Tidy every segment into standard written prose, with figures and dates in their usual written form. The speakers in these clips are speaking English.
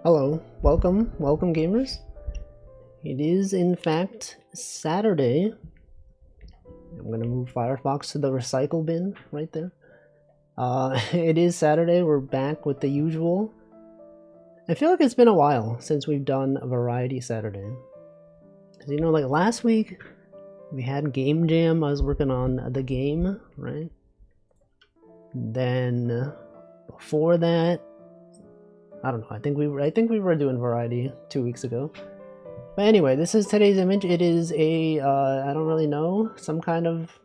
Hello, welcome gamers. It is in fact Saturday. I'm gonna move Firefox to the recycle bin right there. It is Saturday, we're back with the usual. I feel like it's been a while since we've done a Variety Saturday. Cause you know, like last week, we had Game Jam, I was working on the game, right? Then, before that, I don't know. I think we were doing Variety 2 weeks ago. But anyway, this is today's image. It is a I don't really know, some kind of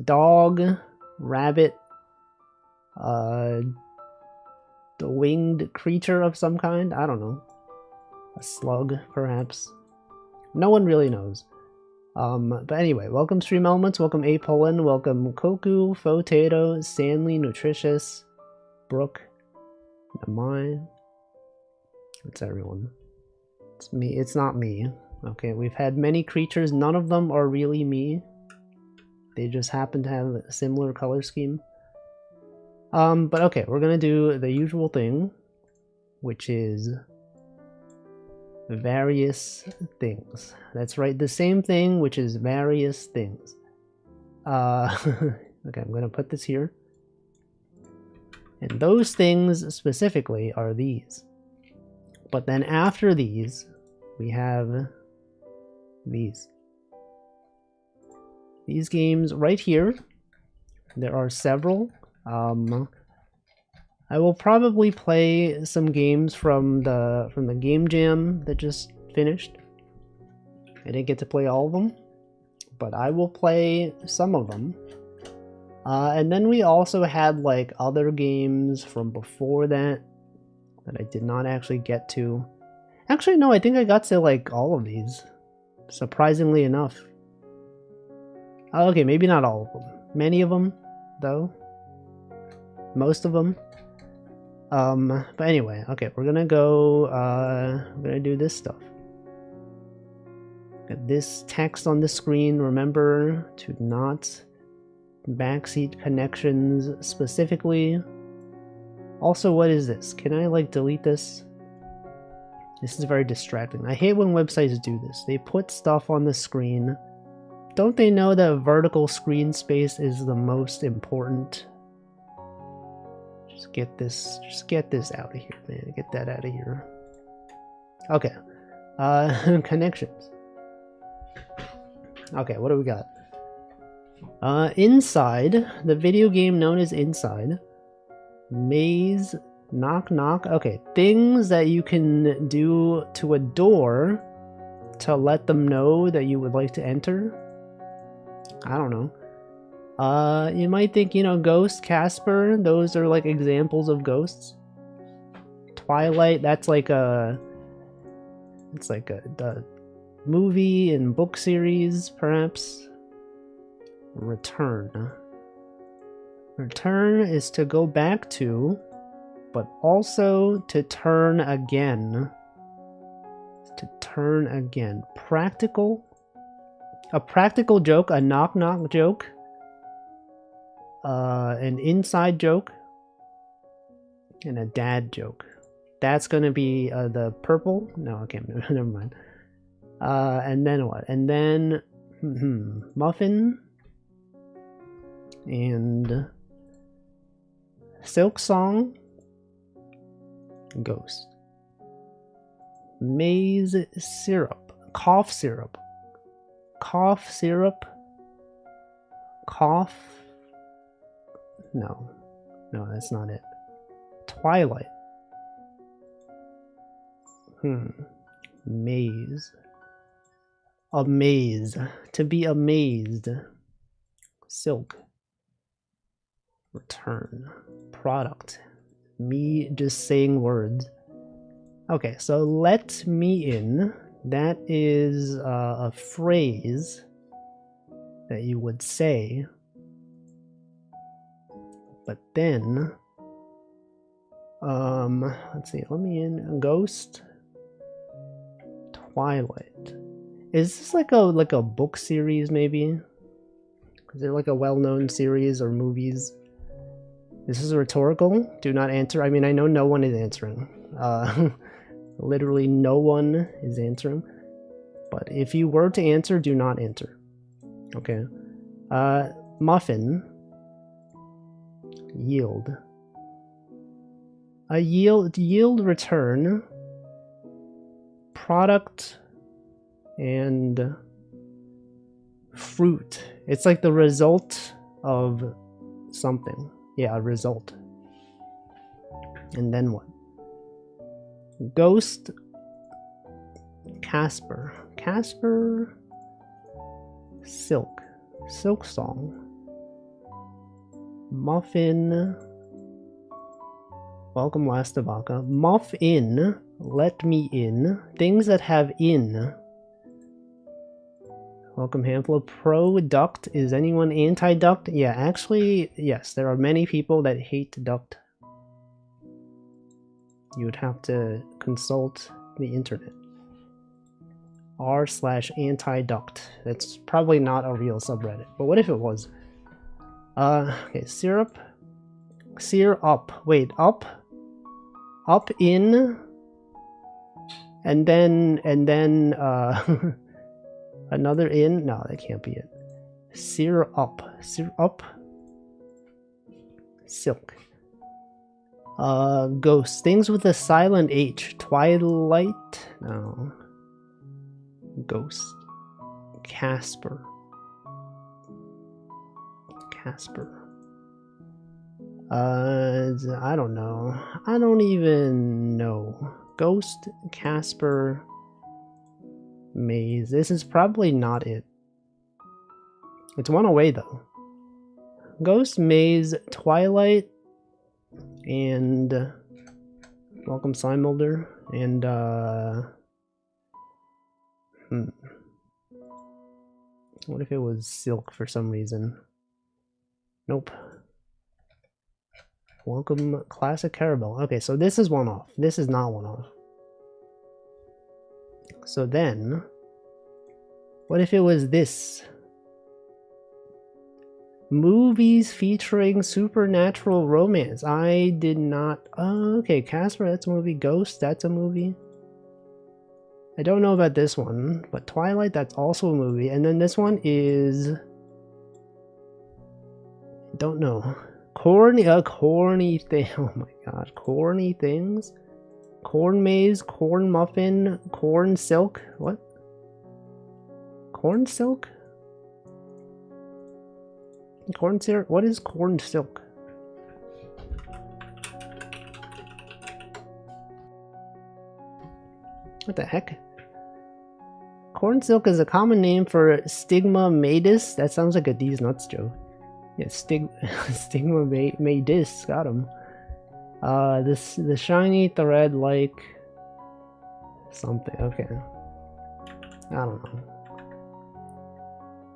dog, rabbit, the winged creature of some kind. I don't know. A slug, perhaps. No one really knows. But anyway, welcome Stream Elements, welcome A Poland, welcome Koku, Fotato, Stanley, Nutritious, Brooke, Namai. It's everyone. It's me. It's not me. Okay, we've had many creatures. None of them are really me. They just happen to have a similar color scheme. But okay, we're gonna do the usual thing, which is various things. That's right, the same thing, which is various things. Okay, I'm gonna put this here. And those things specifically are these. But then after these, we have these. These games right here. There are several. I will probably play some games from the Game Jam that just finished. I didn't get to play all of them, but I will play some of them. And then we also had like other games from before that I did not actually get to. Actually, no, I think I got to like all of these, surprisingly enough. Oh, okay, maybe not all of them. Many of them, though. Most of them. But anyway, okay, we're gonna go, we're gonna do this stuff. Got this text on the screen. Remember to not backseat connections specifically. Also, what is this? Can I like delete this? This is very distracting. I hate when websites do this. They put stuff on the screen. Don't they know that vertical screen space is the most important? Just get this out of here, man. Get that out of here. Okay. Connections. Okay, what do we got? Inside, the video game known as Inside. Maze, knock knock. Okay, things that you can do to a door to let them know that you would like to enter. I don't know. You might think, you know, Ghost, Casper, those are like examples of ghosts. Twilight, that's like a... it's like the movie and book series, perhaps. Return. Return is to go back to, but also to turn again. To turn again. Practical. A practical joke, a knock-knock joke. An inside joke. And a dad joke. That's gonna be the purple. No, okay, never mind. And then what? And then muffin. And Silk Song, Ghost, Maize Syrup, Cough Syrup, Cough Syrup, Cough, no, that's not it. Twilight, Maze, amaze, to be amazed, Silk, Return, product, me just saying words. Okay, so let me in, that is a phrase that you would say, but then let's see, let me in. Ghost, Twilight. Is this like a book series maybe? Is there like a well-known series or movies? This is rhetorical. Do not answer. I mean, I know no one is answering. Literally no one is answering. But if you were to answer, do not enter. Okay. Muffin. Yield. A yield return. Product and fruit. It's like the result of something. Yeah, a result. And then what? Ghost. Casper. Casper. Silk. Silk song. Muffin. Welcome last Tabaka. Muff in. Let me in. Things that have in. Welcome Hamflo. Pro duct. Is anyone anti-duct? Yeah, actually, yes. There are many people that hate duct. You would have to consult the internet. r/anti-duct. That's probably not a real subreddit. But what if it was? Okay, syrup. Sear up. Wait, up? Up in? And then, another in? No, that can't be it. Sear up. Sear up. Silk. Ghost. Things with a silent H. Twilight? No. Ghost. Casper. Casper. I don't know. I don't even know. Ghost, Casper, Maze. This is probably not it. It's one away though. Ghost, Maze, Twilight, and welcome Simulder, and what if it was Silk for some reason? Nope. Welcome Classic Carabel. Okay, so this is one off. This is not one off. So then, what if it was this? Movies featuring supernatural romance. I did not... Oh, okay, Casper, that's a movie. Ghost, that's a movie. I don't know about this one, but Twilight, that's also a movie. And then this one is... Don't know. Corny thing. Oh my god. Corny things? Corn maze, corn muffin, corn silk. What? Corn silk? Corn syrup? What is corn silk? What the heck? Corn silk is a common name for Stigma matis. That sounds like a D's Nuts joke. Yeah, Stigma matis. Got him. The shiny thread like something. Okay. I don't know.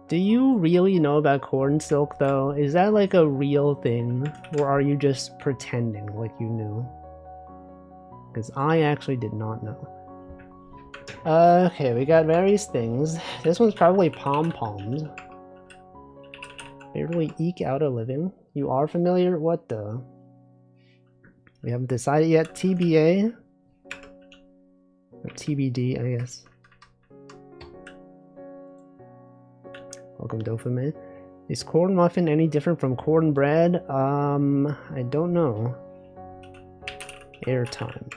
Do you really know about corn silk though? Is that like a real thing? Or are you just pretending like you knew? Because I actually did not know. Okay, we got various things. This one's probably pom-poms. Barely eke out a living. You are familiar? What the? We haven't decided yet. TBA? Or TBD, I guess. Welcome, Dopamine. Is corn muffin any different from cornbread? I don't know. Airtime.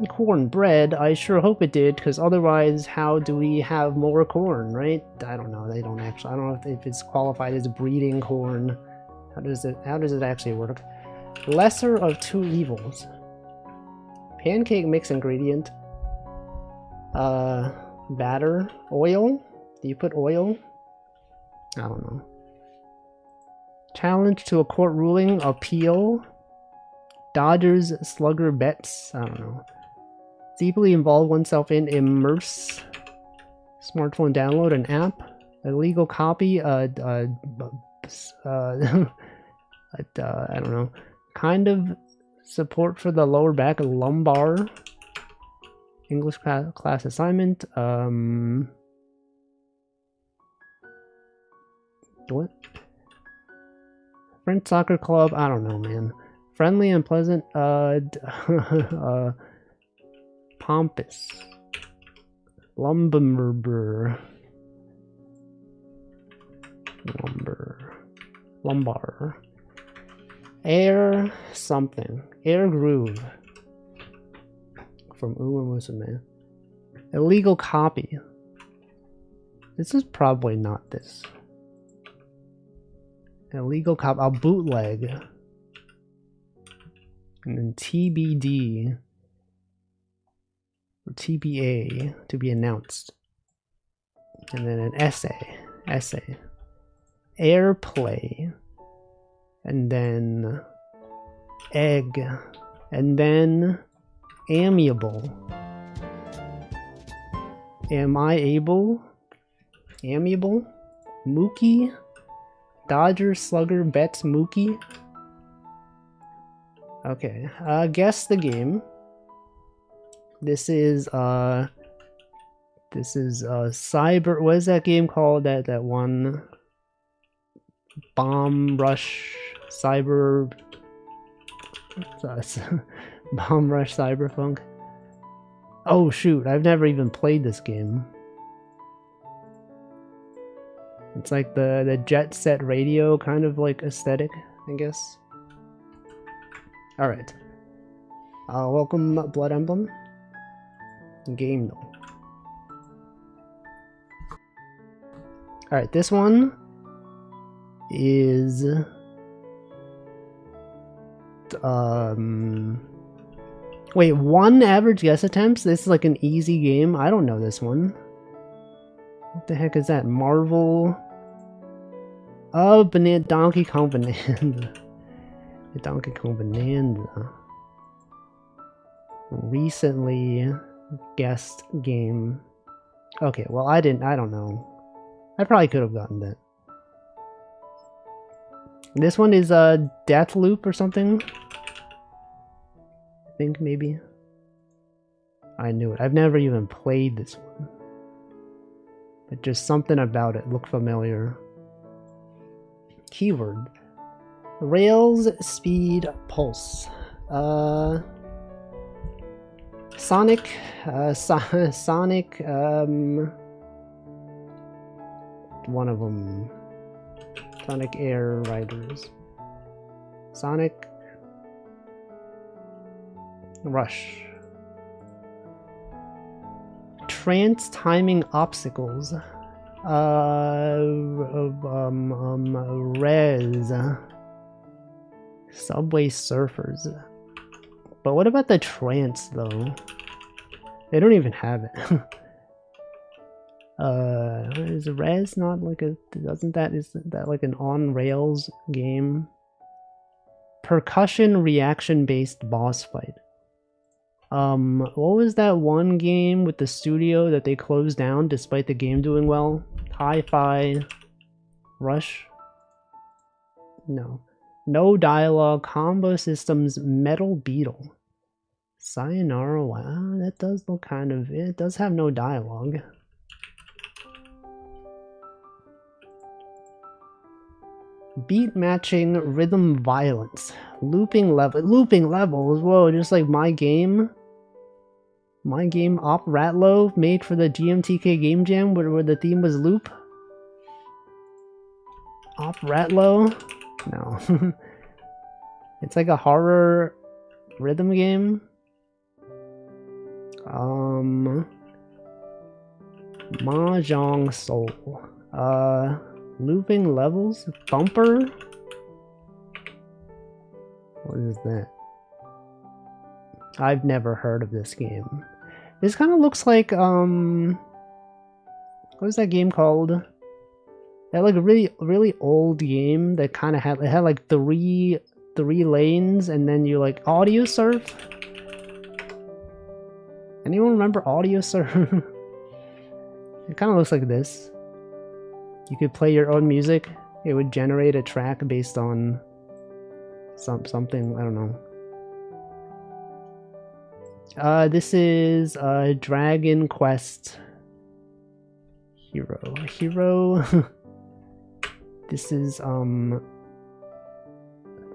Cornbread? I sure hope it did, because otherwise, how do we have more corn, right? I don't know. They don't actually. I don't know if it's qualified as breeding corn. How does it actually work? Lesser of two evils. Pancake mix ingredient. Batter. Oil? Do you put oil? I don't know. Challenge to a court ruling. Appeal. Dodgers slugger bets. I don't know. Deeply involve oneself in. Immerse. Smartphone download an app. Illegal copy. I don't know. Kind of support for the lower back. Lumbar. English class assignment. What? French soccer club? I don't know, man. Friendly and pleasant. Pompous. Lumber. Lumbar. Air something. Air Groove. From Uma Musume. Illegal copy. This is probably not this. Illegal copy. A bootleg. And then TBD. Or TBA. To be announced. And then an essay. Airplay. And then egg. And then amiable. Am I able? Amiable? Mookie? Dodger Slugger bets Mookie? Okay, guess the game. This is Cyber, what is that game called? That one Bomb Rush Cyber Bomb Rush Cyberpunk. Oh shoot, I've never even played this game. It's like the Jet Set Radio kind of like aesthetic, I guess. Alright. Welcome Blood Emblem. Game though. Alright, this one is wait, 1 average guess attempts? This is like an easy game? I don't know this one. What the heck is that? Marvel? Oh, Donkey Kong Bonanza. Donkey Kong Bonanza. Recently guessed game. Okay, well I don't know. I probably could have gotten that. This one is Deathloop or something. I think maybe. I knew it. I've never even played this one. But just something about it looked familiar. Keyword. Rails Speed Pulse. Sonic. Sonic. One of them. Sonic Air Riders. Sonic Rush. Trance Timing Obstacles. Res. Subway Surfers. But what about the trance though? They don't even have it. Is Res not like a, isn't that like an on rails game? Percussion reaction based boss fight. What was that one game with the studio that they closed down despite the game doing well? Hi-Fi Rush? No. No dialogue, combo systems, Metal Beetle. Sayonara, wow, that does look kind of, it does have no dialogue. Beat matching, rhythm violence, looping levels, whoa, just like my game Op Ratlow made for the GMTK Game Jam where the theme was loop. Op Ratlow? No. It's like a horror rhythm game. Mahjong Soul. Looping levels? Bumper? What is that? I've never heard of this game. This kind of looks like, what was that game called? That like a really old game that kind of had, it had like three lanes and then you like audio surf? Anyone remember audio surf? It kind of looks like this. You could play your own music. It would generate a track based on something, I don't know. This is Dragon Quest Hero. This is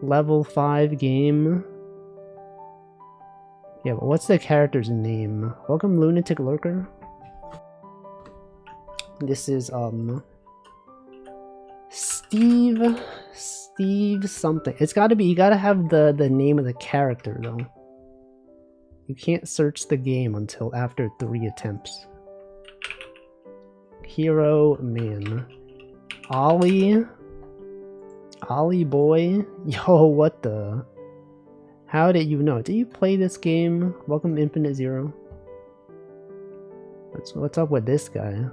level 5 game. Yeah, but what's the character's name? Welcome, Lunatic Lurker. This is Steve something. It's got to be. You got to have the name of the character though. You can't search the game until after 3 attempts. Hero man. Ollie boy. Yo, what the? How did you know? Did you play this game? Welcome Infinite Zero. What's up with this guy?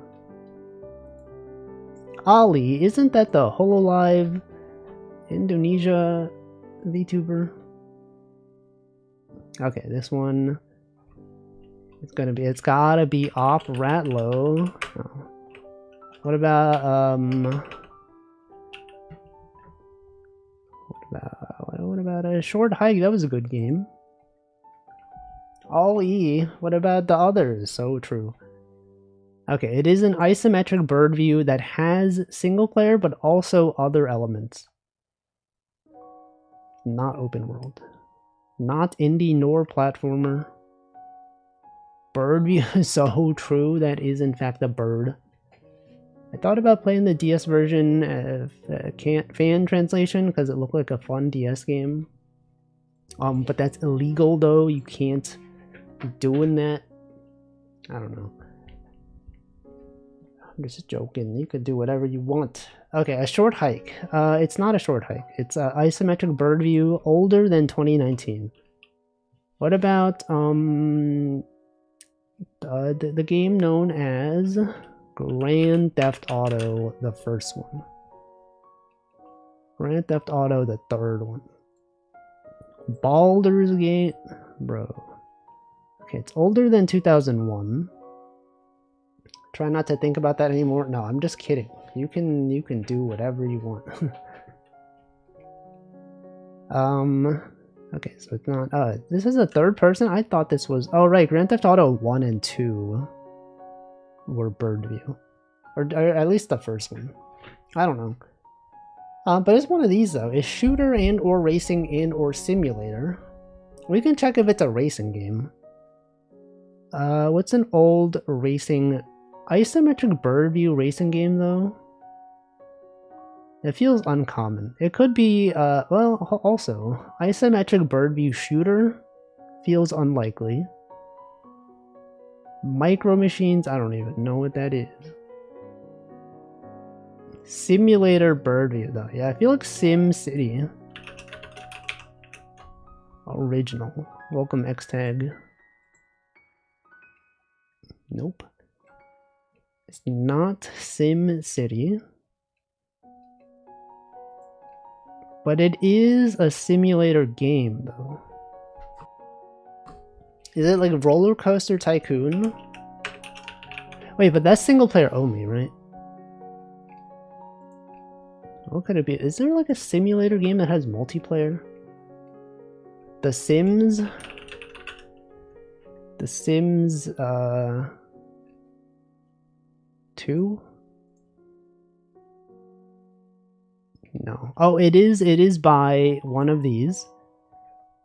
Ollie, isn't that the Hololive Indonesia VTuber? Okay, this one it's gotta be Op Ratlow. Oh. What about what about a Short Hike? That was a good game. Ollie, what about the others? So true. Okay, it is an isometric bird view that has single player but also other elements. Not open world. Not indie nor platformer. Bird view is so true. That is in fact a bird. I thought about playing the DS version fan translation because it looked like a fun DS game. But that's illegal though. You can't be doing that. I don't know. I'm just joking. You could do whatever you want. Okay, a Short Hike. It's not a Short Hike. It's an isometric bird view older than 2019. What about the game known as Grand Theft Auto, the first one? Grand Theft Auto, the third one. Baldur's Gate, bro. Okay, it's older than 2001. Try not to think about that anymore. No, I'm just kidding. You can do whatever you want. Okay, so it's not this is a third person? I thought this was right, Grand Theft Auto 1 and 2 were bird view. Or at least the first one. I don't know. But it's one of these though. Is shooter and or racing and or simulator. We can check if it's a racing game. What's an old racing isometric bird view racing game though? It feels uncommon. It could be well, also isometric bird view shooter feels unlikely. Micro Machines, I don't even know what that is. Simulator bird view though. Yeah, I feel like Sim City. Original. Welcome Xtag. Nope. It's not Sim City. But it is a simulator game though. Is it like Roller Coaster Tycoon? Wait, but that's single player only, right? What could it be? Is there like a simulator game that has multiplayer? The Sims? The Sims, 2? No. Oh, it is by one of these.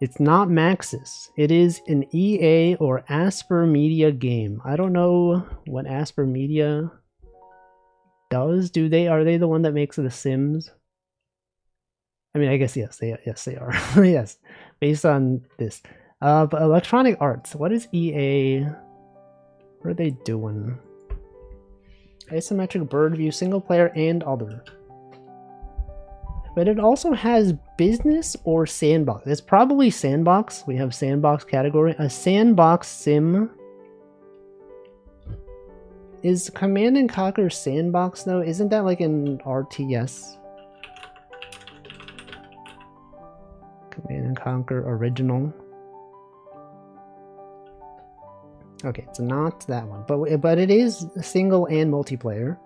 It's not Maxis. It is an EA or Asper Media game. I don't know what Asper Media does. Are they the one that makes The Sims? I mean, I guess yes, they are. Yes, based on this. But Electronic Arts. What is EA? What are they doing? Isometric bird view, single player, and other. But it also has business or sandbox. It's probably sandbox. We have sandbox category. A sandbox sim. Is Command and Conquer sandbox though? Isn't that like an RTS? Command and Conquer original. Okay, it's not that one, but it is single and multiplayer.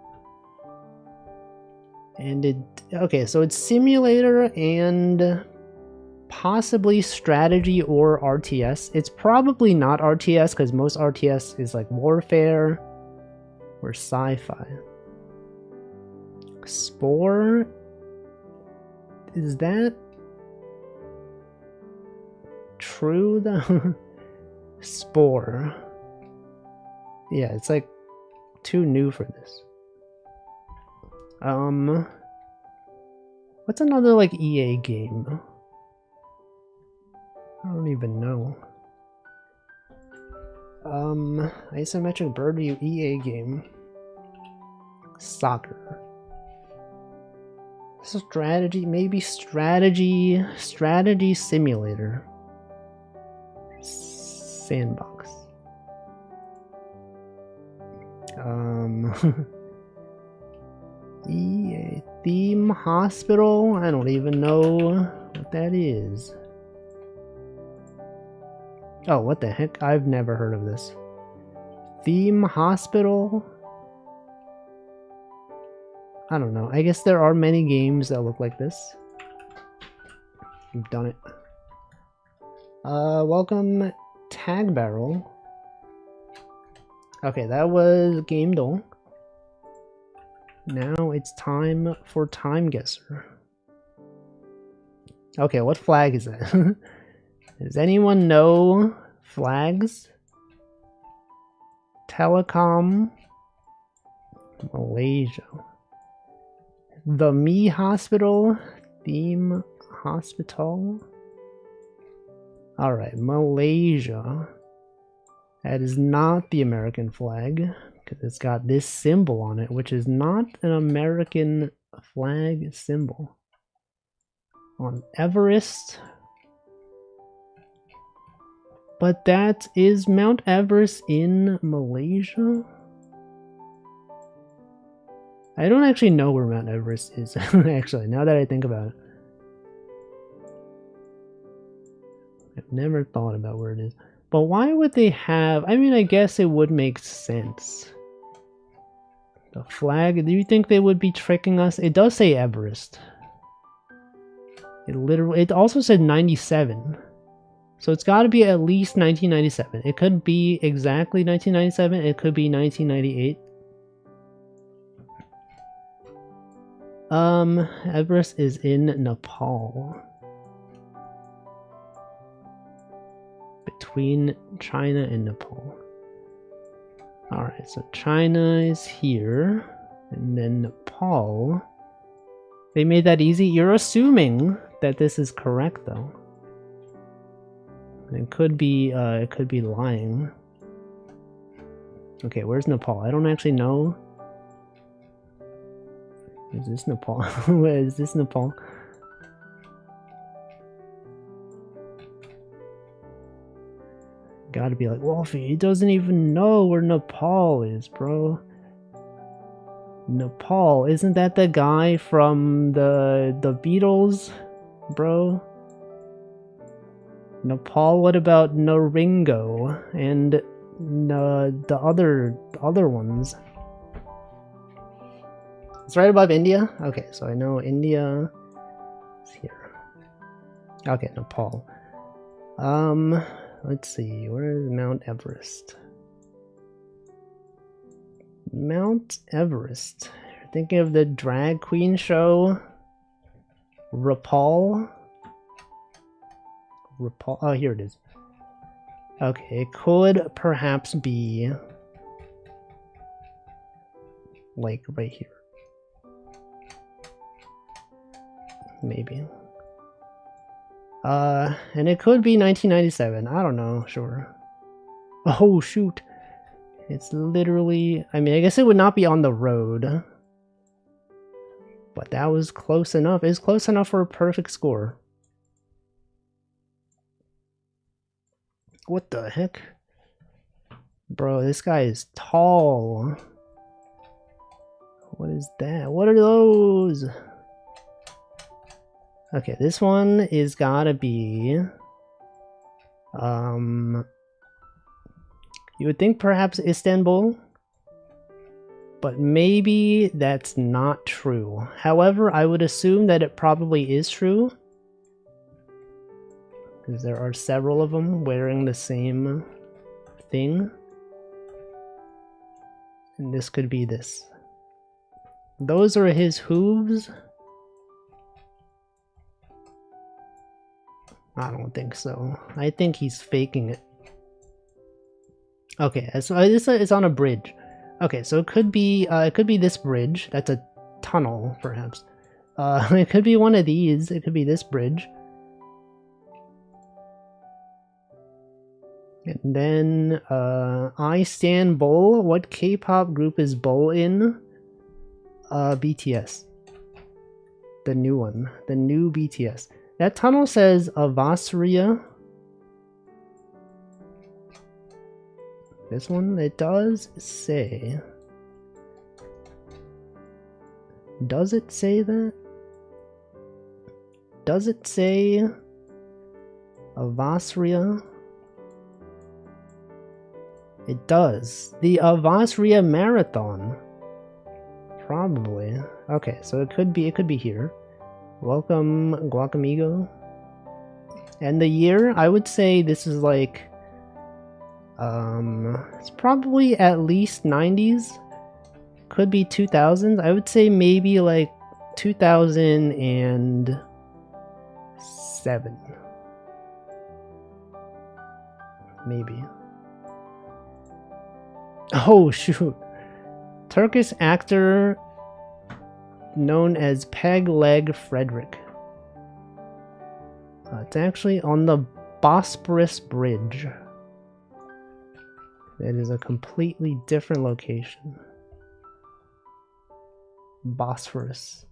And okay, so it's simulator and possibly strategy or RTS. It's probably not RTS because most RTS is like warfare or sci-fi. Spore? Is that true though? Spore. Yeah, it's like too new for this. What's another like EA game? I don't even know. Isometric Birdview EA game. Soccer. Strategy, maybe strategy simulator. Sandbox. EA Theme Hospital? I don't even know what that is. Oh, what the heck? I've never heard of this. Theme Hospital? I don't know. I guess there are many games that look like this. I've done it. Welcome Tag Barrel. Okay, that was Game Dole. Now it's time for Time Guesser. Okay, what flag is that? Does anyone know flags? Telecom Malaysia. The Me Hospital. Theme Hospital. Alright, Malaysia. That is not the American flag, because it's got this symbol on it, which is not an American flag symbol. On Everest. But that is Mount Everest in Malaysia? I don't actually know where Mount Everest is, actually, now that I think about it. I've never thought about where it is. But why would they have... I mean, I guess it would make sense. The flag, do you think they would be tricking us? It does say Everest. It also said 97. So it's got to be at least 1997. It could be exactly 1997. It could be 1998. Everest is in Nepal. Between China and Nepal. Alright, so China is here. And then Nepal. They made that easy. You're assuming that this is correct, though. It could be lying. Okay, where's Nepal? I don't actually know. Is this Nepal? Where is this Nepal? Gotta be like, Wolfie, he doesn't even know where Nepal is, bro. Nepal, isn't that the guy from the Beatles, bro? Nepal, what about Naringo and the other ones? It's right above India? Okay, so I know India is here. Okay, Nepal. Let's see, where is Mount Everest? Mount Everest. You're thinking of the drag queen show? RuPaul? RuPaul, oh, here it is. Okay, it could perhaps be like right here. Maybe. And it could be 1997. I don't know, sure. Oh, shoot. It's literally... I mean, I guess it would not be on the road. But that was close enough. It's close enough for a perfect score. What the heck? Bro, this guy is tall. What is that? What are those? Okay, this one is gotta be... you would think perhaps Istanbul, but maybe that's not true. However, I would assume that it probably is true, because there are several of them wearing the same thing. And this could be this. Those are his hooves? I don't think so. I think he's faking it. Okay, so this is on a bridge. Okay, so it could be this bridge. That's a tunnel, perhaps. It could be one of these. It could be this bridge. And then, I Stand Bull. What K-pop group is Bull in? BTS. The new one. The new BTS. That tunnel says Avasria. This one, it does say... Does it say that? Does it say Avasria? It does. The Avasria Marathon. Probably. Okay, so it could be here. Welcome, Guacamigo. And the year, I would say this is like... it's probably at least 90s. Could be 2000s. I would say maybe like 2007. Maybe. Oh shoot. Turkish actor known as Peg Leg Frederick. It's actually on the Bosporus Bridge. It is a completely different location. Bosphorus.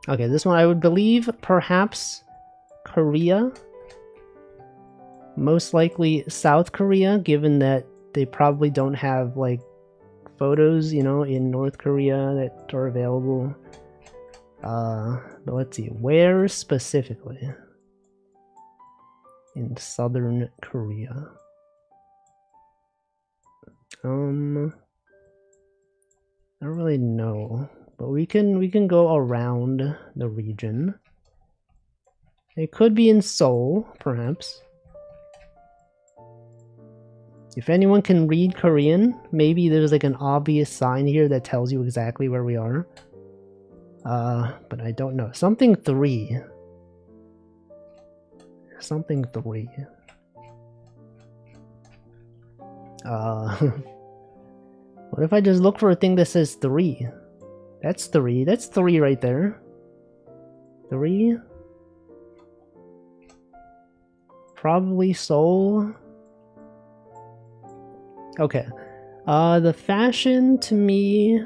Okay, this one I would believe perhaps Korea. Most likely South Korea, given that they probably don't have like photos, you know, in North Korea that are available. But let's see, where specifically? In Southern Korea. I don't really know, but we can go around the region. It could be in Seoul, perhaps. If anyone can read Korean, maybe there's like an obvious sign here that tells you exactly where we are. But I don't know. Something 3. Something 3. What if I just look for a thing that says 3? That's 3. That's 3 right there. 3? Probably Seoul. Okay. The fashion to me...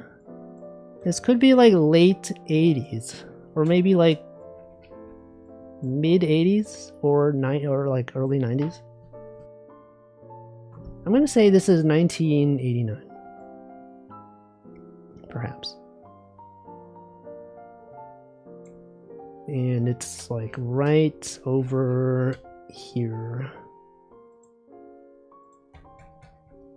This could be like late 80s. Or maybe like mid 80s or like early 90s. I'm gonna say this is 1989. Perhaps. And it's like right over here.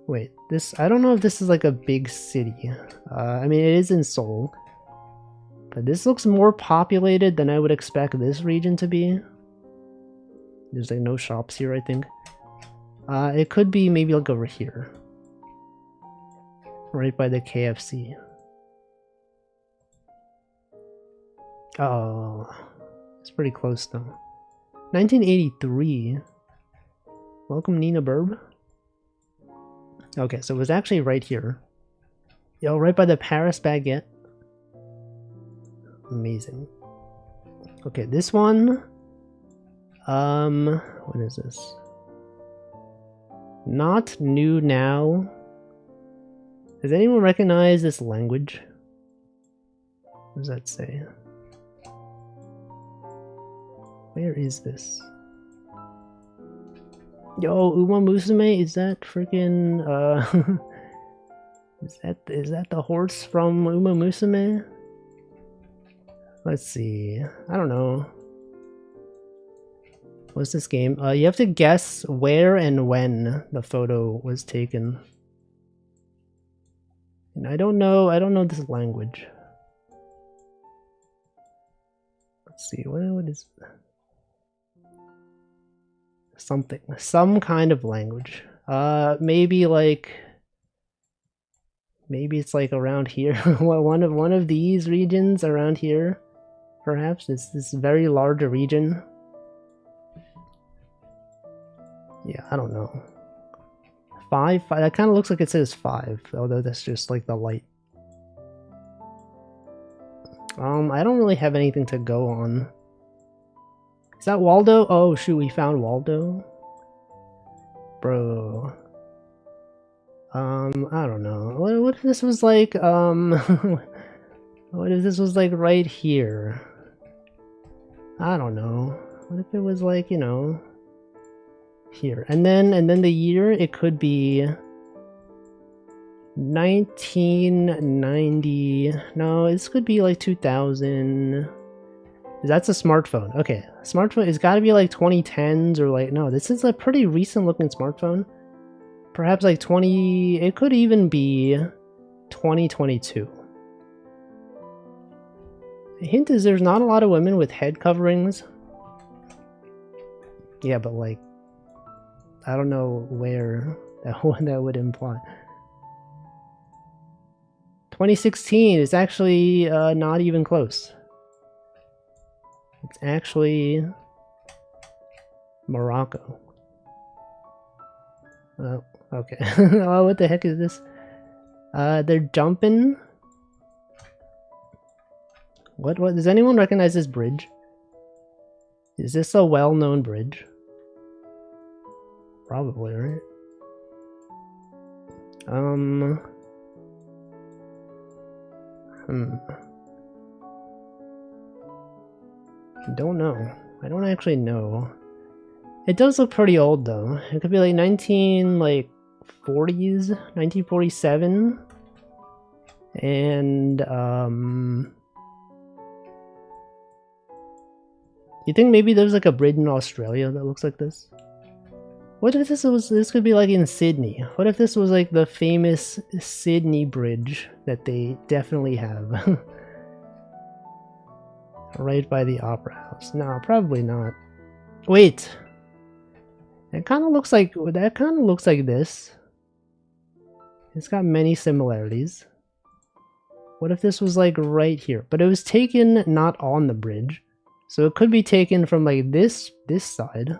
Wait, this, I don't know if this is like a big city. I mean, it is in Seoul. But this looks more populated than I would expect this region to be. There's like no shops here, I think. It could be maybe like over here. Right by the KFC. Oh, it's pretty close though. 1983. Welcome, Nina Burb. Okay, so it was actually right here. Yo, right by the Paris Baguette. Amazing. Okay, this one. What is this? Not new now. Does anyone recognize this language? What does that say? Where is this? Yo, Uma Musume, is that freaking is that the horse from Uma Musume? Let's see. I don't know. What's this game? You have to guess where and when the photo was taken. And I don't know this language. Let's see, what is something, some kind of language. Maybe it's like around here. one of these regions around here, perhaps. It's this very large region. Yeah, I don't know. 5, 5. That kind of looks like it says 5, although that's just like the light. I don't really have anything to go on. Is that Waldo? Oh shoot, we found Waldo. Bro. I don't know. What if this was like, what if this was like right here? I don't know. What if it was like, you know, here. And then the year, it could be 1990. No, this could be like 2000. That's a smartphone. Okay, smartphone, it's got to be like 2010s or like, no, this is a pretty recent looking smartphone. Perhaps like 20, it could even be 2022. The hint is there's not a lot of women with head coverings. Yeah, but like, I don't know where that would imply. 2016 is actually not even close. It's actually Morocco. Oh, okay. Oh, what the heck is this? They're jumping. What does anyone recognize this bridge? Is this a well-known bridge? Probably, right? I don't know. I don't actually know. It does look pretty old though. It could be like 1940s, 1947. And you think maybe there's like a bridge in Australia that looks like this? What if this could be like in Sydney? What if this was like the famous Sydney Bridge that they definitely have? Right by the Opera House. No, probably not. Wait. That kind of looks like this. It's got many similarities. What if this was like right here? But it was taken not on the bridge. So it could be taken from like this side.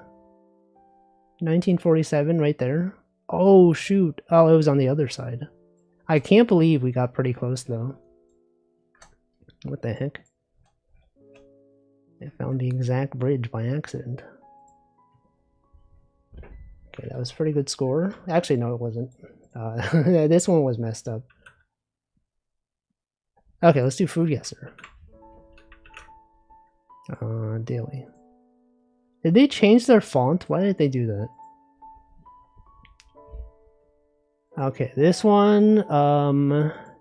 1947 right there. Oh shoot. Oh, it was on the other side. I can't believe we got pretty close though. What the heck? I found the exact bridge by accident. Okay, that was a pretty good score. Actually, no, it wasn't. This one was messed up. Okay, let's do Food Guesser. Daily. Did they change their font? Why did they do that? Okay, this one,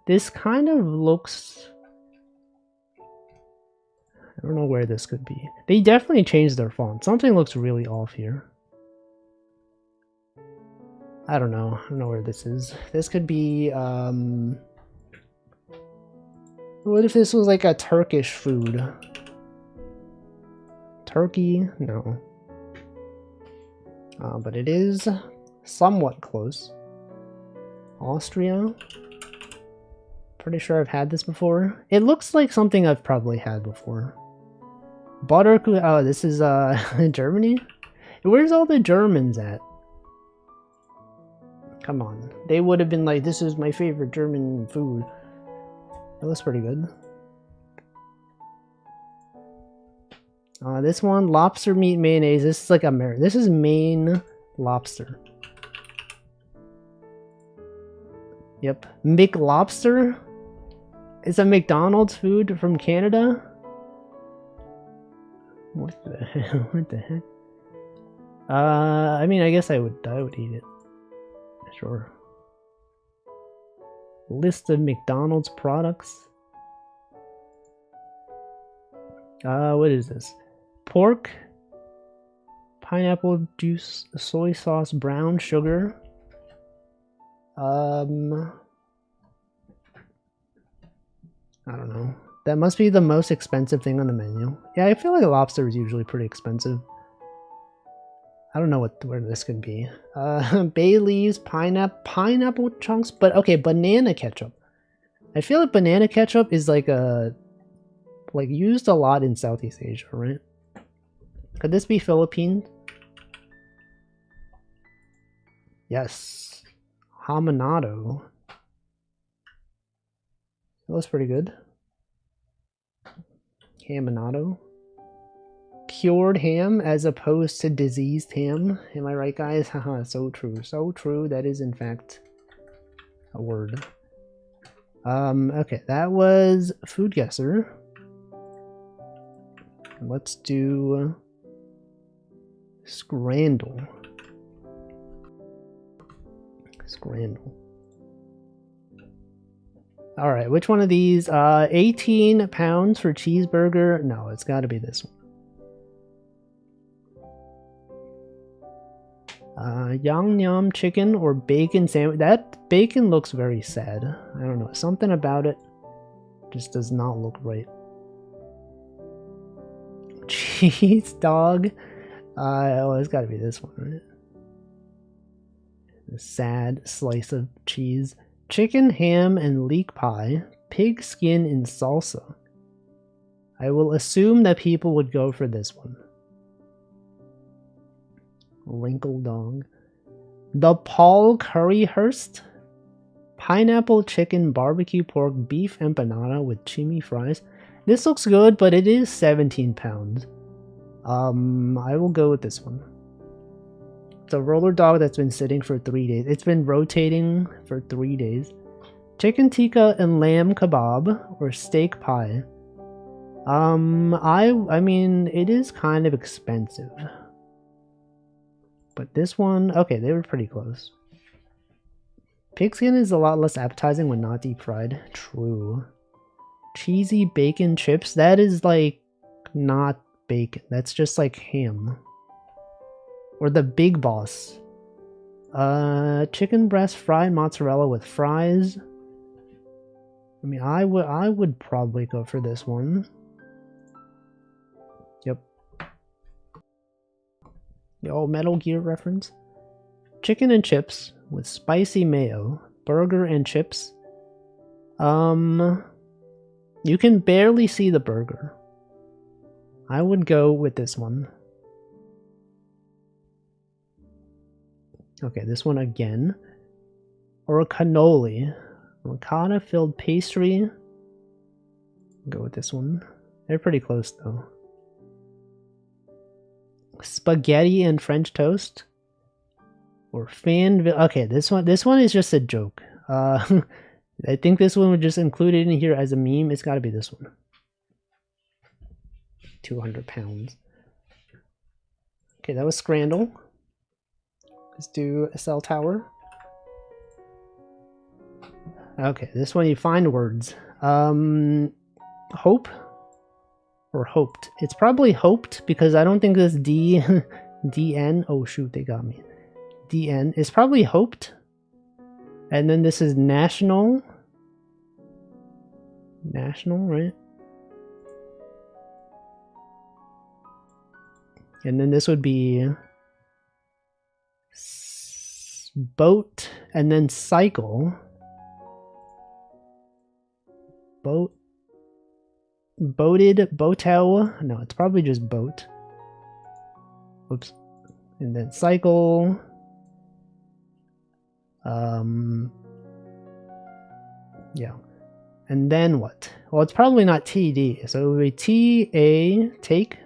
this kind of looks... I don't know where this could be. They definitely changed their font. Something looks really off here. I don't know. I don't know where this is. This could be, what if this was like a Turkish food? Turkey? No. But it is somewhat close. Austria? Pretty sure I've had this before. It looks like something I've probably had before. Butter... Oh, this is, Germany? Where's all the Germans at? Come on. They would have been like, this is my favorite German food. That looks pretty good. This one, lobster meat mayonnaise. This is like American. This is Maine lobster. Yep. McLobster? It's a McDonald's food from Canada? What the hell? What the heck? I mean, I guess I would eat it. Sure. List of McDonald's products. What is this? Pork, pineapple juice, soy sauce, brown sugar. I don't know. That must be the most expensive thing on the menu. Yeah, I feel like lobster is usually pretty expensive. I don't know where this could be. Bay leaves, pineapple chunks, but okay, banana ketchup. I feel like banana ketchup is like used a lot in Southeast Asia, right? Could this be Philippines? Yes. Hamonado. That was pretty good. Hamonado. Cured ham as opposed to diseased ham. Am I right, guys? Haha, so true. So true. That is, in fact, a word. Okay, that was Food Guesser. Let's do Scrandle. Scrandle. Alright, which one of these? 18 pounds for cheeseburger. No, it's gotta be this one. Yum yum chicken or bacon sandwich. That bacon looks very sad. I don't know. Something about it just does not look right. Cheese dog. Oh, it's gotta be this one, right? The sad slice of cheese. Chicken, ham, and leek pie. Pig skin in salsa. I will assume that people would go for this one. Wrinkle dog. The Paul Curryhurst. Pineapple chicken barbecue pork beef empanada with chimi fries. This looks good, but it is 17 pounds. I will go with this one. It's a roller dog that's been sitting for 3 days. It's been rotating for 3 days. Chicken tikka and lamb kebab or steak pie. I mean, it is kind of expensive. But this one, okay, they were pretty close. Pigskin is a lot less appetizing when not deep fried. True. Cheesy bacon chips, that is like not bacon. That's just like ham. Or the Big Boss. Chicken breast fried mozzarella with fries. I mean, I would probably go for this one. Yep. Yo, Metal Gear reference. Chicken and chips with spicy mayo. Burger and chips. You can barely see the burger. I would go with this one. Okay, this one again. Or a cannoli. Ricotta filled pastry. Go with this one. They're pretty close though. Spaghetti and French toast. Or Fanville. Okay, this one is just a joke. I think this one was just included in here as a meme. It's gotta be this one. 200 pounds. Okay, that was Scrandle. Let's do a cell tower. Okay, this one you find words. Hope or hoped. It's probably hoped because I don't think this DN. Oh shoot, they got me. DN is probably hoped. And then this is national. National, right? And then this would be boat and then cycle. Boated, boatel. No, it's probably just boat. Oops. And then cycle. Yeah. And then what? Well, it's probably not TD. So it would be TA, take.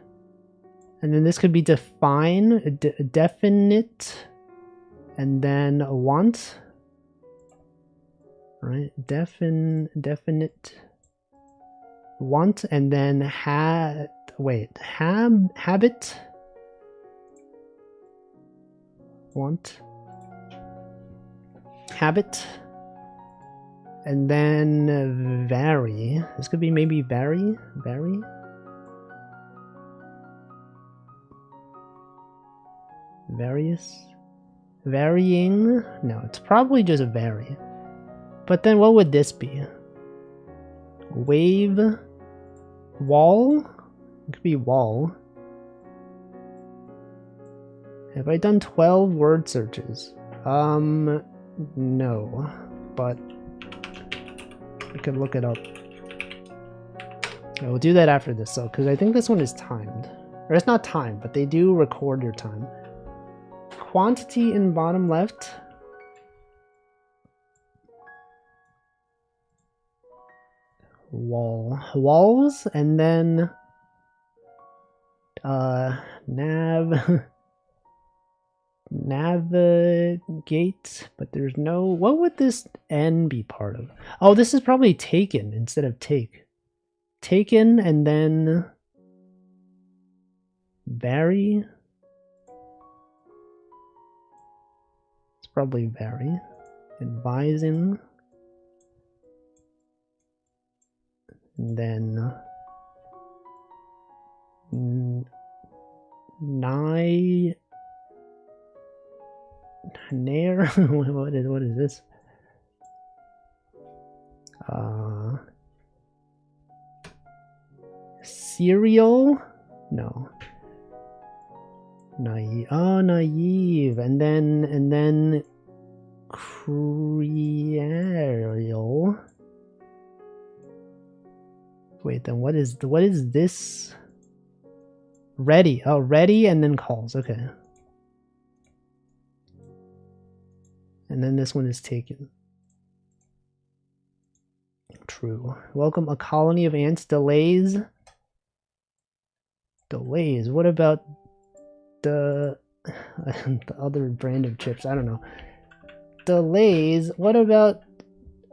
And then this could be define, definite. And then want. Right? Definite. Want. And then habit. Want. Habit. And then vary. This could be maybe vary. Various. Varying. No, it's probably just vary. But then what would this be? Wave. Wall. It could be wall. Have I done 12 word searches? No. But I could look it up. I will do that after this though, because I think this one is timed. Or it's not timed, but they do record your time. Quantity in bottom left. walls, and then navigate, but there's no, what would this N be part of? Oh, this is probably taken instead of take. Taken, and then vary. It's probably vary. Advising. And then nigh nair. what is this? Cereal? No. Naive. Oh, naive. And then crearial. Wait, then what is this? Ready. Oh, ready, and then calls. Okay. And then this one is taken. True. Welcome a colony of ants. Delays. Delays. What about the other brand of chips? I don't know. Delays. What about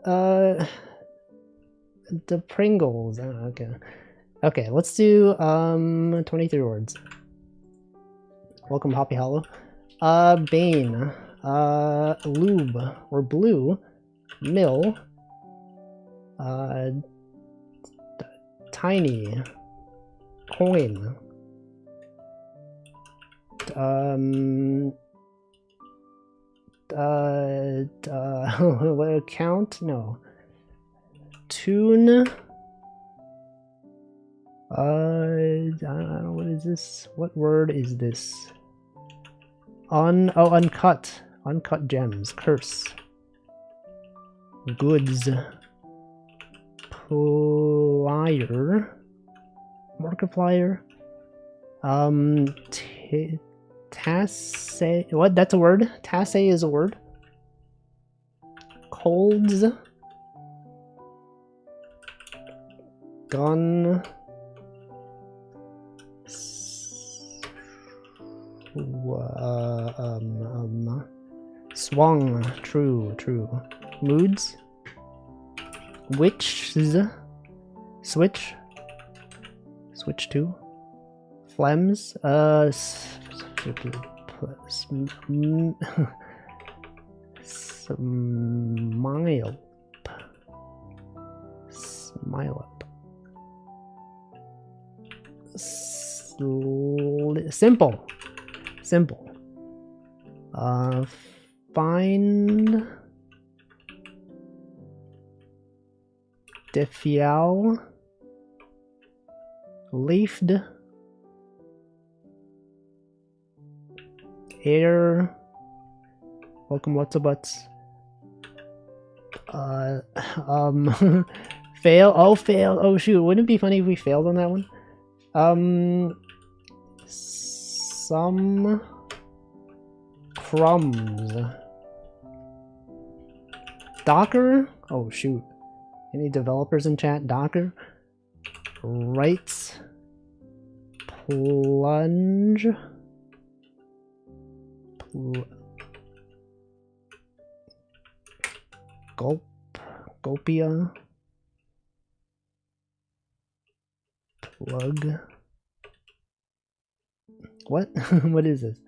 the Pringles? Oh, okay. Okay, let's do 23 words. Welcome Hoppy Hollow. Bane. Lube or blue. Mill. Tiny. Coin. What, count? No. Tune. I don't know, what is this? What word is this? Uncut. Uncut gems. Curse. Goods. Plier. Markiplier. Tasse. What? That's a word? Tasse is a word. Colds. Gun. Swung. True. Moods. Witches. Switch. Switch to. Phlegms. Smile. Smile up. Simple. Find. Defial. Leafed. Air. Welcome, what's a butts. Fail. Oh, fail. Oh, shoot. Wouldn't it be funny if we failed on that one? Some crumbs. Docker? Oh, shoot. Any developers in chat? Docker? Rights. Plunge. Gulp. Gulpia. Plug. What? What is this?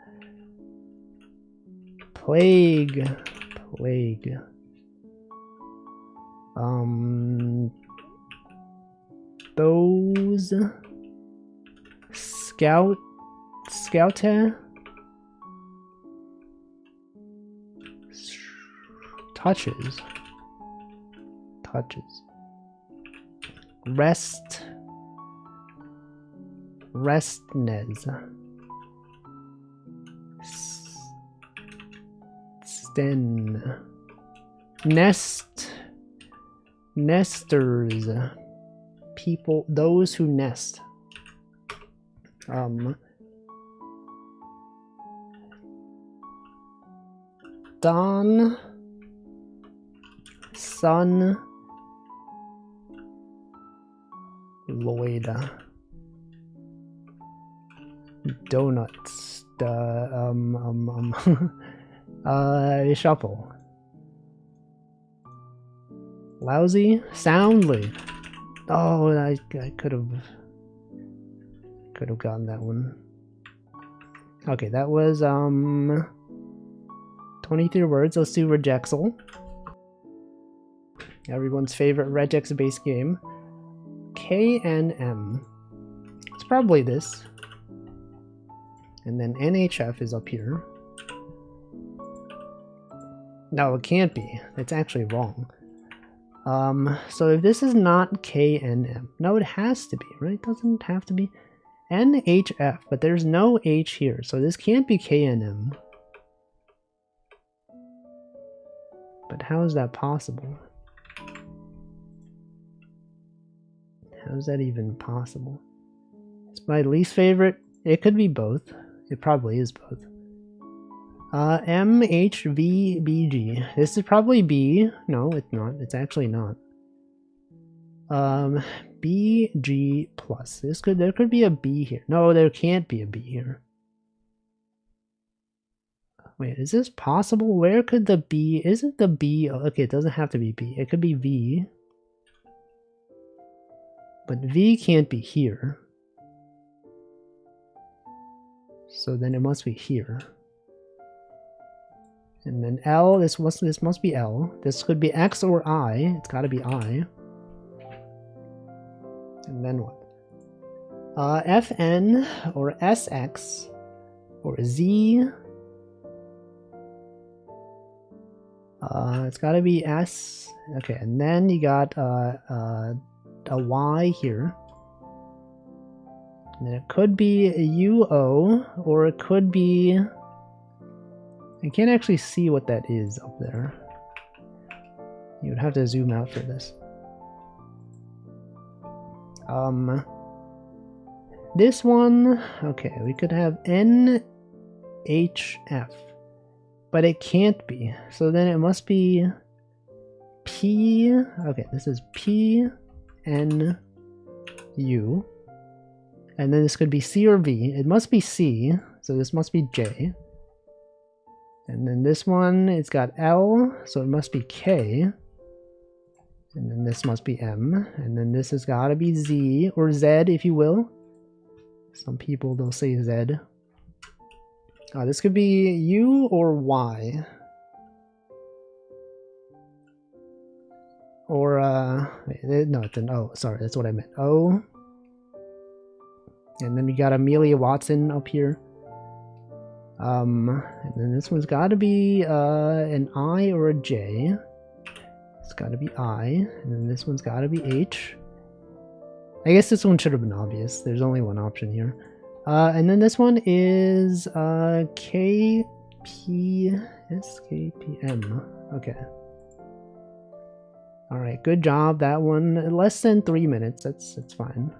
Plague. Those. Scouter. Touches. Restness. Sten. Nesters. People, those who nest. Dawn. Sun. Lloyd. Donuts. Shuffle. Lousy. Soundly. Oh, I could have gotten that one. Okay, that was 23 words. Let's do Regexel. Everyone's favorite regex based game. KNM. It's probably this. And then NHF is up here. No, it can't be. It's actually wrong. So if this is not KNM, no, it has to be, right? It doesn't have to be NHF, but there's no H here, so this can't be KNM. But how is that possible? How is that even possible? It's my least favorite. It could be both. It probably is both. MHVBG. This is probably B. No, it's not. It's actually not. BG plus. There could be a B here. No, there can't be a B here. Wait, is this possible? Where could the B? Isn't the B? Okay, it doesn't have to be B. It could be V. But V can't be here. So then it must be here. And then L, this must be L. This could be X or I. It's gotta be I. And then what? FN or SX or Z. It's gotta be S. Okay, and then you got a Y here. And then it could be a UO, or it could be... I can't actually see what that is up there. You would have to zoom out for this. This one, okay, we could have NHF, but it can't be. So then it must be P, okay, this is PNU, and then this could be C or V. It must be C, so this must be J. And then this one, it's got L, so it must be K. And then this must be M. And then this has got to be Z, or Z, if you will. Some people, they'll say Z. This could be U or Y. Or, no, it's an O. Sorry, that's what I meant. O. And then we got Amelia Watson up here. And then this one's got to be an I or a J. It's got to be I. And then this one's got to be H. I guess this one should have been obvious. There's only one option here. And then this one is KPM. Okay. Alright, good job. That one, less than 3 minutes. That's fine.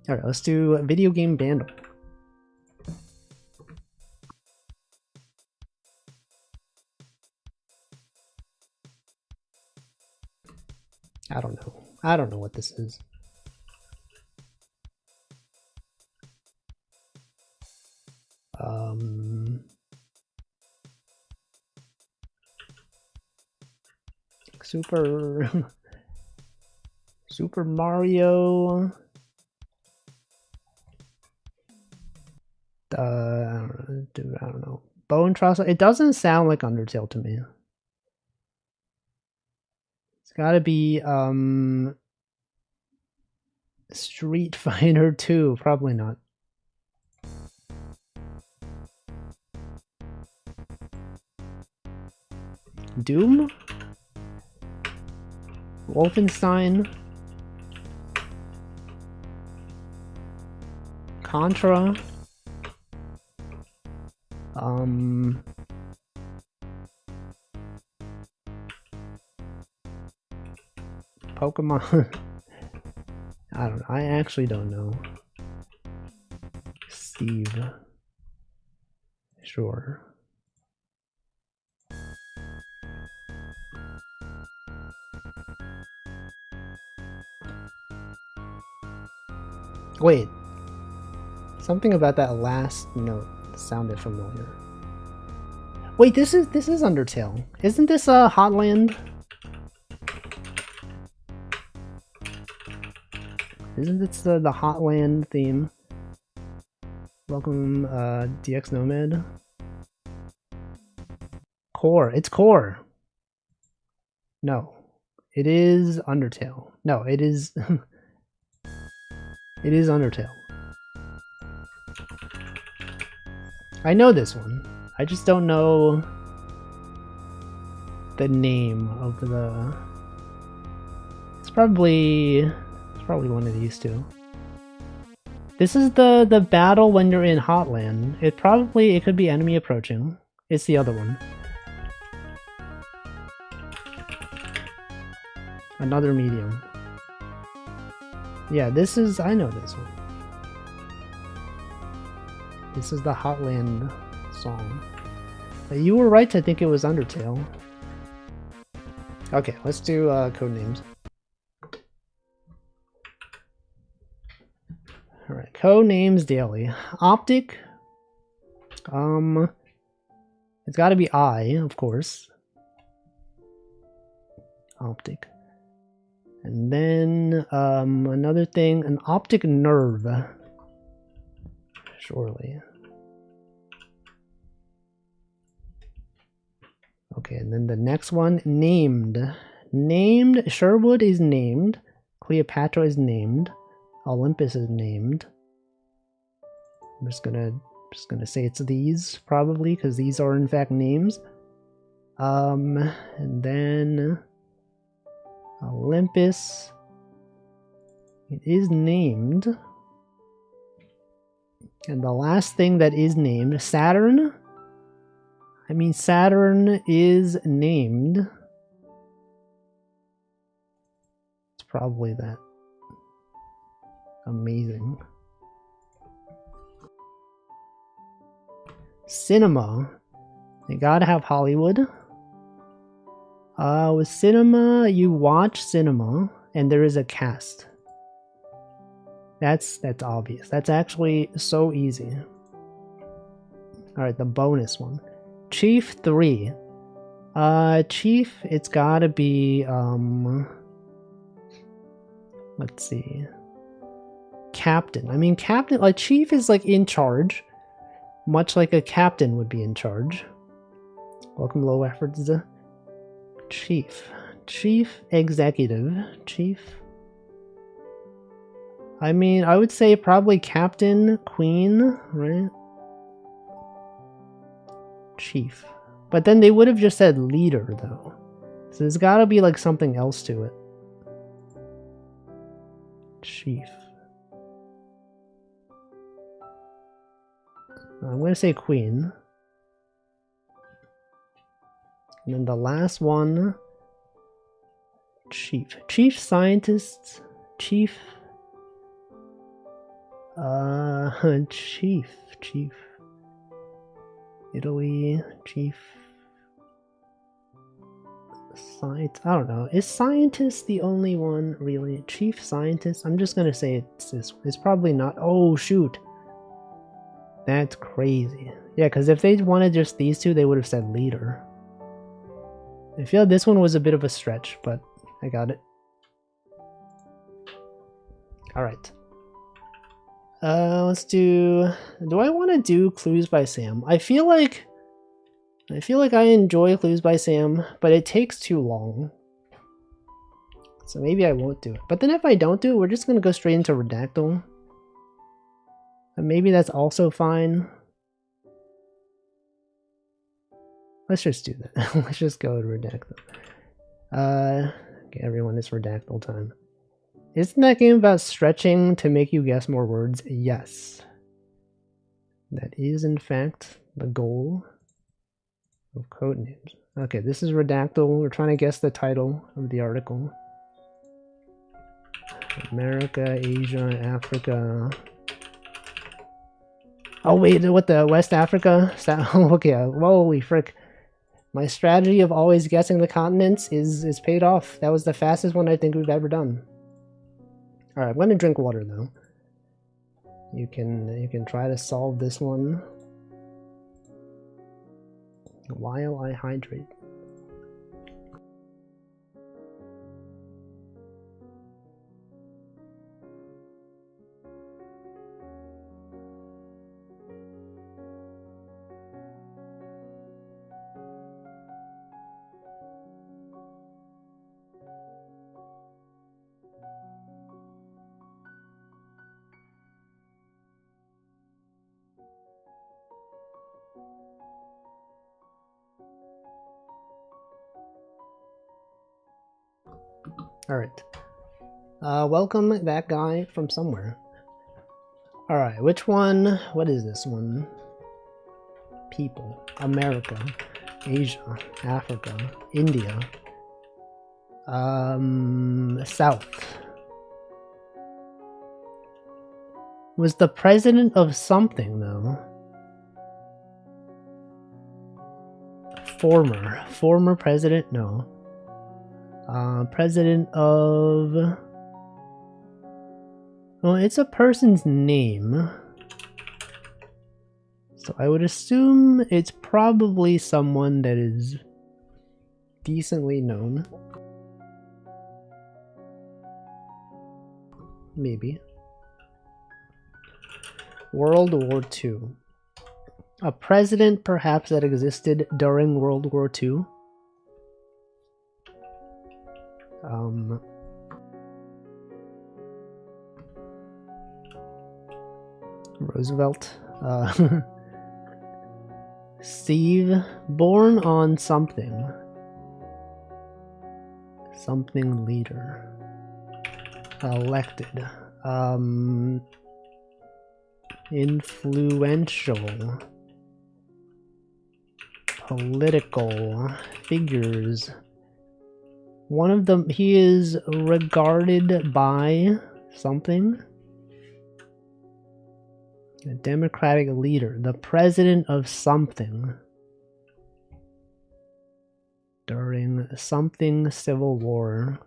Alright, let's do a video game bundle. I don't know. I don't know what this is. Super Mario. I don't know. Bone Trussel. It doesn't sound like Undertale to me. It's gotta be Street Fighter 2. Probably not. Doom? Wolfenstein? Contra? Pokemon? I don't know. I actually don't know. Steve. Sure. Wait. Something about that last note sounded familiar. Wait, this is Undertale. Isn't this Hotland? Isn't this the Hotland theme? Welcome, DX Nomad. Core. It's Core. No. It is Undertale. No, it is... it is Undertale. I know this one. I just don't know the name of the... It's probably one of these two. This is the battle when you're in Hotland. It could be enemy approaching. It's the other one. Another medium. Yeah, I know this one. This is the Hotland song. But you were right to think it was Undertale. Okay, let's do code names. Alright, code names daily. Optic. It's gotta be I, of course. Optic. And then another thing, an optic nerve. Surely. Okay, and then the next one, named. Named, Sherwood is named. Cleopatra is named. Olympus is named. I'm just gonna say it's these, probably, because these are in fact names. And then Olympus. It is named. And the last thing that is named, Saturn. I mean, Saturn is named. It's probably that. Amazing. Cinema. You gotta have Hollywood. With cinema, you watch cinema, and there is a cast. That's obvious. That's actually so easy. Alright, the bonus one. Chief 3. Chief, it's gotta be, let's see. Captain. I mean, captain, like, chief is, like, in charge. Much like a captain would be in charge. Welcome, low efforts. Chief. Chief executive. Chief. I mean, I would say probably captain, queen, right? Chief. But then they would have just said leader, though. So there's gotta be, like, something else to it. Chief. I'm gonna say queen. And then the last one, chief. Chief scientist, chief. Chief. Italy, chief. Science. I don't know. Is scientist the only one, really? Chief scientist? I'm just gonna say it's this. It's probably not. Oh, shoot. That's crazy. Yeah, because if they wanted just these two, they would have said leader. I feel this one was a bit of a stretch, but I got it. Alright. Let's do I want to do Clues by Sam? I feel like I enjoy Clues by Sam, but it takes too long. So maybe I won't do it. But then if I don't do it, we're just going to go straight into Redactyl. And maybe that's also fine. Let's just do that. Let's just go to Redactyl. Okay, everyone, it's Redactyl time. Isn't that game about stretching to make you guess more words? Yes. That is, in fact, the goal of Codenames. Okay, this is Redactyl. We're trying to guess the title of the article. America, Asia, Africa. Oh wait, what, the West Africa? Okay, holy frick. My strategy of always guessing the continents is paid off. That was the fastest one I think we've ever done. Alright, I'm gonna drink water though. You can try to solve this one while I hydrate. Alright. Welcome that guy from somewhere. Alright, which one? What is this one? People. America. Asia. Africa. India. South. Was the president of something, though. Former president? No. President of... Well, it's a person's name. So I would assume it's probably someone that is decently known. Maybe. World War II. A president, perhaps, that existed during World War II. Roosevelt. Steve, born on something. Something leader. Elected. Influential. Political figures. One of them, he is regarded by something. A Democratic leader, the president of something. During something civil war.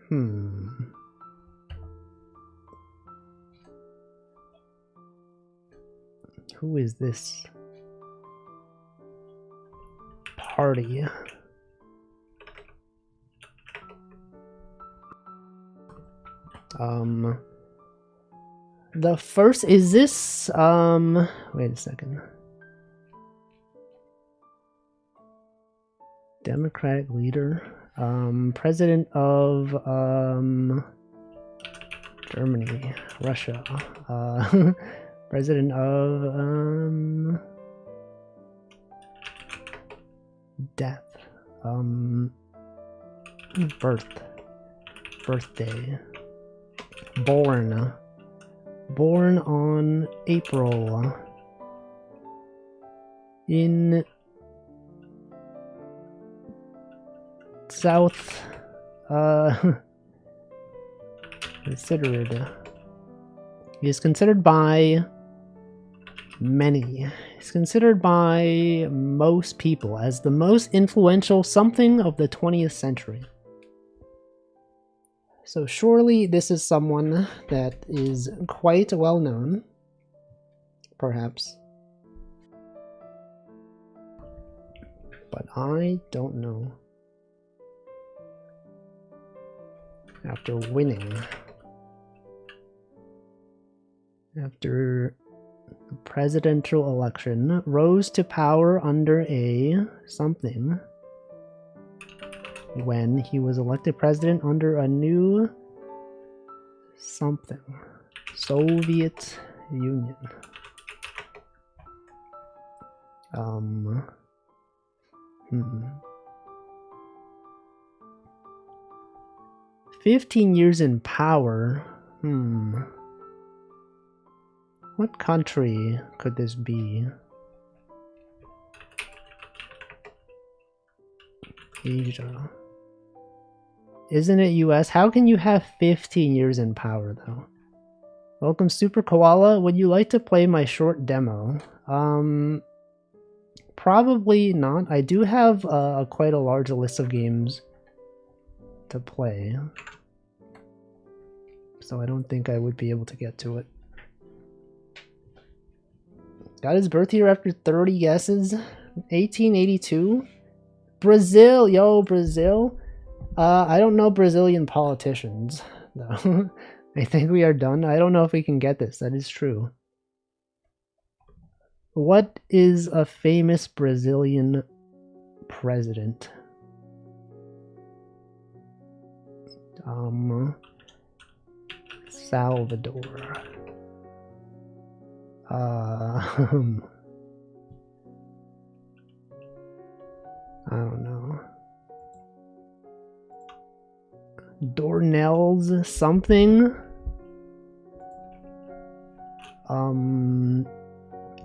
Who is this party? The first, is this, wait a second. Democratic leader, president of, Germany, Russia, president of, death, birthday, born on April in South, considered, he is considered by many, he's considered by most people as the most influential something of the 20th century. So surely this is someone that is quite well known, perhaps. But I don't know. After winning. After the presidential election, rose to power under a something. When he was elected president under a new something. Soviet Union. 15 years in power. What country could this be? Asia. Isn't it US? How can you have 15 years in power, though? Welcome, Super Koala. Would you like to play my short demo? Probably not. I do have quite a large list of games to play. so I don't think I would be able to get to it. Got his birth year after 30 guesses. 1882. Brazil, yo, Brazil. I don't know Brazilian politicians, though. I think we are done. I don't know if we can get this. That is true. What is a famous Brazilian president? Salvador. I don't know. Dornell's something?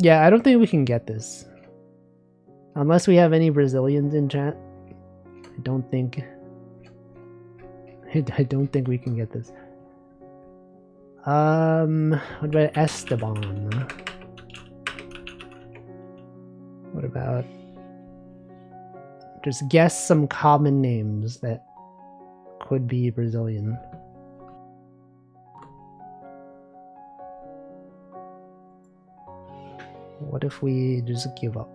Yeah, I don't think we can get this. Unless we have any Brazilians in chat. I don't think we can get this. What about Esteban? What about... just guess some common names that could be Brazilian. What if we just give up?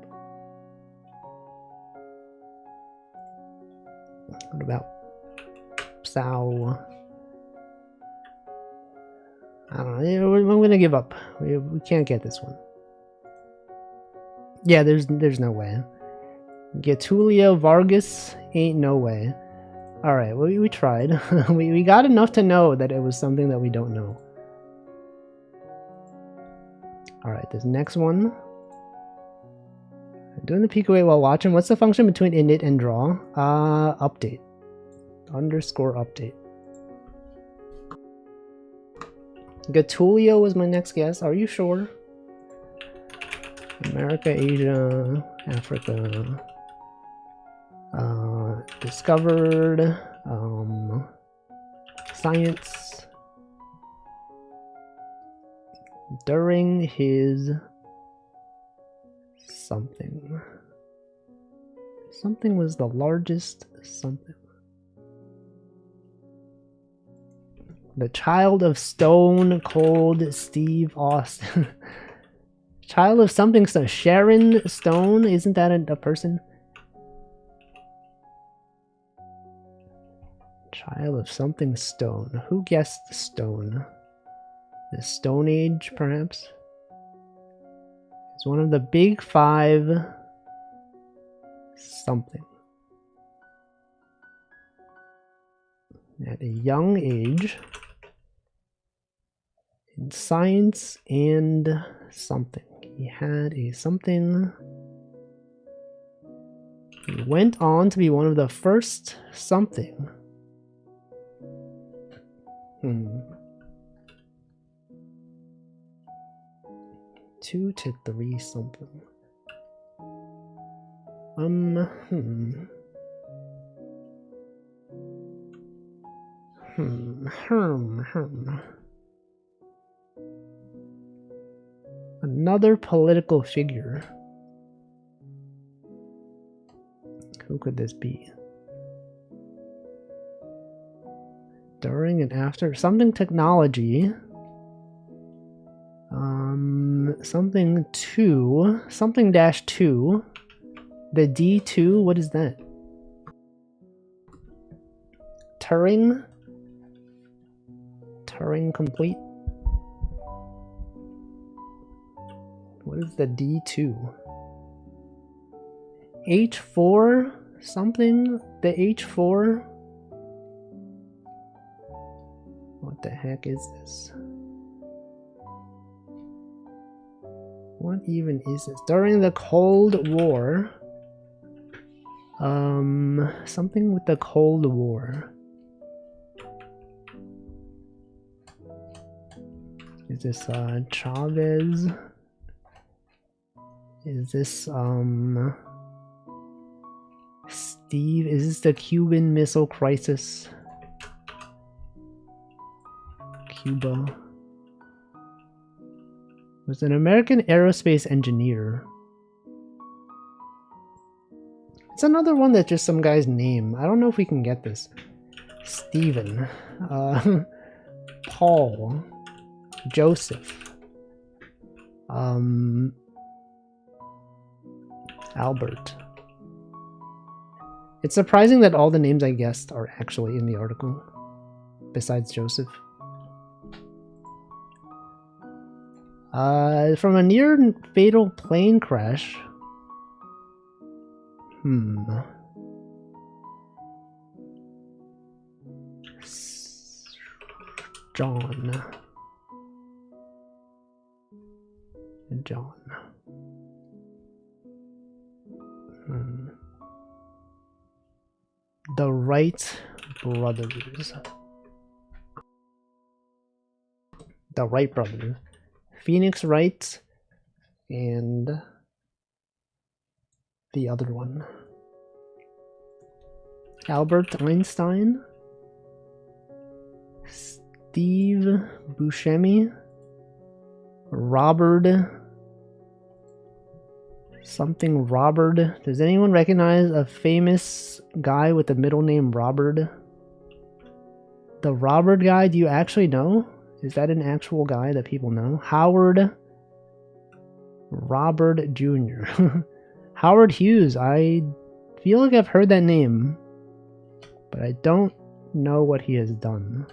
What about Sao? I don't know. I'm gonna give up. We can't get this one. Yeah, there's no way. Getulio Vargas, ain't no way. All right, well, we tried. we got enough to know that it was something that we don't know. All right, this next one. Doing the peek away while watching. What's the function between init and draw? Update. Underscore update. Getulio was my next guess. Are you sure? America, Asia, Africa. Discovered. Science. During his something. Something was the largest something. The Child of Stone Cold Steve Austin. Child of something, so Sharon Stone, isn't that a person? Child of something stone. Who guessed stone? The Stone Age, perhaps? It's one of the big five something. At a young age, in science and something. He had a something. He went on to be one of the first something. 2 to 3 something. Another political figure. Who could this be? During and after something technology. Something 2, something dash 2. The D2, what is that? Turing? Turing complete? What is the D2? H4? Something? The H4? What the heck is this? What even is this? During the Cold War. Something with the Cold War. Is this Chavez? Is this Steve? Is this the Cuban Missile Crisis? Cuba. Was an American aerospace engineer. It's another one that's just some guy's name. I don't know if we can get this. Steven. Paul, Joseph, Albert. It's surprising that all the names I guessed are actually in the article, besides Joseph. From a near fatal plane crash. John. The Wright brothers. The Wright brothers. Phoenix Wright and the other one. Albert Einstein. Steve Buscemi. Robert something Robert. Does anyone recognize a famous guy with the middle name Robert? The Robert guy, do you actually know? Is that an actual guy that people know? Howard Robert Jr. Howard Hughes. I feel like I've heard that name, but I don't know what he has done.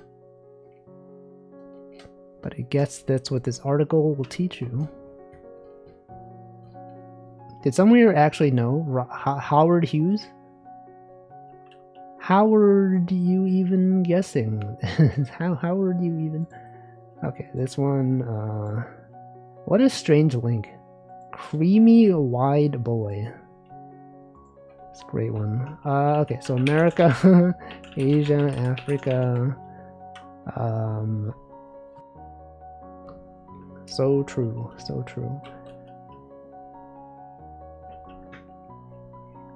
But I guess that's what this article will teach you. Did someone here actually know Howard Hughes? How are you even guessing? How are you even? Okay, this one. What a strange link. Creamy wide boy. It's a great one. Okay, so America, Asia, Africa. So true, so true.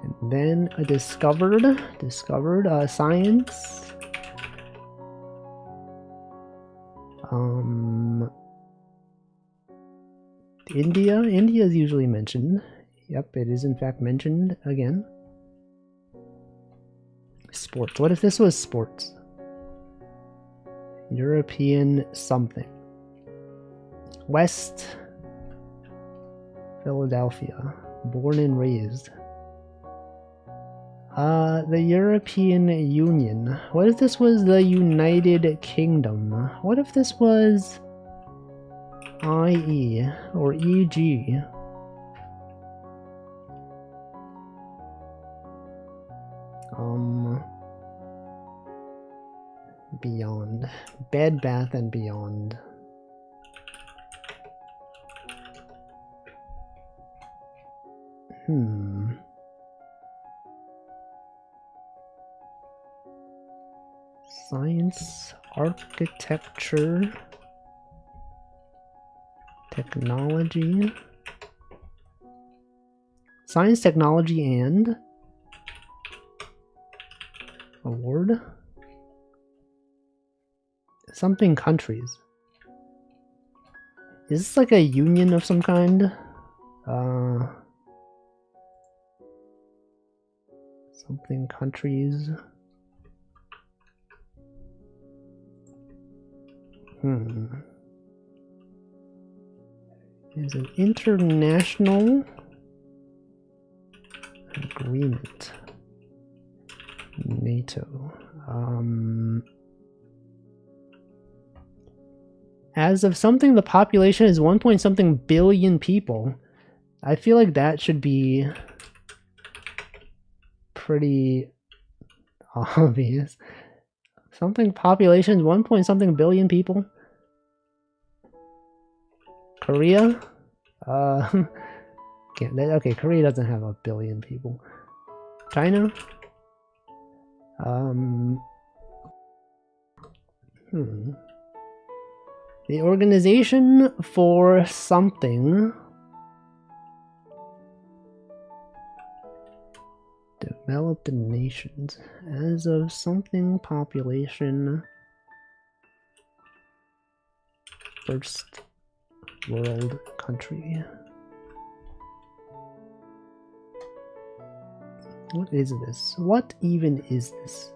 And then I discovered science. India is usually mentioned. Yep, it is in fact mentioned again. Sports. What if this was sports? European something. West Philadelphia. Born and raised. The European Union. What if this was the United Kingdom? What if this was IE or EG? Beyond. Bed Bath and Beyond. Science, architecture, technology. Science, technology, and award. Something countries. Is this like a union of some kind? Something countries. Is an international agreement. NATO. As of something, the population is 1 point something billion people. I feel like that should be pretty obvious. Something population is 1 point something billion people. Korea? Okay, Korea doesn't have a billion people. China? The Organization for something. Developed nations. As of something population. First world country. What is this? What even is this?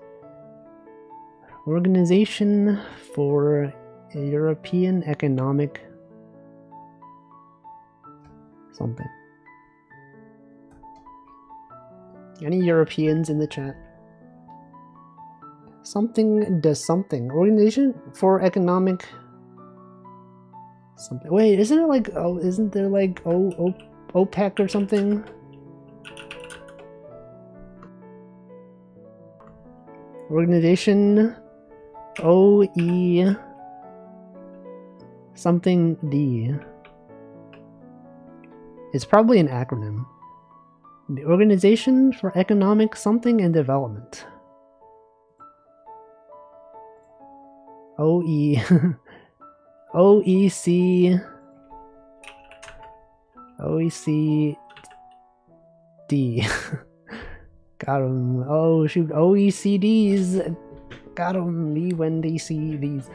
Organization for European Economic something. Any Europeans in the chat? Something does something. Organization for Economic something. Wait, isn't it like, oh, isn't there like OPEC or something? Organization OE something D. It's probably an acronym. The Organization for Economic Something and Development. OE OEC OECD. Got him. Oh shoot, OECDs. Got him. Me when they see these.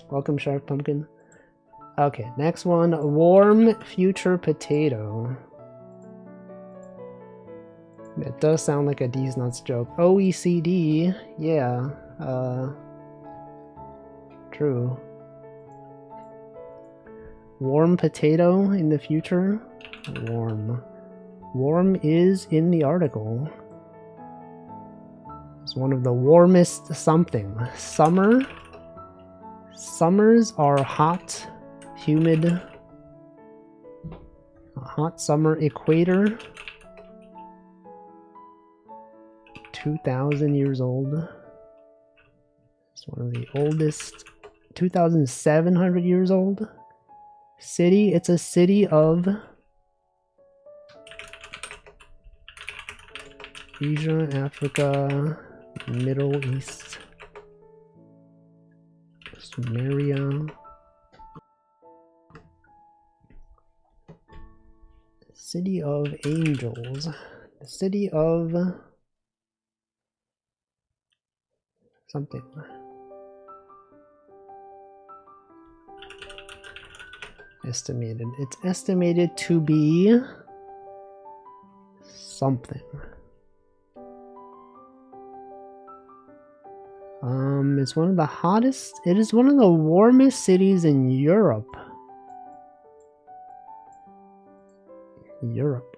Welcome, Sharp Pumpkin. Okay, next one. Warm future potato. That does sound like a D's Nuts joke. OECD. Yeah. True. Warm potato in the future? Warm. Warm is in the article. It's one of the warmest something. Summer. Summers are hot, humid. A hot summer equator. 2,000 years old. It's one of the oldest. 2,700 years old. City. It's a city of Asia, Africa, Middle East. Sumeria. City of Angels. The city of something. Estimated. It's estimated to be something. It's one of the hottest. It is one of the warmest cities in Europe. Europe.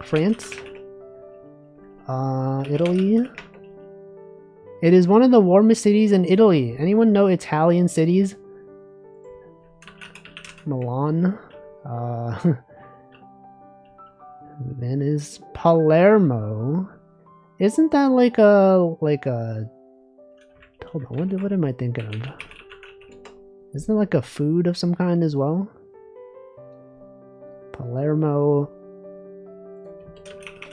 France. Italy. It is one of the warmest cities in Italy. Anyone know Italian cities? Milan. Venice. Palermo. Isn't that like a hold on, what am I thinking of? Isn't it like a food of some kind as well? Palermo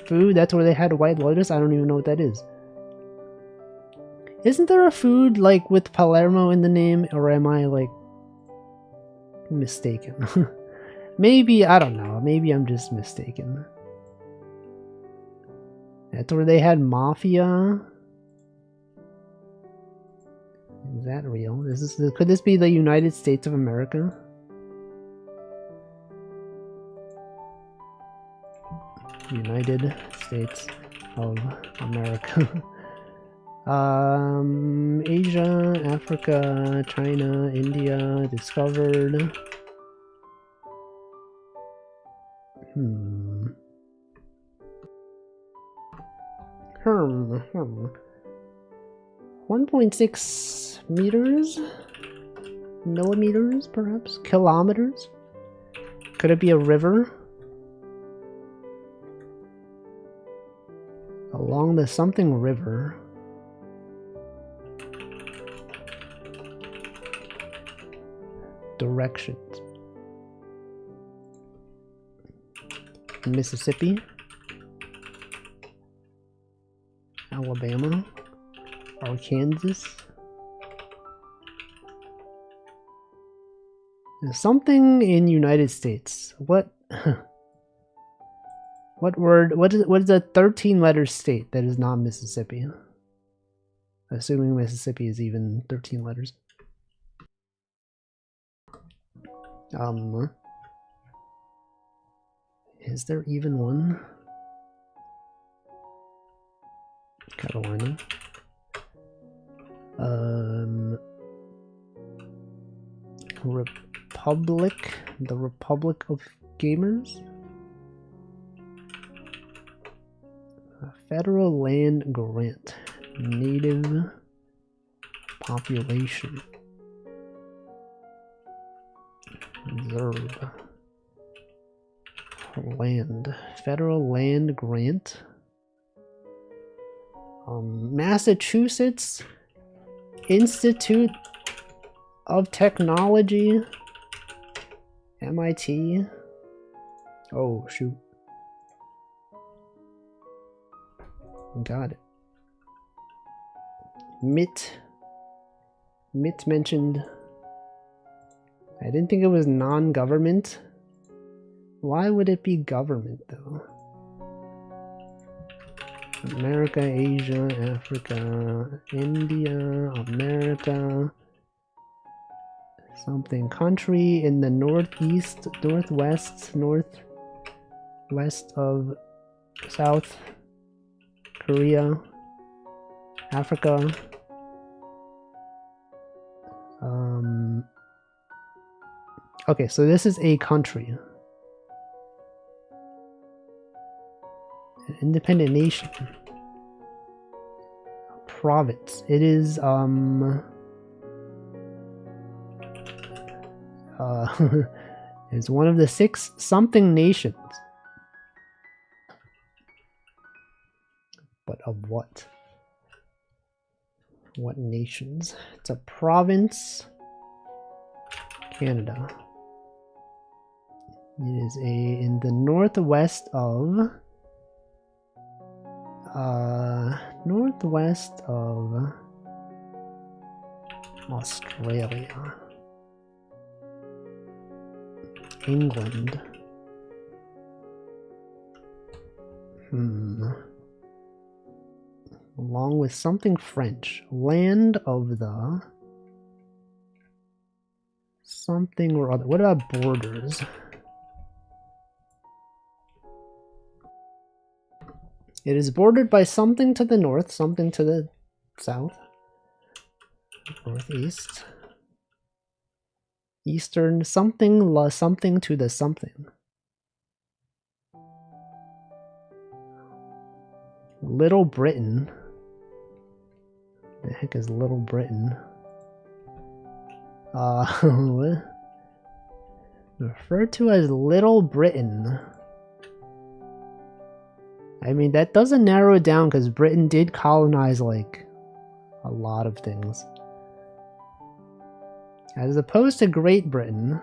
food, that's where they had White Lotus? I don't even know what that is. Isn't there a food like with Palermo in the name, or am I like mistaken? Maybe, I don't know, maybe I'm just mistaken. That's where they had Mafia. Is that real? Could this be the United States of America? United States of America. Asia, Africa, China, India, discovered. 1.6 meters? Millimeters, perhaps? Kilometers? Could it be a river? Along the something river. Directions. Mississippi. Alabama. Arkansas. Something in United States. What? What word? What is a 13-letter state that is not Mississippi? Assuming Mississippi is even 13 letters. Is there even one? Carolina. Republic, the Republic of Gamers. Federal land grant, native population, reserve, land, federal land grant, Massachusetts Institute of Technology, MIT. Oh shoot. Got it. MIT mentioned. I didn't think it was non-government. Why would it be government though? America, Asia, Africa, India, America. Something country in the northeast, northwest of South Korea, Africa. Okay, so this is a country. An independent nation. A province. It is, is one of the 6 something nations. But of what? What nations? It's a province. Canada. It is in the northwest of Australia. England. Along with something French. Land of the something or other. What about borders? It is bordered by something to the north, something to the south, northeast, eastern, something, something to the something. Little Britain. The heck is Little Britain? Referred to as Little Britain. I mean, that doesn't narrow it down because Britain did colonize, like, a lot of things. As opposed to Great Britain.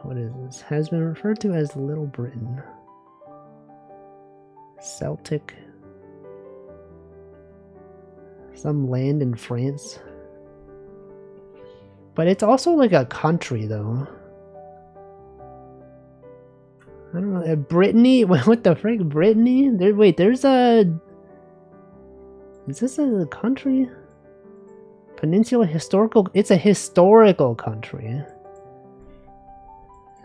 What is this? Has been referred to as Little Britain. Celtic. Some land in France. But it's also like a country, though. I don't know. Brittany? What the frick? Brittany? Wait, there's a... Is this a country? Peninsula Historical... It's a historical country.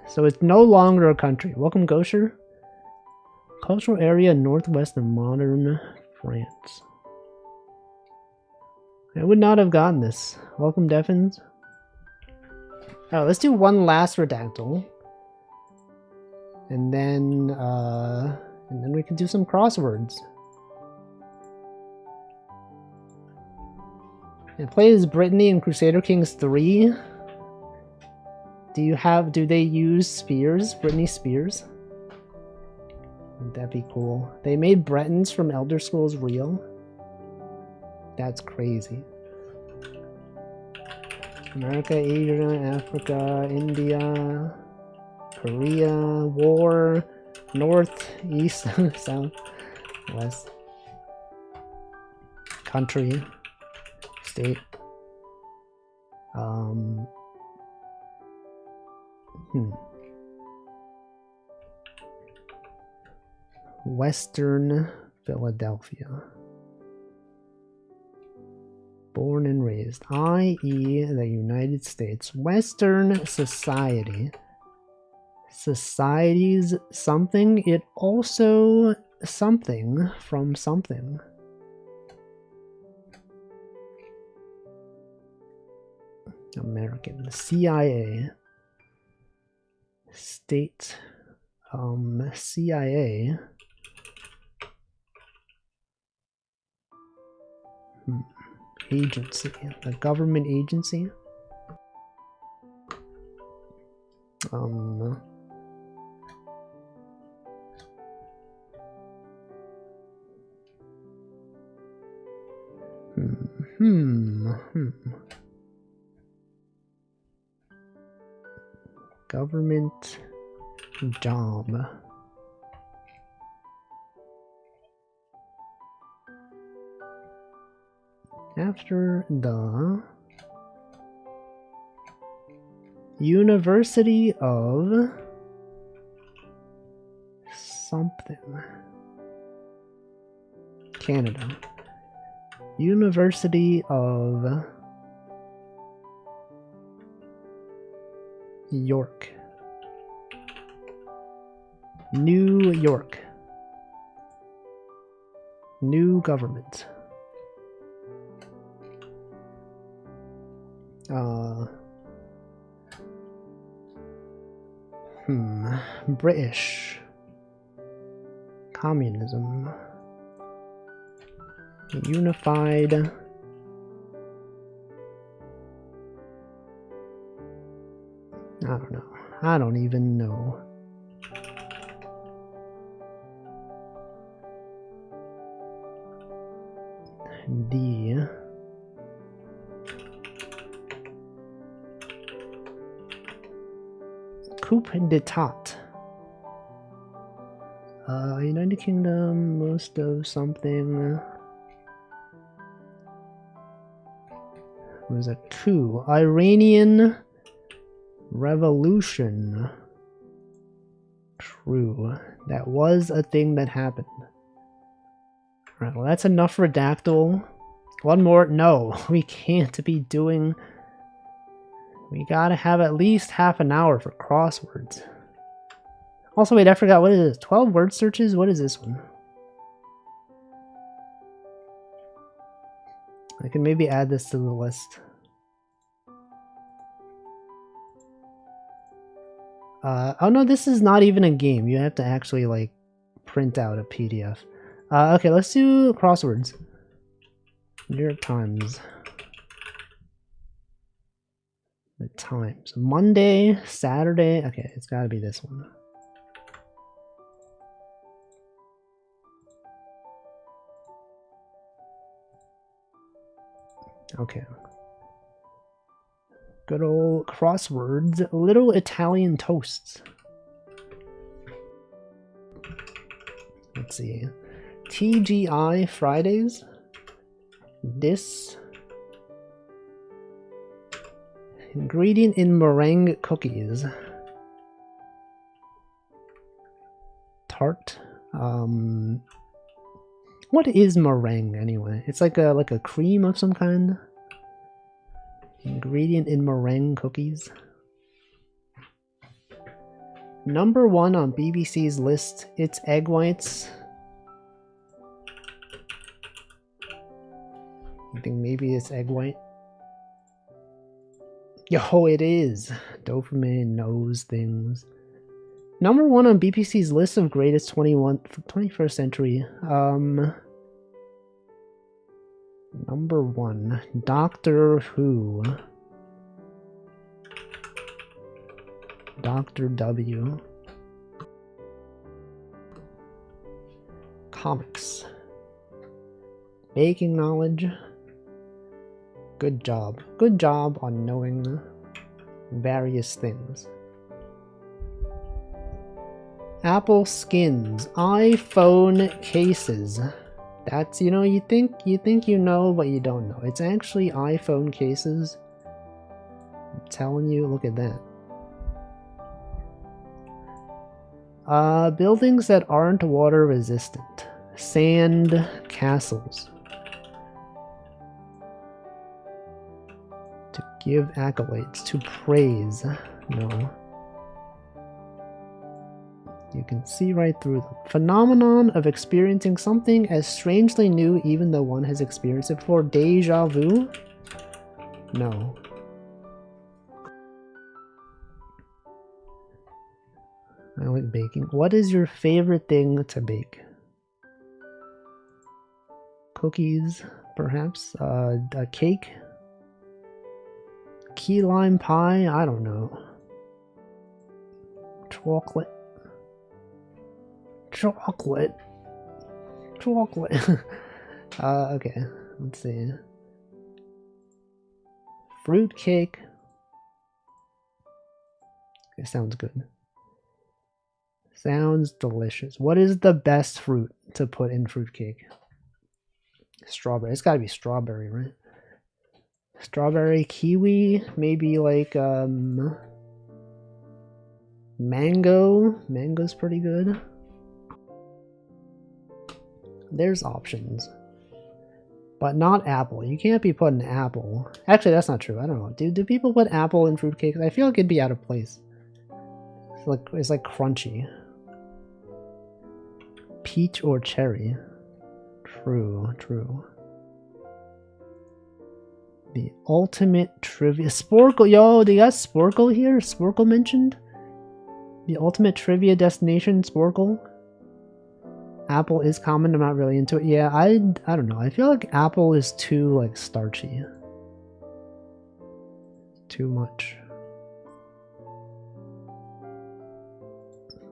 So it's no longer a country. Welcome, Gosher. Cultural area northwest of modern France. I would not have gotten this. Welcome, Defins. Oh, let's do one last redactyl. And then we can do some crosswords. It plays Brittany in Crusader Kings 3. Do they use spears? Brittany spears? Wouldn't that be cool? They made Bretons from Elder Scrolls real? That's crazy. America, Asia, Africa, India, Korea, war, north, east, south, west, country, state, Western Philadelphia. Born and raised, i.e. the United States. Western society. Societies something. It also something from something. American. CIA. State. CIA. Agency. A government agency. Government job. After the University of something. Canada. University of York. New York. New government. British. Communism. Unified. I don't know. I don't even know. D. Coup d'etat. United Kingdom, most of something. It was a coup. Iranian Revolution. True. That was a thing that happened. Alright, well that's enough redactyl. One more. No, we can't be doing... We gotta have at least half an hour for crosswords. Also, wait, I forgot. What is this? 12 word searches? What is this one? I can maybe add this to the list. Oh no, this is not even a game. You have to actually, like, print out a PDF. Okay, let's do crosswords. New York Times. The Times. Monday, Saturday. Okay, it's gotta be this one. Okay. Good old crosswords. Little Italian toasts. Let's see. TGI Fridays. This. Ingredient in meringue cookies. Tart. What is meringue anyway? It's like a cream of some kind. Ingredient in meringue cookies. Number 1 on BBC's list. It's egg whites. I think maybe it's egg white. Yo, it is. Dopamine knows things. Number 1 on BBC's list of greatest 21st century. Number 1. Doctor Who. Dr. W. Comics. Baking knowledge. Good job. Good job on knowing various things. Apple skins. iPhone cases. That's, you know, you think you know, but you don't know. It's actually iPhone cases. I'm telling you, look at that. Buildings that aren't water resistant. Sand castles. To give accolades. To praise. No. You can see right through them. Phenomenon of experiencing something as strangely new even though one has experienced it before. Deja vu? No. I like baking. What is your favorite thing to bake? Cookies, perhaps? A cake? Key lime pie? I don't know. Chocolate. Chocolate. Chocolate. Okay. Let's see. Fruit cake. It sounds good. Sounds delicious. What is the best fruit to put in fruitcake? Strawberry. It's gotta be strawberry, right? Strawberry, kiwi, maybe like mango. Mango's pretty good. There's options. But not apple. You can't be putting apple. Actually, that's not true. I don't know. Do people put apple in fruitcakes? I feel like it'd be out of place. It's like crunchy. Peach or cherry? True, true. The ultimate trivia. Sporkle! Yo, they got Sporkle here? Sporkle mentioned? The ultimate trivia destination, Sporkle? Apple is common, I'm not really into it. Yeah, I don't know. I feel like apple is too, like, starchy. Too much.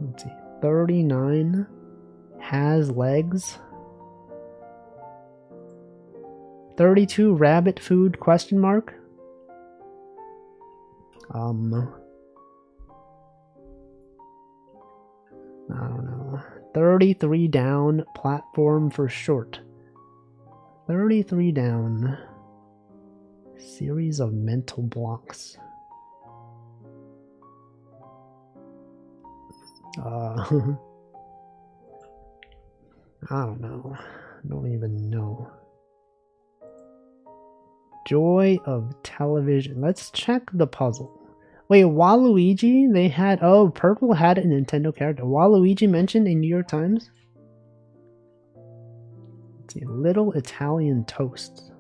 Let's see. 39 has legs. 32 rabbit food question mark. I don't know. 33 down, platform for short. 33 down. Series of mental blocks. I don't know. I don't even know. Joy of television. Let's check the puzzle. Wait, Waluigi? They had... Oh, Purple had a Nintendo character. Waluigi mentioned in New York Times? Let's see. Little Italian toast.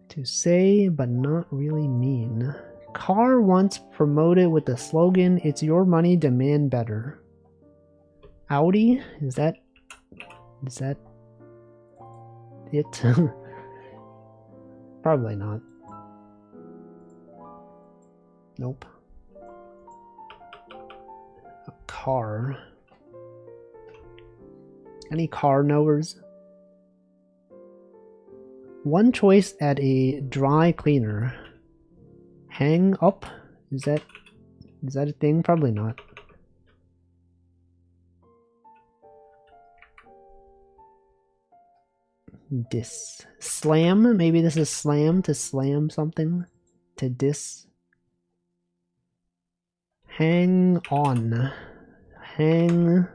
To say, but not really mean. Car once promoted with the slogan, "It's your money, demand better." Audi? Is that it? Probably not. Nope. A car. Any car knowers? One choice at a dry cleaner. Hang up? Is that a thing? Probably not. Dis. Slam? Maybe this is slam, to slam something. To dis. Hang on. Hang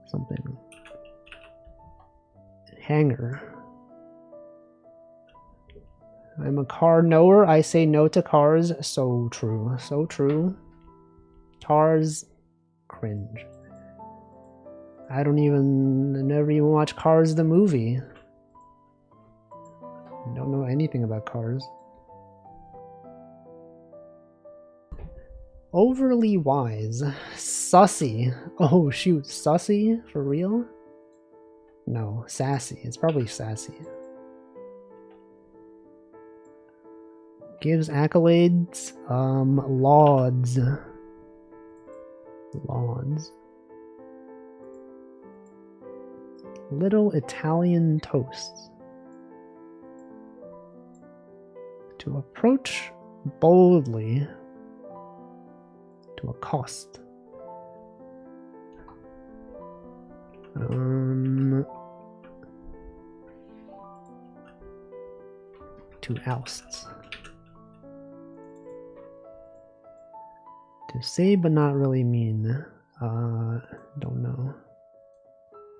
something. Hanger. I'm a car knower. I say no to cars. So true. So true. Cars. Cringe. I never even watch Cars the movie. I don't know anything about cars. Overly wise. Sussy. Oh shoot, sussy? For real? No, sassy. It's probably sassy. Gives accolades. Lauds. Lauds. Little Italian toasts. To approach boldly. To accost. To oust. To say but not really mean. Don't know.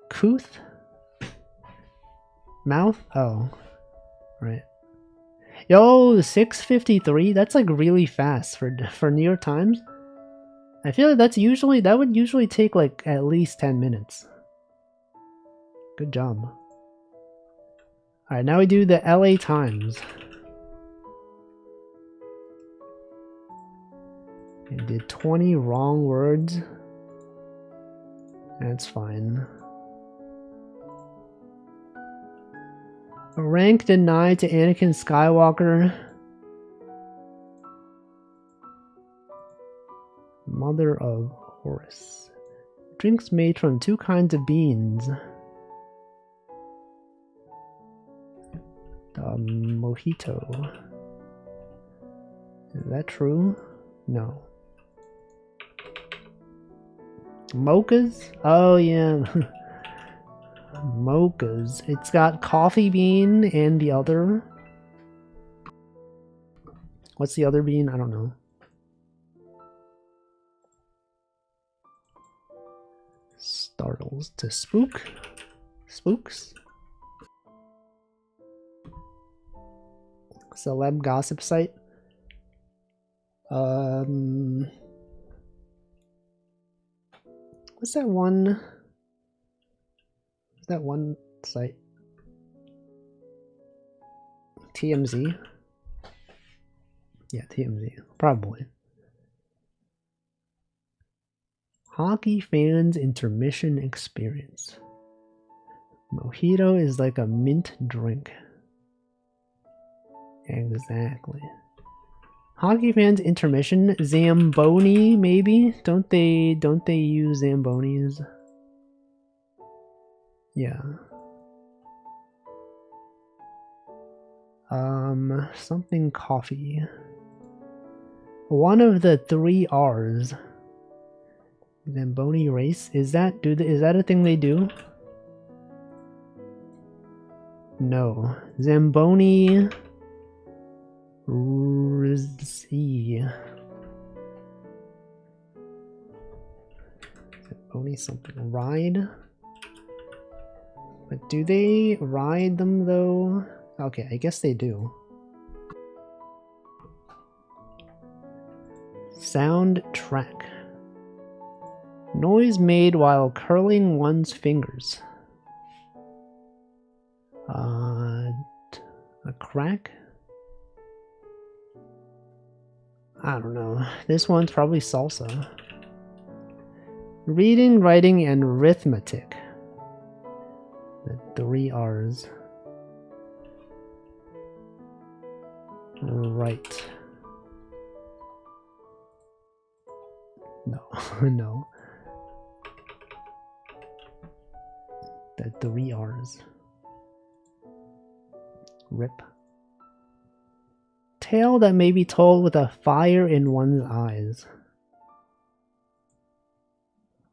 Couth? Mouth? Oh. Right. Yo, 6:53? That's like really fast for New York Times. I feel like that would usually take like at least 10 minutes. Good job. Alright, now we do the LA Times. I did 20 wrong words. That's fine. A rank denied to Anakin Skywalker. Mother of Horus. Drinks made from 2 kinds of beans. Mojito. Is that true? No. Mochas? Oh yeah. Mochas. It's got coffee bean and the other. What's the other bean? I don't know. Startles to spook. Spooks. Celeb gossip site. What's that one? That one site? TMZ? Yeah, TMZ. Probably. Hockey fans' intermission experience. Mojito is like a mint drink. Exactly. Hockey fans' intermission. Zamboni, maybe? Don't they use Zambonis? Yeah. Something coffee. One of the 3 R's. Zamboni race? Is that a thing they do? No. Zamboni Zamboni something. Ride? But do they ride them though? Okay, I guess they do. Soundtrack. Noise made while curling one's fingers. A crack? I don't know. This one's probably salsa. Reading, writing, and arithmetic. The 3 R's. Right. No, no. The 3 R's. Rip. Tale that may be told with a fire in one's eyes.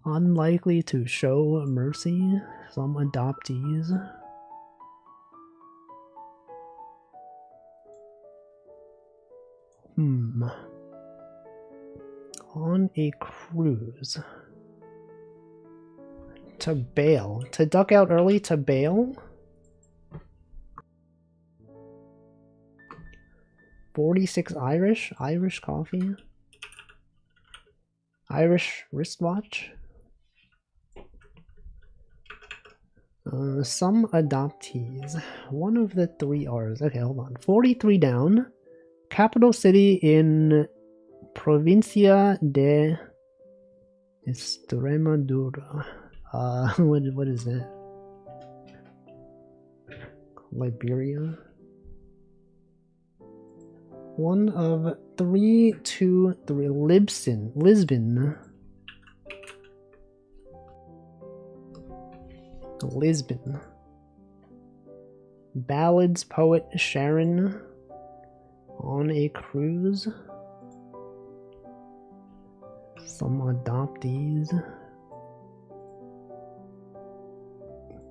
Unlikely to show mercy. Some adoptees. On a cruise. To bail. To duck out early to bail? 46 Irish? Irish coffee? Irish wristwatch? Some adoptees. One of the 3 R's. Okay, hold on. 43 down. Capital city in Provincia de Extremadura. What is that? Liberia? 1 of 3, 2, 3. Lisbon. Ballads poet Sharon. On a cruise. Some adoptees.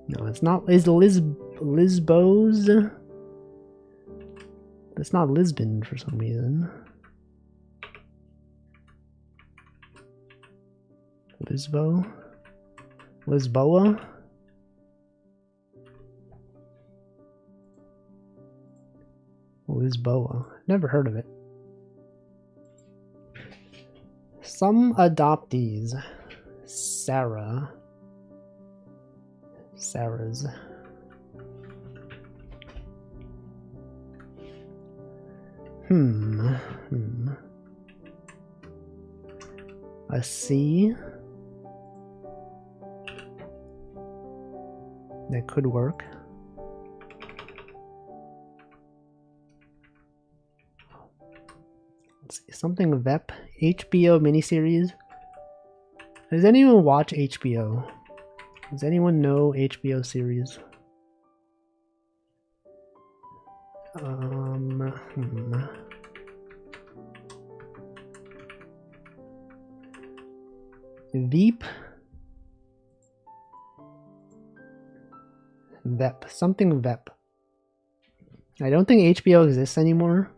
No, it's not. Is Lisbos? It's not Lisbon for some reason. Lisboa? Lisboa. Never heard of it. Some adoptees. Sarah's. A C. That could work. Let's see, something VEP. HBO miniseries. Does anyone watch HBO? Does anyone know HBO series? Veep. VEP. Something VEP. I don't think HBO exists anymore.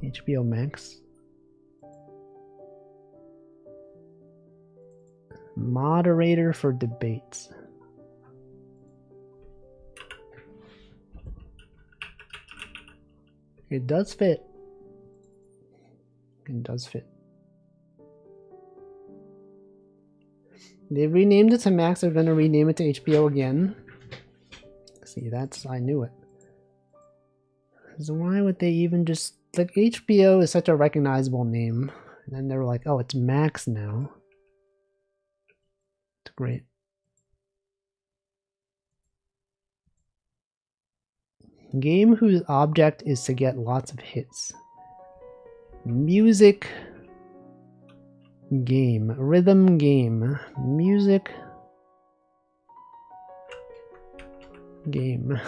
HBO Max. Moderator for debates. It does fit. It does fit. They renamed it to Max. They're going to rename it to HBO again. See, I knew it. So why would they even just, like, HBO is such a recognizable name. And then they were like, oh, it's Max now. It's great. Game whose object is to get lots of hits. Music game. Rhythm game. Music game.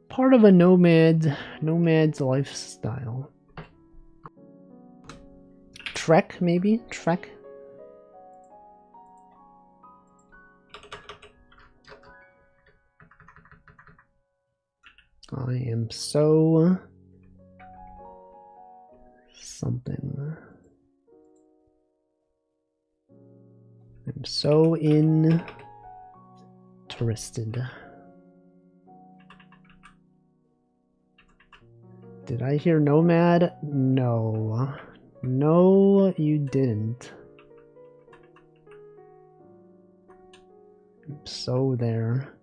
Part of a nomad's lifestyle. Trek, maybe? Trek? I am so something. I'm so interested. Did I hear nomad? No. No, you didn't. I'm so there.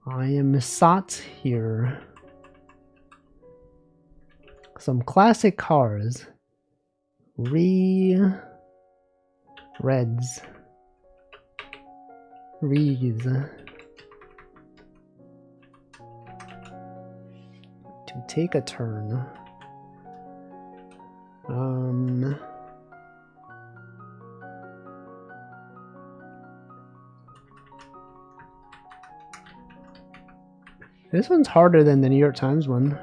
I am sat here. Some classic cars. Reds. Reeds. To take a turn. This one's harder than the New York Times one.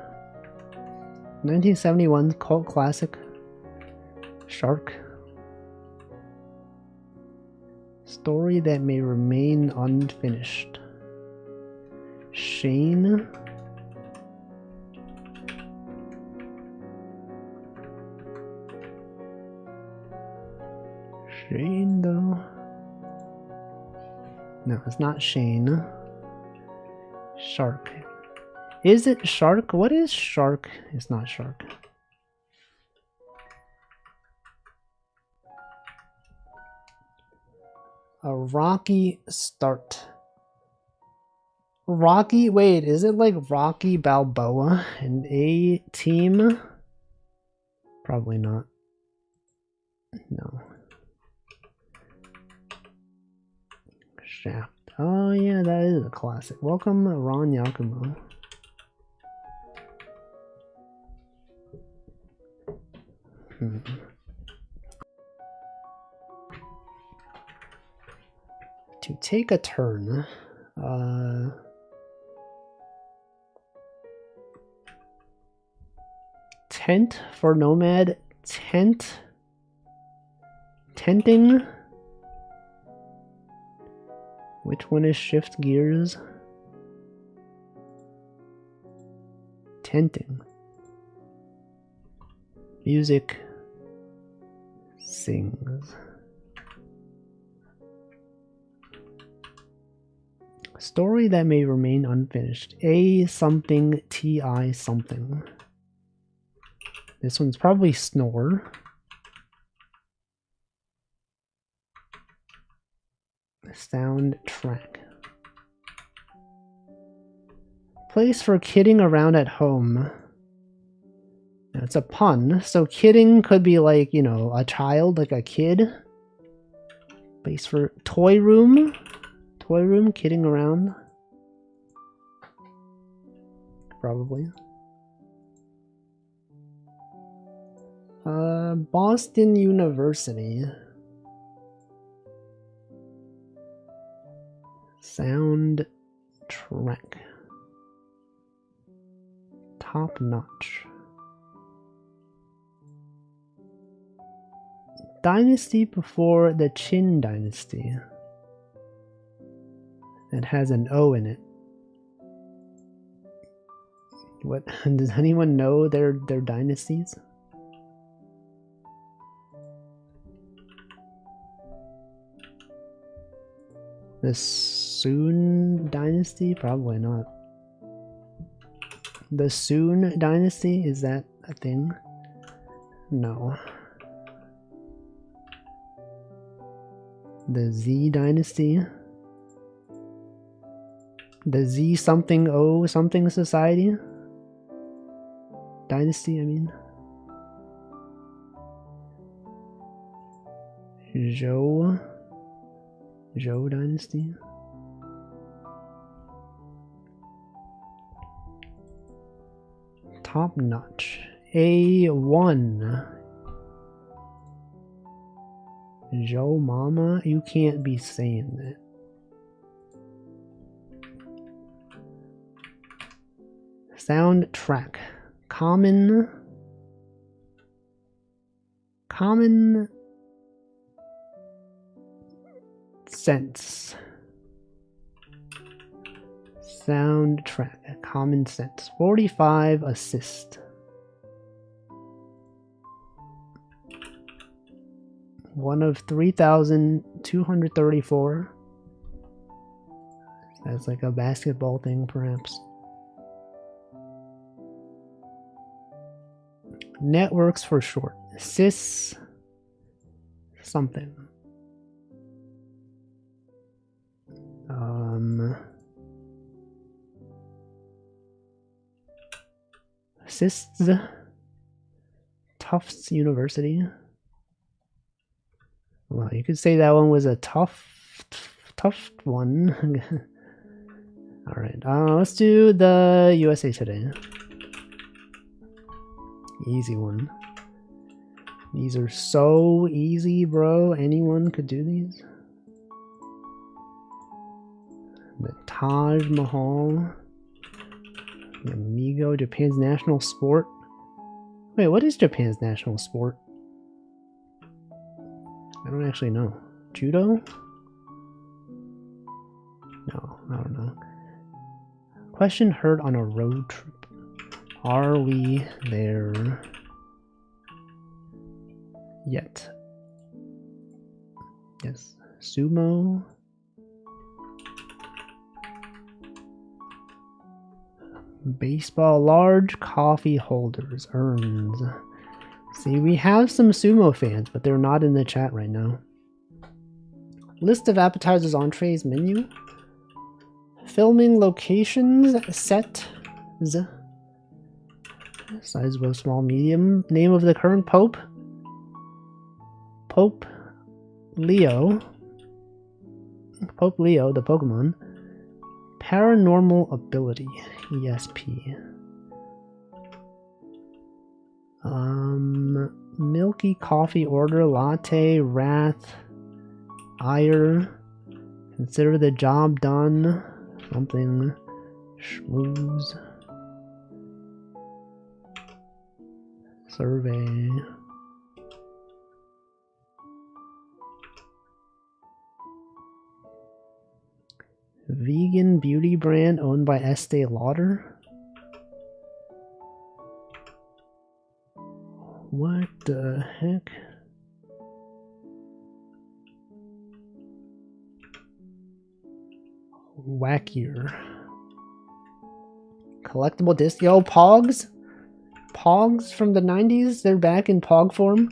1971 cult classic. Shark. Story that may remain unfinished. Shane. Shane, though. No, it's not Shane. Shark. Is it Shark? What is Shark? It's not Shark. A rocky start. Rocky? Wait, is it like Rocky Balboa? An A team? Probably not. No. Shaft. Oh yeah, that is a classic. Welcome, Ron Yakumo. To take a turn. Tent for nomad. Tenting. Which one is shift gears? Tenting. Music sings. Story that may remain unfinished. A something TI something. This one's probably snore. Soundtrack. Place for kidding around at home. It's a pun. So kidding could be like, you know, a child, like a kid. Base for toy room. Toy room, kidding around. Probably. Boston University. Sound track. Top notch. Dynasty before the Qin dynasty. It has an O in it. What does anyone know their dynasties? The Sун dynasty? Probably not. The Sун dynasty? Is that a thing? No. The Z dynasty? The Z something O something society? Dynasty, I mean. Zhou dynasty? Top notch. A1. Zhou mama? You can't be saying that. Soundtrack. Common sense. Soundtrack. Common sense. 45 assist. One of 3,234. That's like a basketball thing, perhaps. Networks for short. Sys something. Sys Tufts University. Well, you could say that one was a tough one. All right, let's do the USA Today. Easy one. These are so easy, bro. Anyone could do these. The Taj Mahal. The Amigo, Japan's national sport. Wait, what is Japan's national sport? I don't actually know. Judo? No, I don't know. Question heard on a road trip. Are we there yet? Yes. Sumo. Baseball. Large coffee holders. Urns. See, we have some sumo fans, but they're not in the chat right now. List of appetizers, entrees, menu. Filming locations, set. Size both small, medium. Name of the current pope. Pope Leo. Pope Leo, the Pokemon. Paranormal ability, ESP. Milky coffee order, latte, wrath, ire, consider the job done, something, schmooze, survey. Vegan beauty brand owned by Estee Lauder. What the heck? Wackier. Collectible disc. Yo, Pogs? Pogs from the 90s? They're back in Pog form?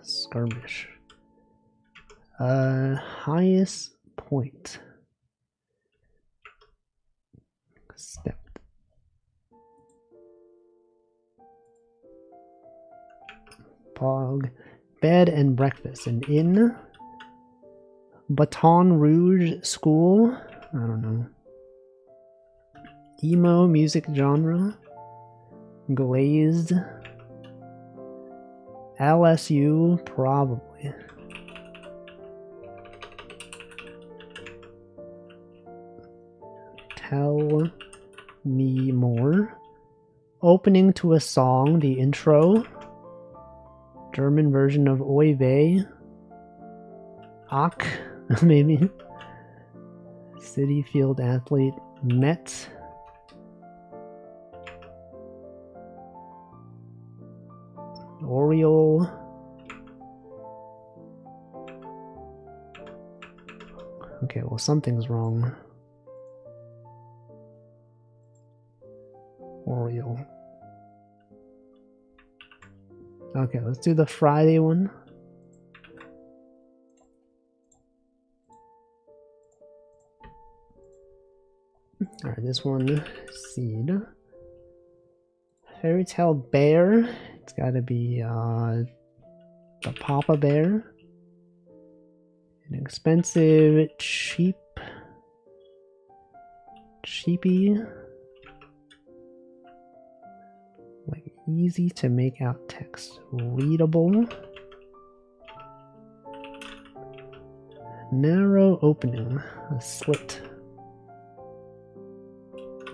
Skirmish. Highest point. Step. Pog. Bed and breakfast. An inn. Baton Rouge school. I don't know. Emo music genre. Glazed. LSU, probably. Tell me more. Opening to a song, the intro. German version of Oy Vey. Ach, maybe. City Field athlete. Met. Oriole. Okay, well, something's wrong. Oriole. Okay, let's do the Friday one. Alright, this one, seed. Fairy Tale Bear. It's gotta be the Papa Bear. Inexpensive, cheap. Cheapy. Like easy to make out text. Readable. Narrow opening. A slit.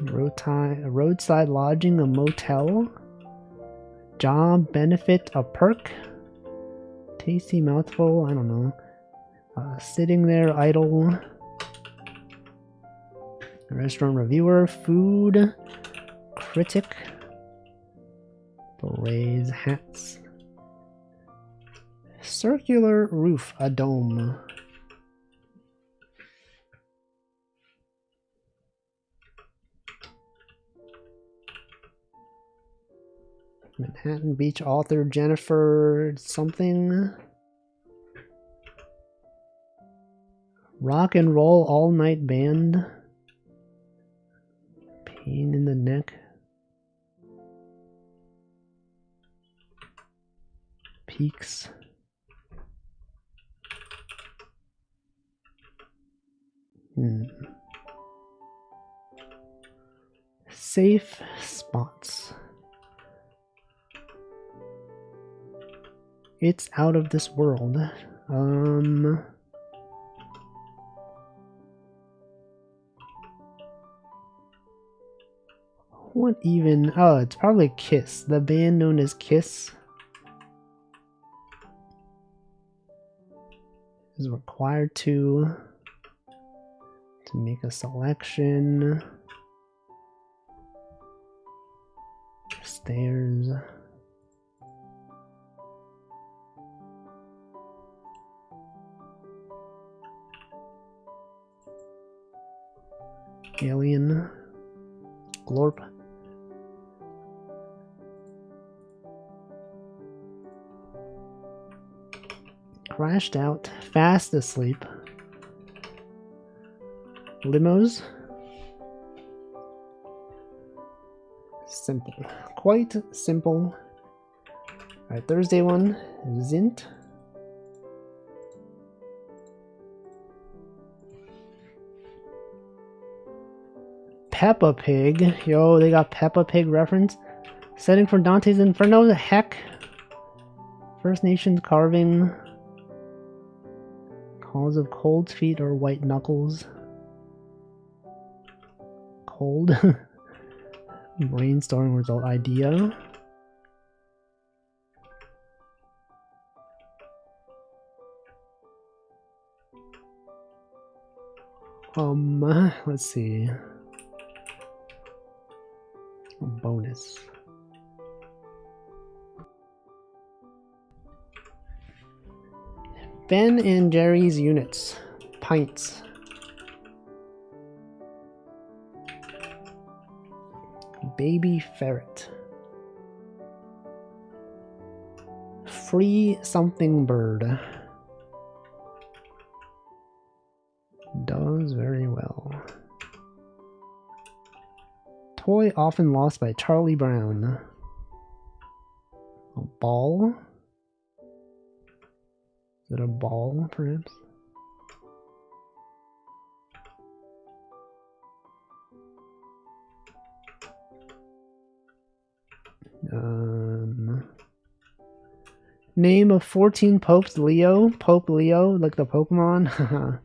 Roadside lodging, a motel. Job, benefit, a perk. Tasty mouthful, I don't know. Sitting there idle. Restaurant reviewer, food critic. Berets, hats. Circular roof, a dome. Manhattan Beach author Jennifer something. Rock and roll all night band. Pain in the neck. Peaks. Safe spots. It's out of this world. What even? Oh, it's probably Kiss. The band known as Kiss is required to make a selection. Stairs. Alien. Glorp. Crashed out. Fast asleep. Limos. Simple. Quite simple. Alright, Thursday one. Zint. Peppa Pig. Yo, they got Peppa Pig reference. Setting for Dante's Inferno. The heck? First Nations carving. Cause of cold feet or white knuckles. Cold. Brainstorming result idea. Let's see. Bonus. Ben and Jerry's units. Pints. Baby ferret. Free something bird. Does very well. Toy often lost by Charlie Brown. A ball. it a ball, perhaps? Name of 14 popes. Leo. Pope Leo, like the Pokemon.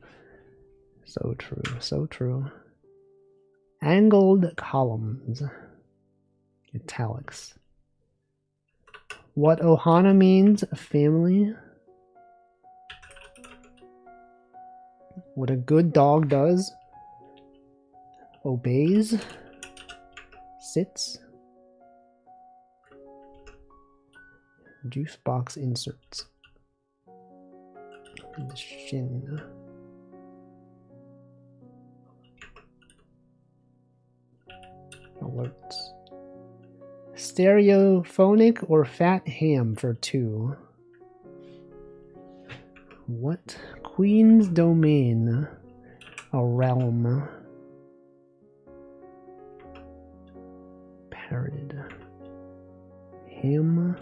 So true, so true. Angled columns. Italics. What Ohana means, family. What a good dog does. Obeys. Sits. Juice box inserts. The shin. Alerts. Stereophonic or fat ham for 2. What? Queen's domain. A realm. Parroted. Ham.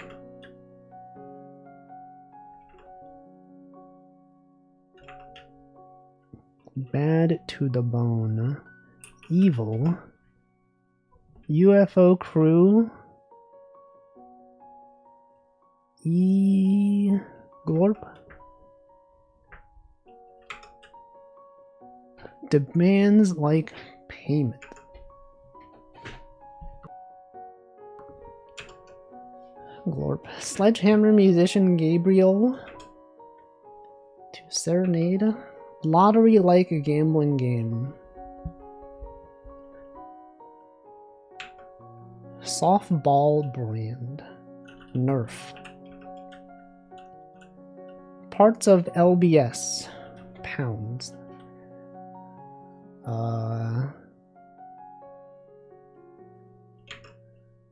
Bad to the bone. Evil. UFO crew. Glorp. Demands like payment. Glorp. Sledgehammer musician Gabriel. To serenade. Lottery like a gambling game. Softball brand. Nerf. Parts of LBS. Pounds. I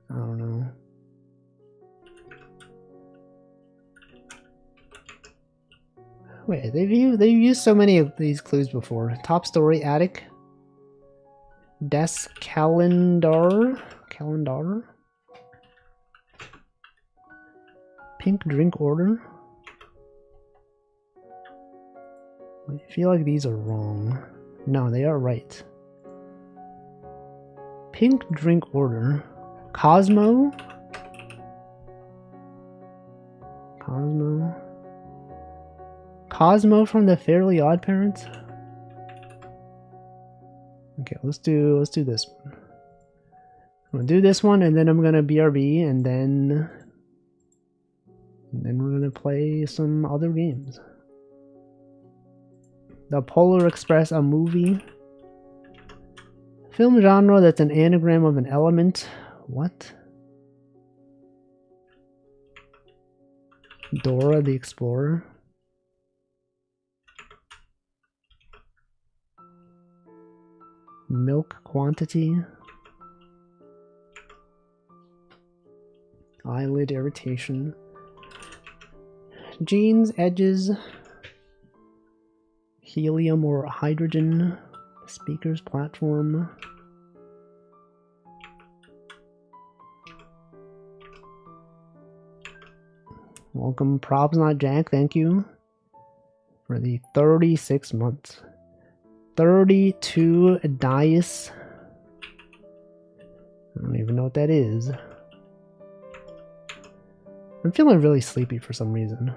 don't know. Wait, they've used so many of these clues before. Top story, attic. Desk calendar. Pink drink order. I feel like these are wrong. No, they are right. Pink drink order. Cosmo. Cosmo from the Fairly Odd Parents. Okay, let's do this one. I'm gonna do this one, and then I'm gonna BRB, and then we're gonna play some other games. The Polar Express, a movie. Film genre that's an anagram of an element. What? Dora the Explorer. Milk quantity. Eyelid irritation. Jeans, edges. Helium or hydrogen. Speakers, platform. Welcome, Probs Not Jack, thank you for the 36 months. 32 dice. I don't even know what that is. I'm feeling really sleepy for some reason.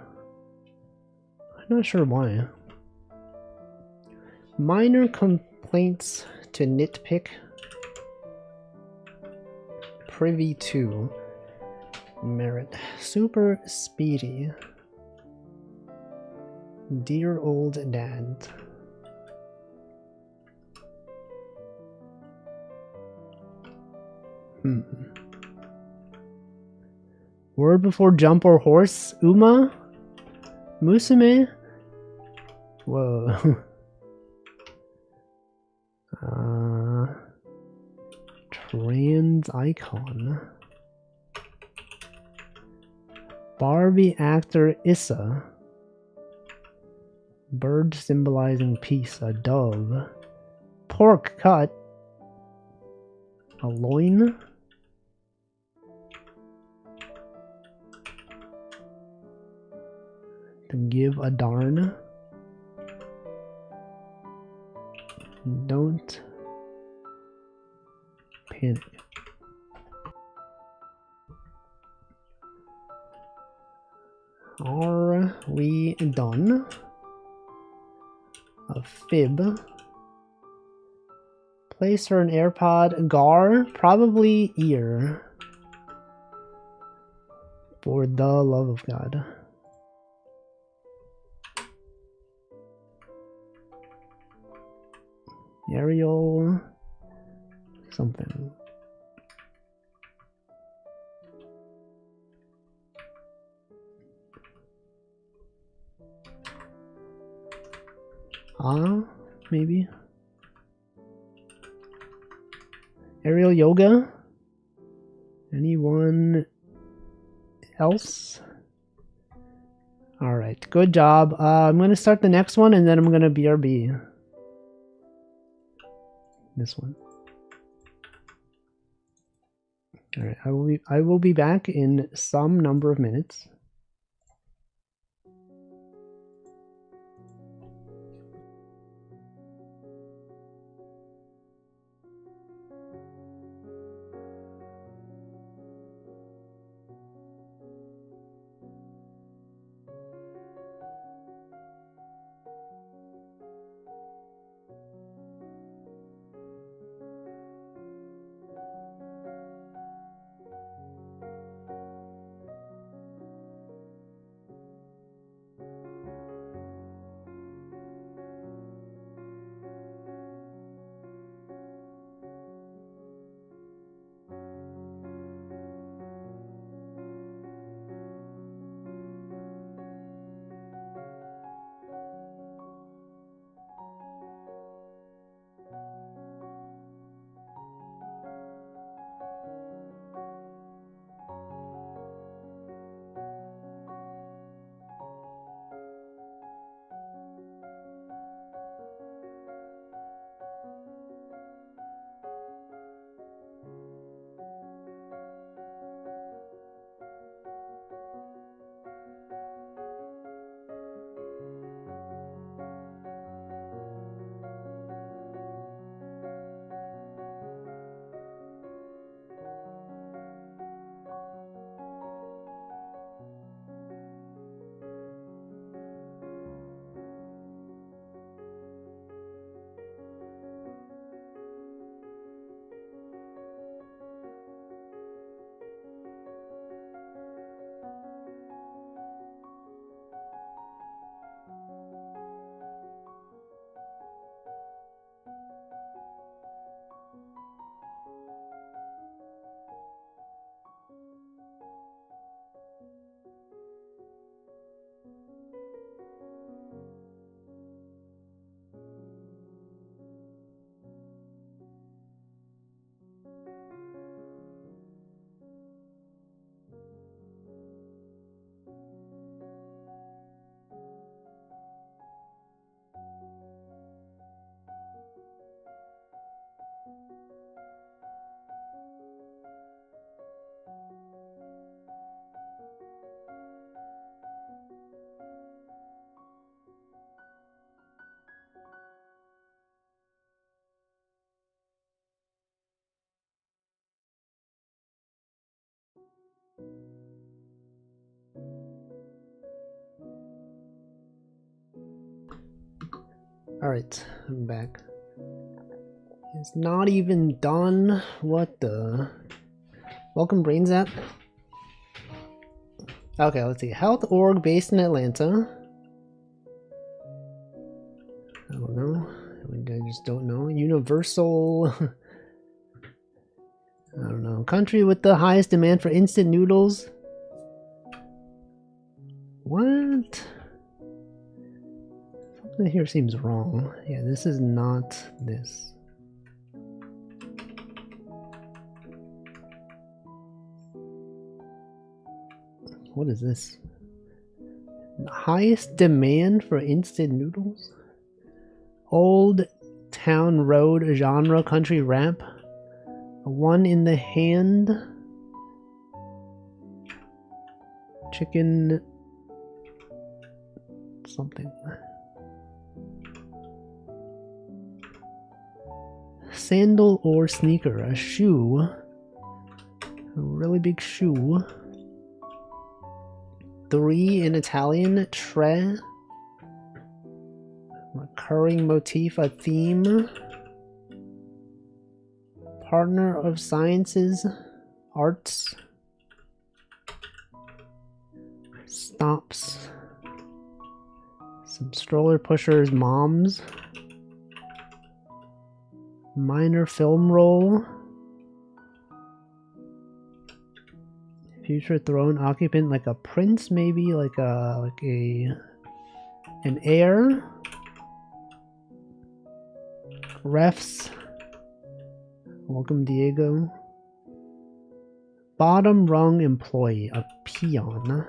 I'm not sure why. Minor complaints to nitpick. Privy to. Merit. Super speedy. Dear old dad. Word before jump or horse. Uma? Musume? Whoa. Trans icon. Barbie actor Issa. Bird symbolizing peace. A dove. Pork cut. A loin. to give a darn. Don't panic. Are we done? A fib. Place for an AirPod. Gar, probably ear. For the love of God. Ariel something. Maybe. Aerial yoga? Anyone else? Alright, good job. I'm gonna start the next one and then I'm gonna BRB. This one. Alright, I will be back in some number of minutes. Alright, I'm back. It's not even done. What the? Welcome, BrainZap. Okay, let's see. Health org based in Atlanta. I don't know. I just don't know. Universal. I don't know. Country with the highest demand for instant noodles. What? Something here seems wrong. Yeah, this is not this. What is this? The highest demand for instant noodles? Old Town Road genre country rap. One in the hand. Chicken something. Sandal or sneaker, a shoe. A really big shoe. 3 in Italian, tre. Recurring motif, a theme. Partner of sciences, arts. Stops. Some stroller pushers, moms. Minor film role. Future throne occupant, like a prince, maybe like an heir. Refs. Welcome, Diego. Bottom rung employee, a peon.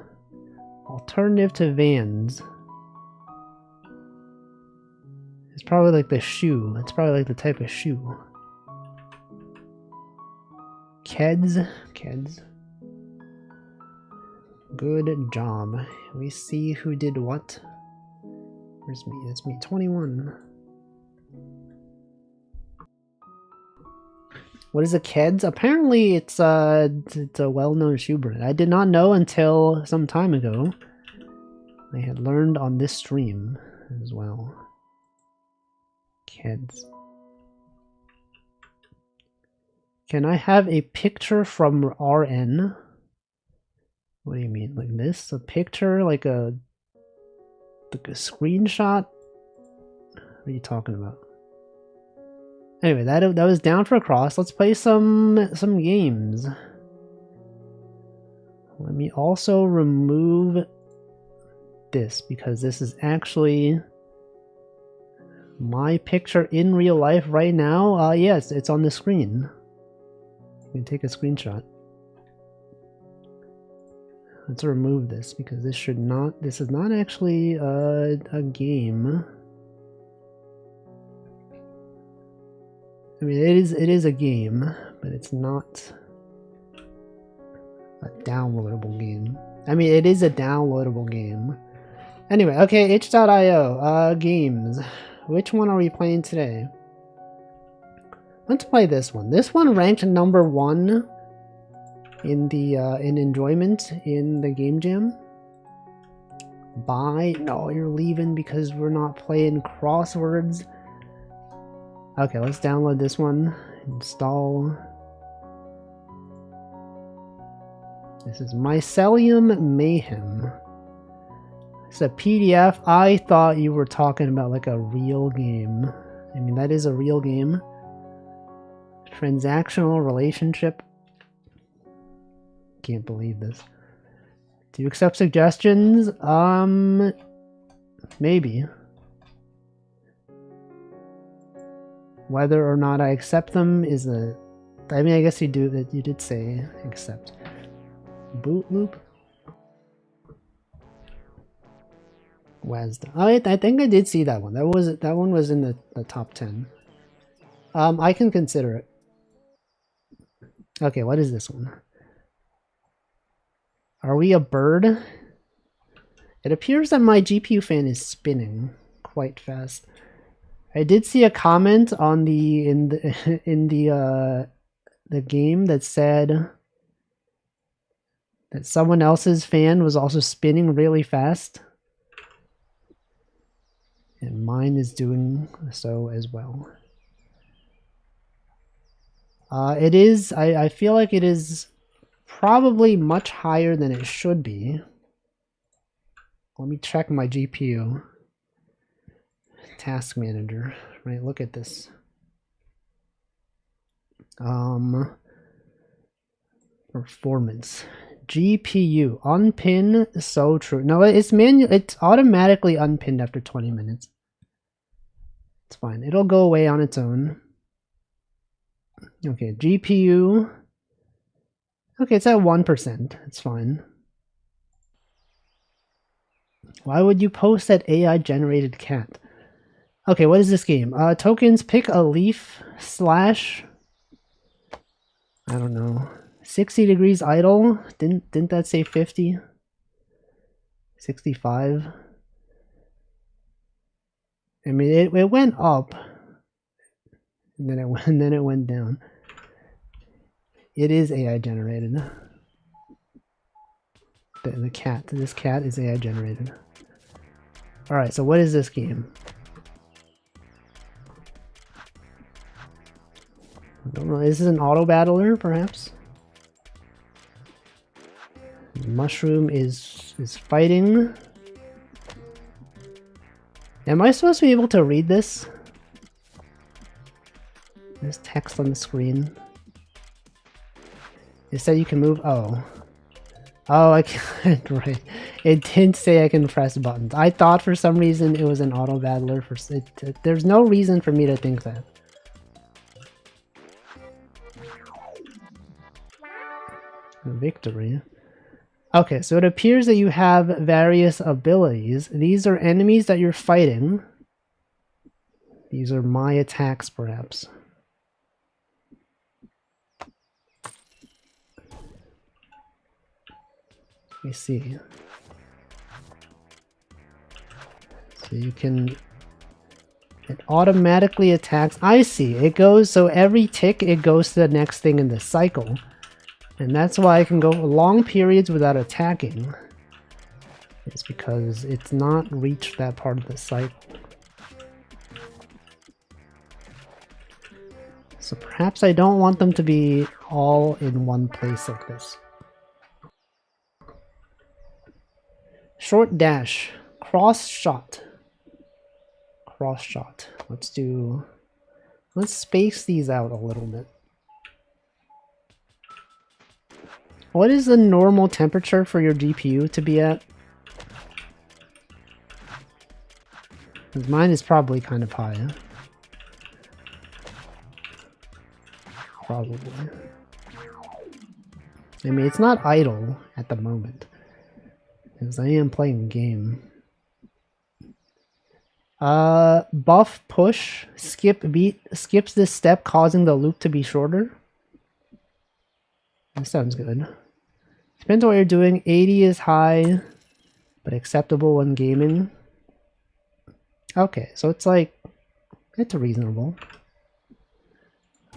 Alternative to Vans. It's probably like the shoe. It's probably like the type of shoe. Keds. Keds. Good job. We see who did what. Where's me? It's me. 21. What is a Keds? Apparently it's a well-known shoe brand. I did not know until some time ago. I had learned on this stream as well. Keds. Can I have a picture from RN? What do you mean? Like this? A picture? Like a screenshot? What are you talking about? Anyway, that was down for a cross. Let's play some games. Let me also remove this because this is actually my picture in real life right now. Yes, it's on the screen. You can take a screenshot. Let's remove this because this is not actually a game. I mean, it is a game, but it's not a downloadable game. I mean, it is a downloadable game. Anyway, okay, itch.io, games. Which one are we playing today? Let's play this one. This one ranked number 1 in the in enjoyment in the game jam. Bye. No, you're leaving because we're not playing crosswords. Okay, let's download this one. Install. This is Mycelium Mayhem. It's a PDF. I thought you were talking about like a real game. I mean, that is a real game. Transactional relationship. Can't believe this. Do you accept suggestions? Maybe. Whether or not I accept them is a... I mean, I guess you do that. You did say accept. Boot loop. WASD. Oh, I think I did see that one. That one was in the top 10. I can consider it. Okay, what is this one? Are we a bird? It appears that my GPU fan is spinning quite fast. I did see a comment on the game that said that someone else's fan was also spinning really fast. And mine is doing so as well. It is, I feel like it is probably much higher than it should be. Let me check my GPU. Task manager, right? Look at this. Performance. GPU unpin, so true. No, it's manual. It's automatically unpinned after 20 minutes. It's fine. It'll go away on its own. Okay, GPU. Okay, it's at 1%. It's fine. Why would you post that AI generated cat? Okay, what is this game? Tokens, pick a leaf slash. I don't know. 60 degrees idle. Didn't that say 50? 65. I mean, it went up, and then it went down. It is AI generated. The cat. This cat is AI generated. All right. So what is this game? I don't know. Is this an auto battler, perhaps? Mushroom is fighting. Am I supposed to be able to read this? There's text on the screen. It said you can move. Oh. Oh, I can't. Right. It didn't say I can press buttons. I thought for some reason it was an auto battler. There's no reason for me to think that. Victory. Okay, so it appears that you have various abilities. These are enemies that you're fighting. These are my attacks, perhaps. Let me see. So you can... It automatically attacks. I see. It goes... So every tick, it goes to the next thing in the cycle. And that's why I can go long periods without attacking. It's because it's not reached that part of the cycle. So perhaps I don't want them to be all in one place like this. Short dash. Cross shot. Cross shot. Let's space these out a little bit. What is the normal temperature for your GPU to be at? Mine is probably kind of high. Huh? Probably. I mean, it's not idle at the moment, because I am playing a game. Buff push, skip beat, skips this step, causing the loop to be shorter. That sounds good. Depends on what you're doing. 80 is high, but acceptable when gaming. Okay, so it's like, it's reasonable.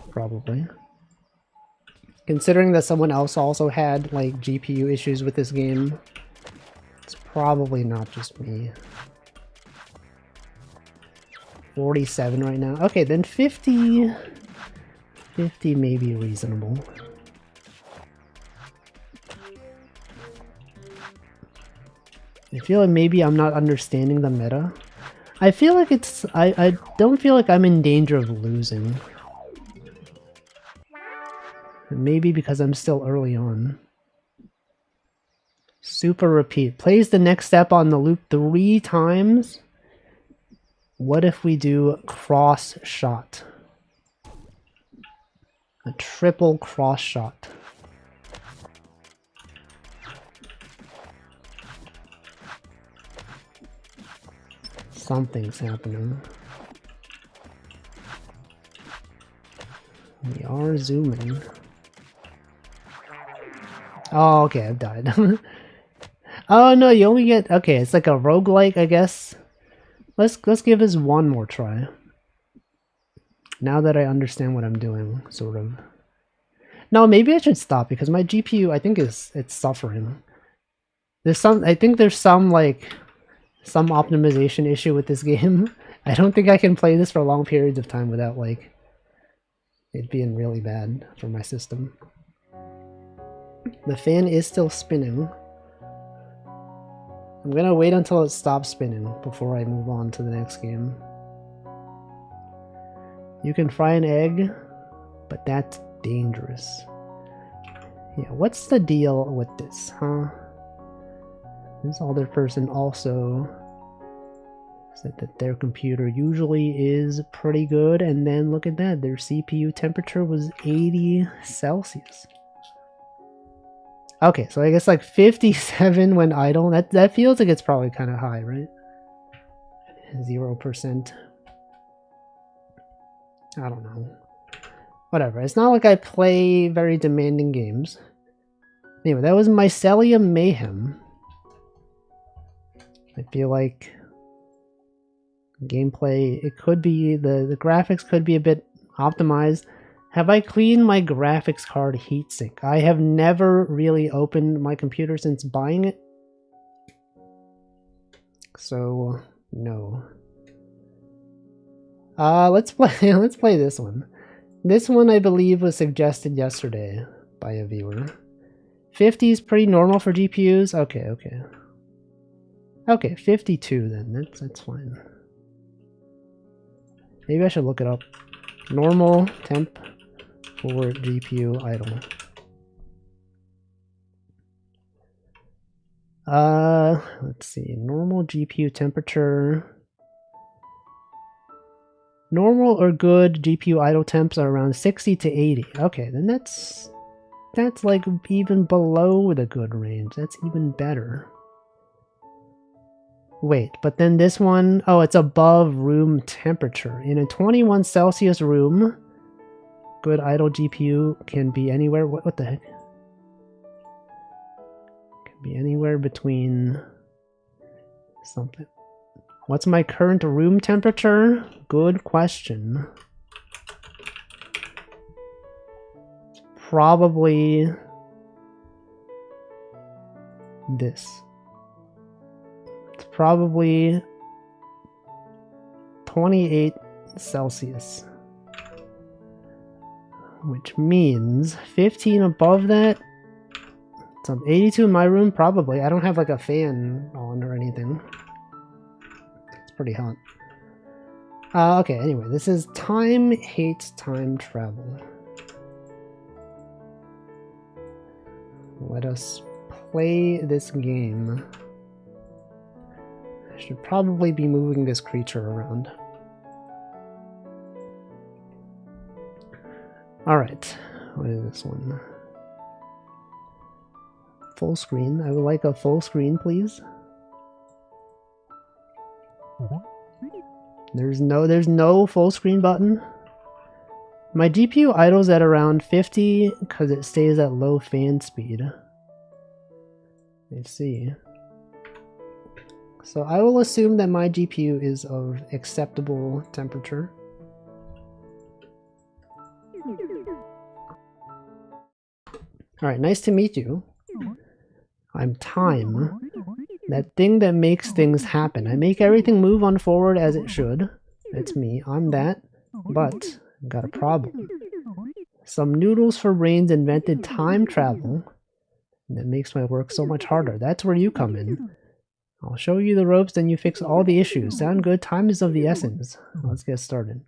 Probably. Considering that someone else also had like GPU issues with this game, it's probably not just me. 47 right now. Okay, then 50 may be reasonable. I feel like maybe I'm not understanding the meta. I feel like it's... I don't feel like I'm in danger of losing. Maybe because I'm still early on. Super repeat. Plays the next step on the loop 3 times. What if we do cross shot? A triple cross shot. Something's happening. We are zooming. Oh, okay, I've died. Oh no, you only get... Okay, it's like a roguelike, I guess. Let's give this one more try. Now that I understand what I'm doing, sort of. No, maybe I should stop because my GPU, I think, it's suffering. I think there's some optimization issue with this game. I don't think I can play this for long periods of time without like it being really bad for my system. The fan is still spinning. I'm gonna wait until it stops spinning before I move on to the next game. You can fry an egg, but that's dangerous. Yeah, what's the deal with this, huh? This other person also said that their computer usually is pretty good, and then look at that, their CPU temperature was 80 Celsius. Okay, so I guess like 57 when idle. That feels like it's probably kind of high, right? 0%. I don't know. Whatever. It's not like I play very demanding games. Anyway, that was Mycelium Mayhem. I feel like Gameplay, it could be, the graphics could be a bit optimized. Have I cleaned my graphics card heatsink? I have never really opened my computer since buying it. So, no. Let's play this one. This one I believe was suggested yesterday by a viewer. 50 is pretty normal for GPUs? Okay, okay. Okay, 52 then, that's fine. Maybe I should look it up. Normal temp for GPU idle. Let's see, normal GPU temperature. Normal or good GPU idle temps are around 60 to 80. Okay, then that's like even below the good range. That's even better. Wait, but then this one, oh, it's above room temperature. In a 21 Celsius room, good idle GPU can be anywhere. What the heck? Can be anywhere between something. What's my current room temperature? Good question. It's probably this. It's probably 28 Celsius. Which means 15 above that. So 82 in my room, probably. I don't have like a fan on or anything. Pretty hot. Okay, anyway, this is Time Hates Time Travel. Let us play this game. I should probably be moving this creature around. Alright, what is this one? Full screen. I would like a full screen, please. There's no full screen button. My GPU idles at around 50 because it stays at low fan speed. Let's see. So I will assume that my GPU is of acceptable temperature. Alright, nice to meet you. I'm Time. That thing that makes things happen. I make everything move on forward as it should. That's me. I'm that. But I've got a problem. Some noodles for brains invented time travel. That makes my work so much harder. That's where you come in. I'll show you the ropes, then you fix all the issues. Sound good? Time is of the essence. Let's get started.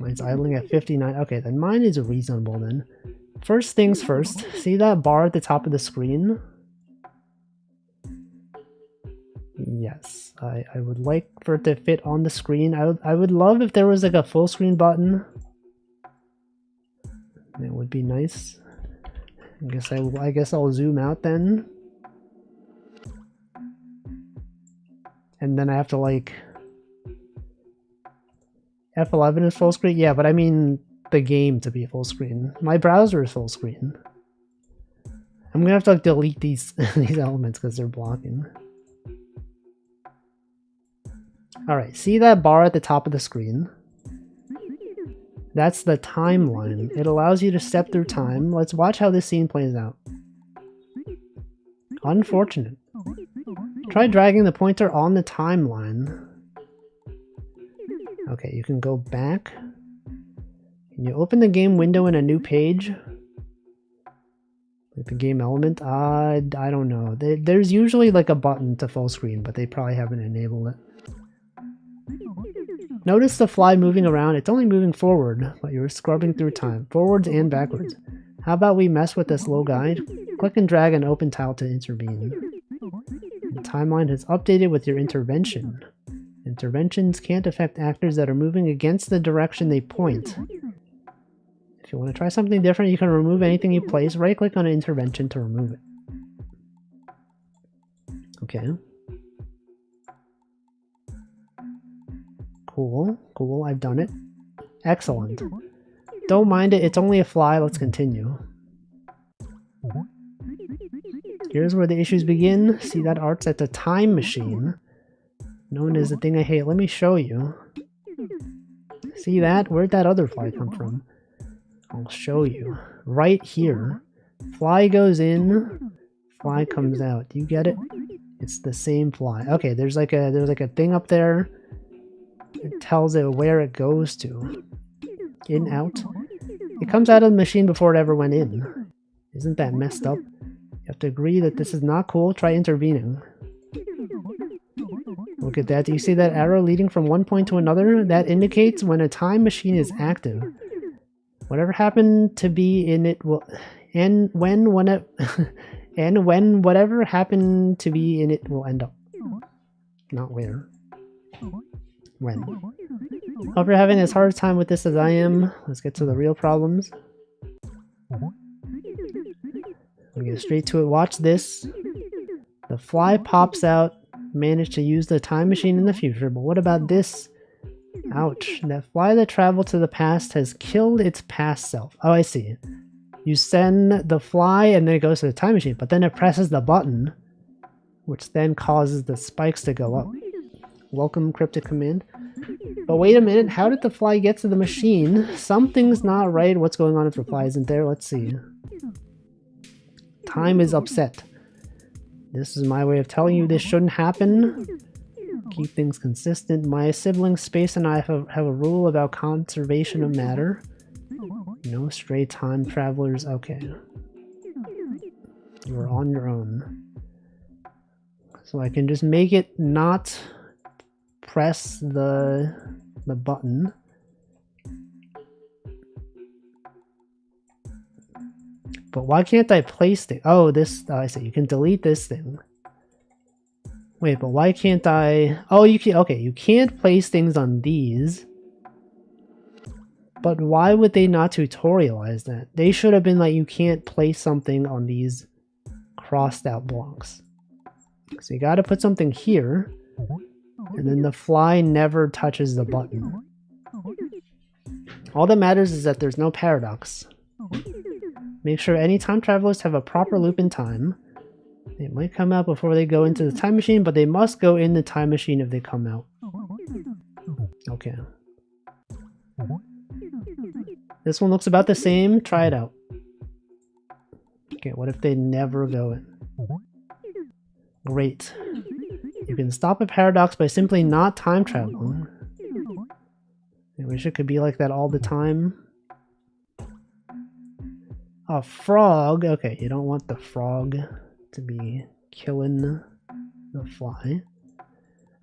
Mine's idling at 59. Okay, then mine is reasonable then. First things first. See that bar at the top of the screen? Yes, I would like for it to fit on the screen. I would love if there was like a full screen button. It would be nice. I guess I'll zoom out then. And then I have to like F11 is full screen? Yeah, but I mean the game to be full screen. My browser is full screen. I'm gonna have to like delete these these elements because they're blocking. Alright, see that bar at the top of the screen? That's the timeline. It allows you to step through time. Let's watch how this scene plays out. Unfortunate. Try dragging the pointer on the timeline. Okay, you can go back. Can you open the game window in a new page? Like the game element? I don't know. There's usually like a button to full screen, but they probably haven't enabled it. Notice the fly moving around. It's only moving forward, but you're scrubbing through time. Forwards and backwards. How about we mess with this low guide? Click and drag an open tile to intervene. The timeline has updated with your intervention. Interventions can't affect actors that are moving against the direction they point. If you want to try something different, you can remove anything you place. Right-click on an intervention to remove it. Okay. Cool, cool, I've done it. Excellent. Don't mind it, it's only a fly, let's continue. Here's where the issues begin. See that art's at the time machine. known as the thing I hate. Let me show you. See that? Where'd that other fly come from? I'll show you. Right here. Fly goes in, fly comes out. Do you get it? It's the same fly. Okay, there's like a thing up there. It tells it where it goes to. In, out. It comes out of the machine before it ever went in. Isn't that messed up? You have to agree that this is not cool. Try intervening. Look at that. Do you see that arrow leading from one point to another? That indicates when a time machine is active. Whatever happened to be in it will... And when whatever happened to be in it will end up. Not where. When. Hope you're having as hard a time with this as I am. Let's get to the real problems. We'll get straight to it. Watch this. The fly pops out. Managed to use the time machine in the future. But what about this? Ouch. That fly that traveled to the past has killed its past self. Oh, I see. You send the fly and then it goes to the time machine, but then it presses the button, which then causes the spikes to go up. Welcome, cryptic command. But wait a minute, how did the fly get to the machine? Something's not right. What's going on if the fly isn't there? Let's see. Time is upset. This is my way of telling you this shouldn't happen. Keep things consistent. My sibling Space and I have a rule about conservation of matter. No stray time travelers. Okay. You're on your own. So I can just make it not press the button. But why can't I place things? Oh, this... Oh, I see. You can delete this thing. Wait, but why can't I... Oh, you can... Okay, you can't place things on these. But why would they not tutorialize that? They should have been like, you can't place something on these crossed out blocks. So you gotta put something here, and then the fly never touches the button. All that matters is that there's no paradox. Make sure any time travelers have a proper loop in time. They might come out before they go into the time machine, but they must go in the time machine if they come out. Okay. This one looks about the same. Try it out. Okay, what if they never go in? Great. You can stop a paradox by simply not time traveling. I wish it could be like that all the time. A frog. Okay, you don't want the frog to be killing the fly.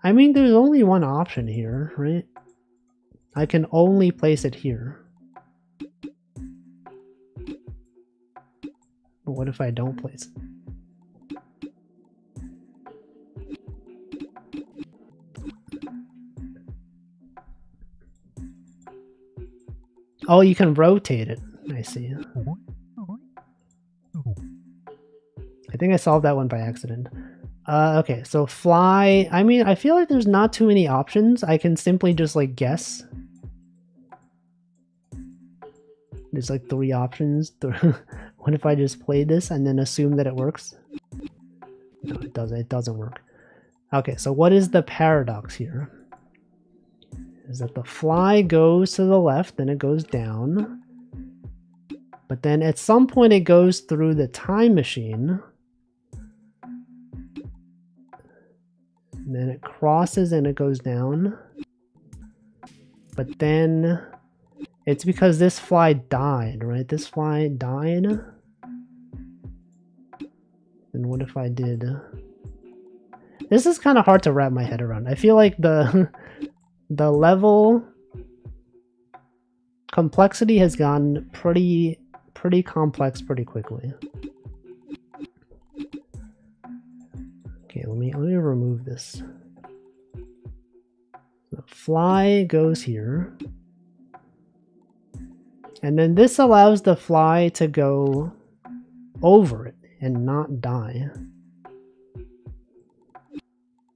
I mean, there's only one option here, right? I can only place it here. But what if I don't place it? Oh, you can rotate it. I see. I think I solved that one by accident. Okay, so fly. I mean, I feel like there's not too many options. I can simply just like guess. There's like 3 options. What if I just play this and then assume that it works? No, it doesn't. It doesn't work. Okay, so what is the paradox here? Is that the fly goes to the left, then it goes down. But then at some point it goes through the time machine. And then it crosses and it goes down. But then it's because this fly died, right? This fly died. And what if I did... This is kind of hard to wrap my head around. I feel like the level complexity has gone pretty complex pretty quickly. Okay, let me remove this. The fly goes here. And then this allows the fly to go over it and not die.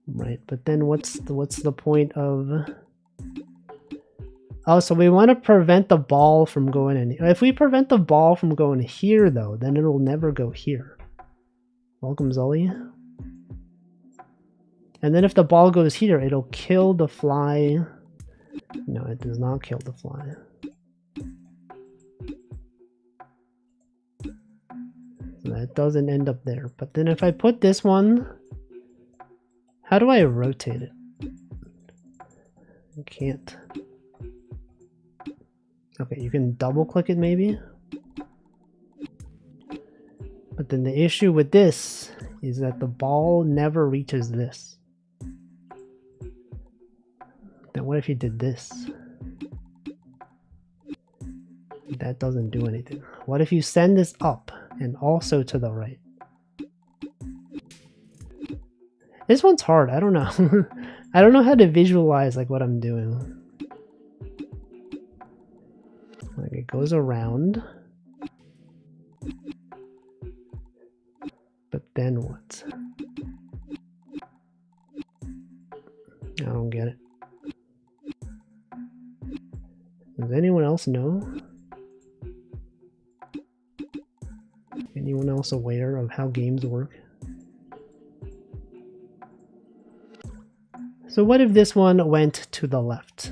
Right, but then what's the point of... Oh, so we want to prevent the ball from going in. If we prevent the ball from going here, though, then it'll never go here. Welcome, Zully. And then if the ball goes here, it'll kill the fly. No, it does not kill the fly. So that doesn't end up there. But then if I put this one, how do I rotate it? I can't. Okay, you can double click it maybe. But then the issue with this is that the ball never reaches this. Then what if you did this? That doesn't do anything. What if you send this up and also to the right? This one's hard, I don't know. I don't know how to visualize like what I'm doing. Like it goes around. But then what? I don't get it. Does anyone else know? Anyone else aware of how games work? So what if this one went to the left?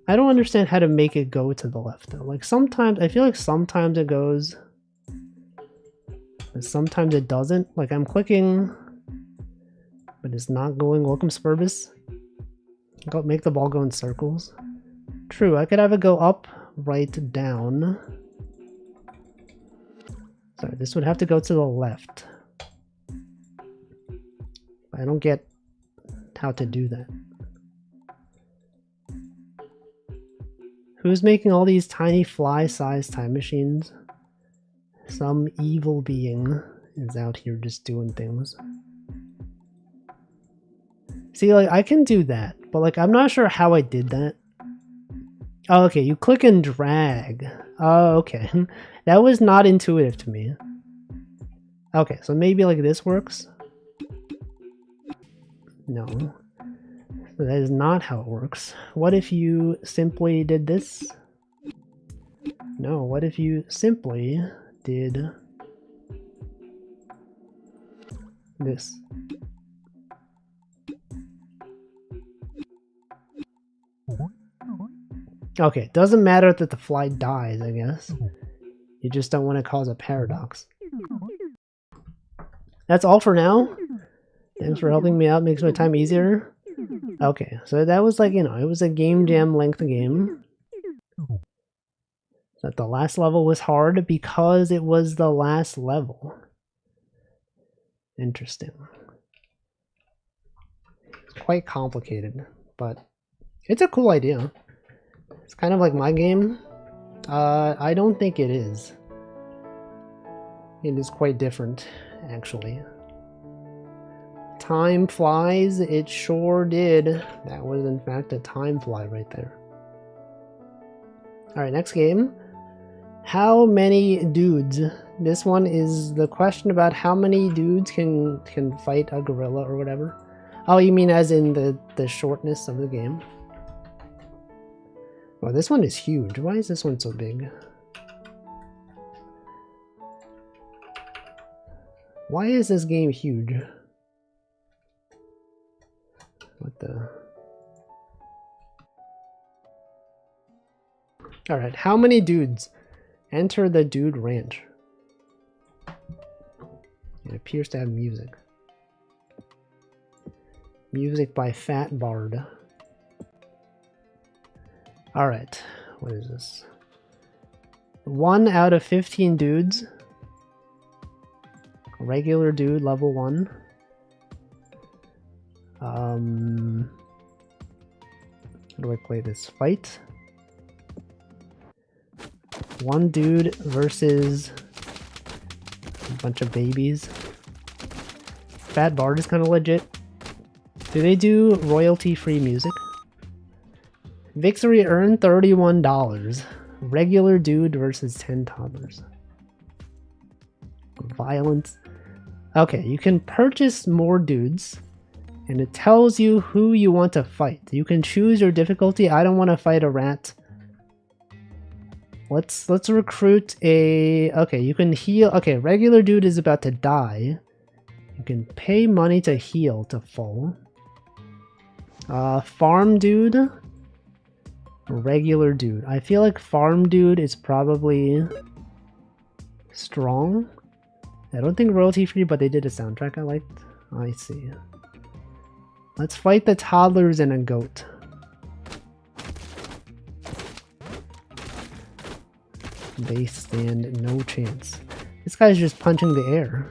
I don't understand how to make it go to the left though. Like sometimes, I feel like sometimes it goes, but sometimes it doesn't. Like I'm clicking, but it's not going. Welcome Spurbus. Go make the ball go in circles. True, I could have it go up, right, down. Sorry, this would have to go to the left. I don't get how to do that. Who's making all these tiny fly-sized time machines? Some evil being is out here just doing things. See, like, I can do that, but, like, I'm not sure how I did that. Oh, okay, you click and drag. Oh, okay. That was not intuitive to me. Okay, so maybe, like, this works? No. So that is not how it works. What if you simply did this? No, what if you simply did this? Okay, it doesn't matter that the fly dies, I guess. You just don't want to cause a paradox. That's all for now. Thanks for helping me out, makes my time easier. Okay, so that was like, you know, it was a game jam length game. That the last level was hard because it was the last level. Interesting. It's quite complicated, but it's a cool idea. It's kind of like my game. I don't think it is. It is quite different, actually. Time flies, it sure did. That was in fact a time fly right there. Alright, next game. How many dudes? This one is the question about how many dudes can fight a gorilla or whatever. Oh, you mean as in the shortness of the game? Well, this one is huge. Why is this one so big? Why is this game huge? What the... Alright, how many dudes enter the Dude Ranch? It appears to have music. Music by Fat Bard. Alright, what is this? 1 out of 15 dudes. Regular dude, level 1. How do I play this? Fight. 1 dude versus a bunch of babies. Fat Bard is kind of legit. Do they do royalty-free music? Victory earned $31. Regular dude versus 10 toddlers. Violence. Okay, you can purchase more dudes, and it tells you who you want to fight. You can choose your difficulty. I don't want to fight a rat. Let's recruit a... Okay, you can heal. Okay, regular dude is about to die. You can pay money to heal to full. Farm dude. Regular dude. I feel like farm dude is probably strong. I don't think royalty free, but they did a soundtrack I liked. I see. Let's fight the toddlers and a goat. They stand no chance. This guy's just punching the air.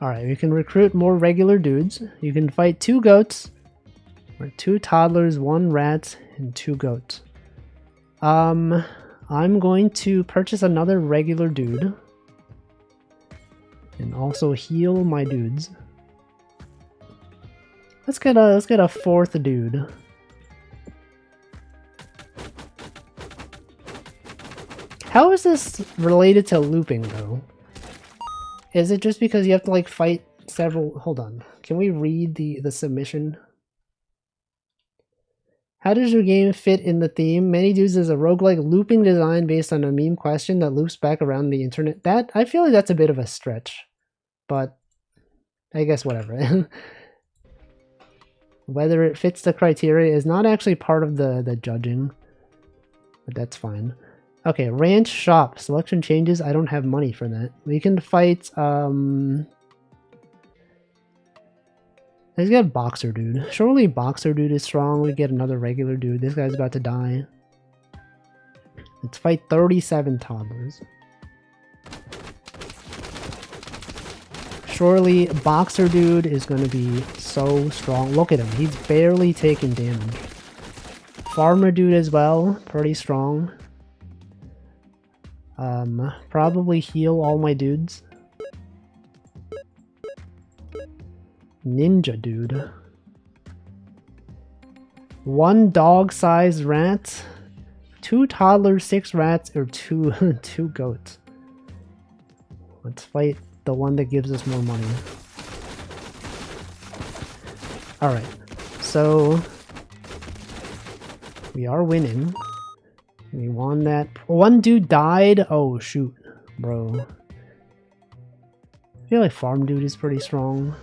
Alright, we can recruit more regular dudes. You can fight 2 goats, or 2 toddlers, 1 rat, and 2 goats. I'm going to purchase another regular dude. And also heal my dudes. Let's get a 4th dude. How is this related to looping though? Is it just because you have to like fight several... Hold on. Can we read the submission? How does your game fit in the theme? Many Dudes is a roguelike looping design based on a meme question that loops back around the internet. That, I feel like that's a bit of a stretch. But I guess whatever. Whether it fits the criteria is not actually part of the judging. But that's fine. Okay, ranch shop. Selection changes. I don't have money for that. We can fight, let's get Boxer Dude. Surely Boxer Dude is strong. We get another regular dude. This guy's about to die. Let's fight 37 toddlers. Surely Boxer Dude is going to be so strong. Look at him. He's barely taking damage. Farmer Dude as well. Pretty strong. Probably heal all my dudes. Ninja Dude. 1 dog-sized rat. 2 toddlers, 6 rats, or 2 goats. Let's fight the one that gives us more money. Alright, so we are winning. We won that. 1 dude died. Oh shoot, bro. I feel like farm dude is pretty strong.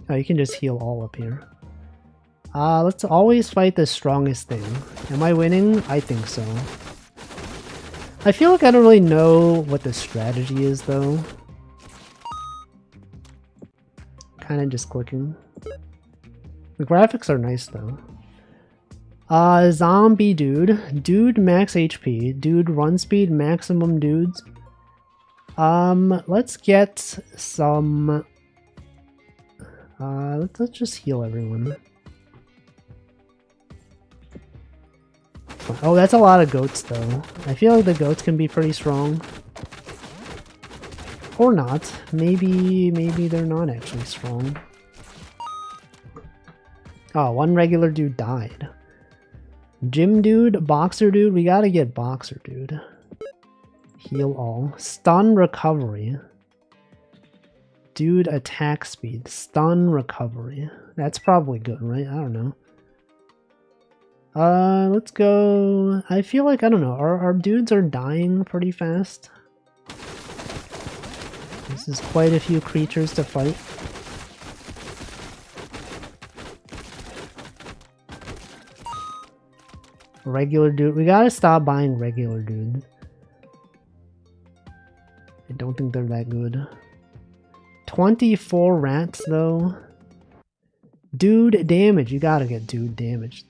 Oh, you can just heal all up here. Let's always fight the strongest thing. Am I winning? I think so. I feel like I don't really know what the strategy is though. Kind of just clicking. The graphics are nice though. Zombie dude. Dude max HP. Dude run speed maximum dudes. Let's get some... let's just heal everyone. Oh, that's a lot of goats though. I feel like the goats can be pretty strong. Or not. Maybe they're not actually strong. Oh, 1 regular dude died. Gym dude, boxer dude, we gotta get boxer dude. Heal all. Stun recovery. Dude attack speed. Stun recovery. That's probably good, right? I don't know. Let's go... I feel like, I don't know, our dudes are dying pretty fast. This is quite a few creatures to fight. Regular dude. We gotta stop buying regular dudes. I don't think they're that good. 24 rats though. Dude damage. You gotta get dude damage.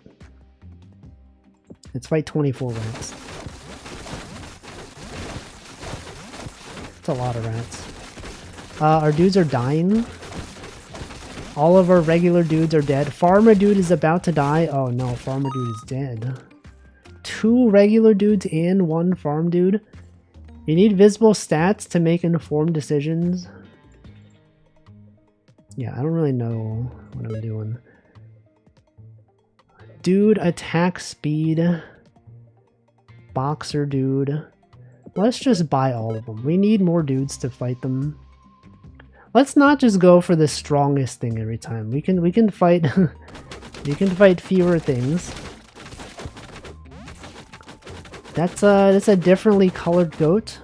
Let's fight 24 rats. It's a lot of rats. Our dudes are dying. All of our regular dudes are dead. Farmer dude is about to die. Oh no, farmer dude is dead. 2 regular dudes and 1 farm dude. You need visible stats to make informed decisions. Yeah, I don't really know what I'm doing. Dude attack speed. Boxer dude. Let's just buy all of them. We need more dudes to fight them. Let's not just go for the strongest thing every time. We can fight we can fight fewer things. That's a differently colored goat.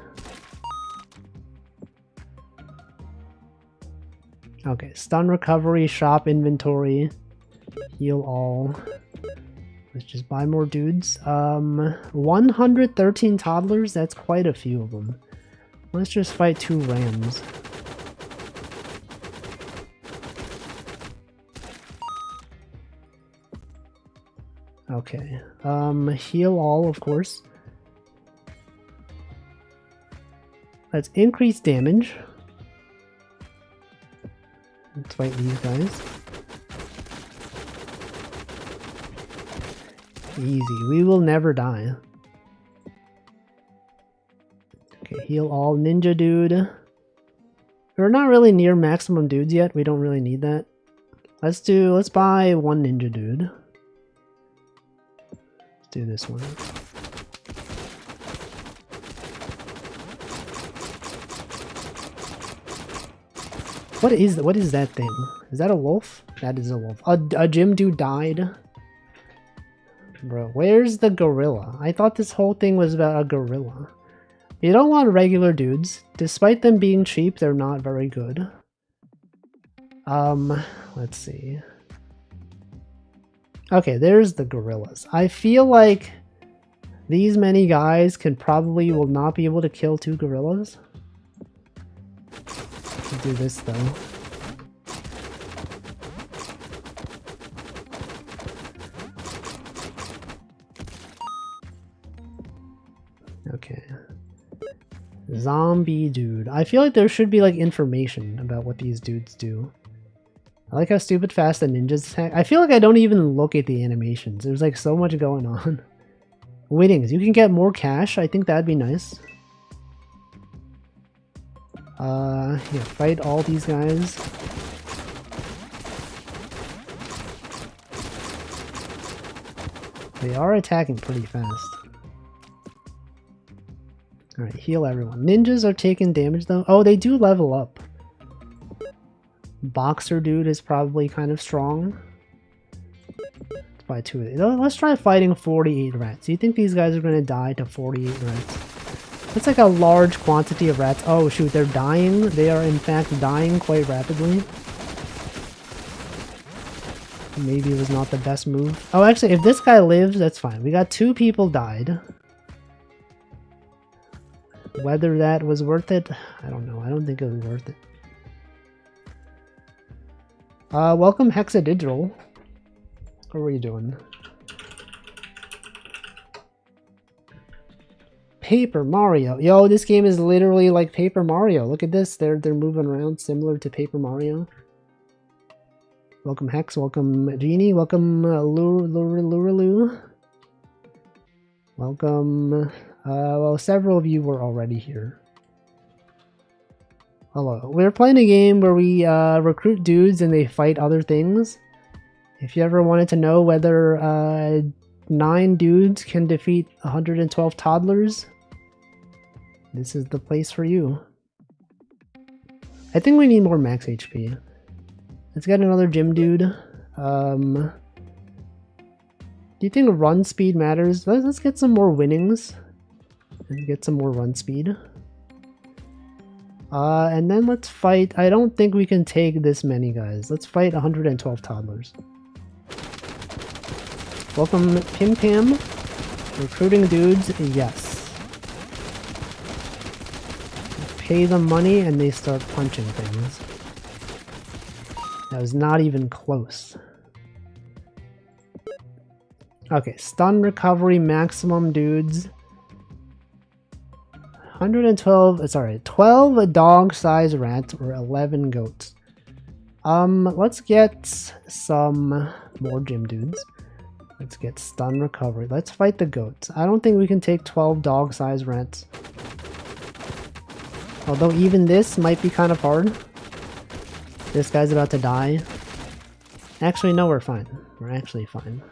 Okay, stun recovery, shop inventory, heal all. Let's just buy more dudes. 113 toddlers, that's quite a few of them. Let's just fight 2 rams. Okay, heal all, of course. Let's increase damage. Let's fight these guys. Easy, we will never die. Okay, heal all, ninja dude. We're not really near maximum dudes yet, we don't really need that. Let's buy 1 ninja dude. Let's do this one. What is that thing? Is that a wolf? That is a wolf. A gym dude died. Bro, where's the gorilla? I thought this whole thing was about a gorilla. You don't want regular dudes. Despite them being cheap, they're not very good. Let's see. Okay, there's the gorillas. I feel like these many guys will not be able to kill 2 gorillas. Let's do this though. Okay. Zombie dude. I feel like there should be like information about what these dudes do. I like how stupid fast the ninjas attack. I feel like I don't even look at the animations. There's like so much going on. Winnings. You can get more cash. I think that'd be nice. Yeah, fight all these guys. They are attacking pretty fast. Alright, heal everyone. Ninjas are taking damage though. Oh, they do level up. Boxer dude is probably kind of strong. Let's buy 2 of these. Let's try fighting 48 rats. Do you think these guys are going to die to 48 rats? That's like a large quantity of rats. Oh shoot, they're dying. They are in fact dying quite rapidly. Maybe it was not the best move. Oh, actually, if this guy lives, that's fine. We got 2 people died. Whether that was worth it, I don't know. I don't think it was worth it. Welcome Hexadigital. What were you doing? Paper Mario. Yo, this game is literally like Paper Mario. Look at this. They're moving around similar to Paper Mario. Welcome Hex. Welcome Genie. Welcome Luralu. Welcome. Well, several of you were already here. Hello. We're playing a game where we recruit dudes and they fight other things. If you ever wanted to know whether 9 dudes can defeat 112 toddlers, this is the place for you. I think we need more max HP. Let's get another gym dude. Do you think run speed matters? Let's get some more winnings. And get some more run speed. And then let's fight. I don't think we can take this many guys. Let's fight 112 toddlers. Welcome Pim Pam. Recruiting dudes, yes. Pay them money and they start punching things. That was not even close. Okay, stun recovery maximum dudes. 112, sorry, 12 dog-sized rats or 11 goats. Let's get some more gym dudes. Let's get stun recovery. Let's fight the goats. I don't think we can take 12 dog-sized rats. Although even this might be kind of hard. This guy's about to die. Actually, no, we're fine. We're actually fine.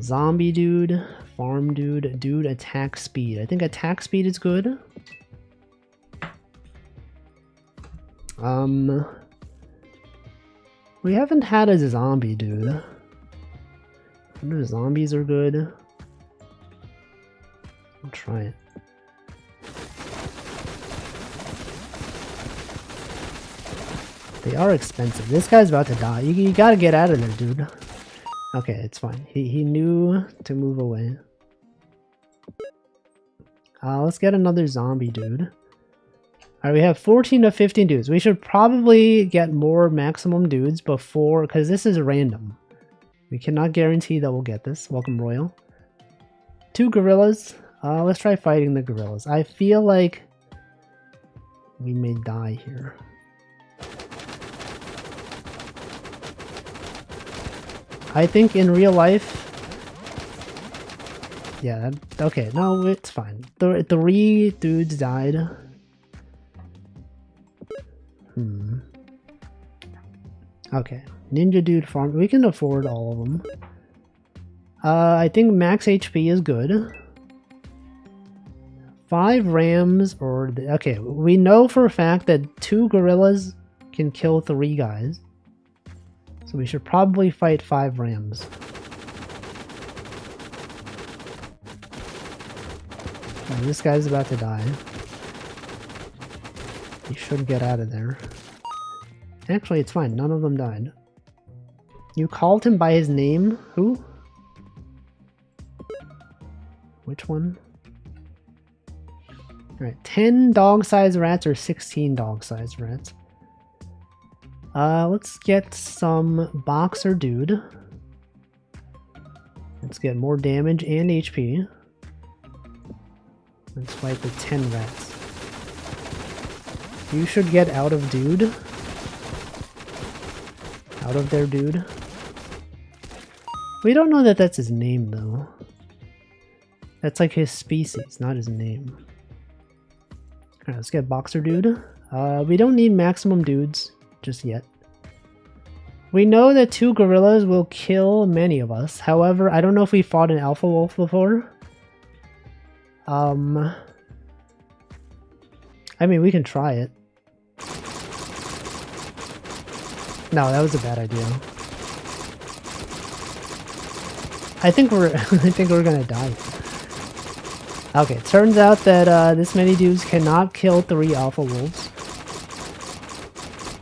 Zombie dude, farm dude, dude attack speed. I think attack speed is good. We haven't had a zombie dude. I wonder if zombies are good. I'll try it. They are expensive. This guy's about to die. You gotta get out of there, dude. Okay, it's fine. He knew to move away. Let's get another zombie dude. Alright, we have 14 to 15 dudes. We should probably get more maximum dudes before, because this is random. We cannot guarantee that we'll get this. Welcome, Royal. 2 gorillas. Let's try fighting the gorillas. I feel like we may die here. I think in real life... Yeah, okay, no, it's fine. 3 dudes died. Okay, Ninja Dude Farm. We can afford all of them. I think max HP is good. 5 rams or... Okay, we know for a fact that 2 gorillas can kill 3 guys. So we should probably fight 5 rams. Oh, this guy's about to die. He should get out of there. Actually, it's fine. None of them died. You called him by his name? Who? Which one? Alright, 10 dog-sized rats or 16 dog-sized rats? Let's get some boxer dude. Let's get more damage and HP. Let's fight the 10 rats. You should get out of dude. Out of there, dude. We don't know that that's his name, though. That's like his species, not his name. Alright, let's get boxer dude. We don't need maximum dudes just yet. We know that 2 gorillas will kill many of us. However, I don't know if we fought an alpha wolf before. I mean, we can try it. No, that was a bad idea. I think we're gonna die. Okay, turns out that this many dudes cannot kill 3 alpha wolves.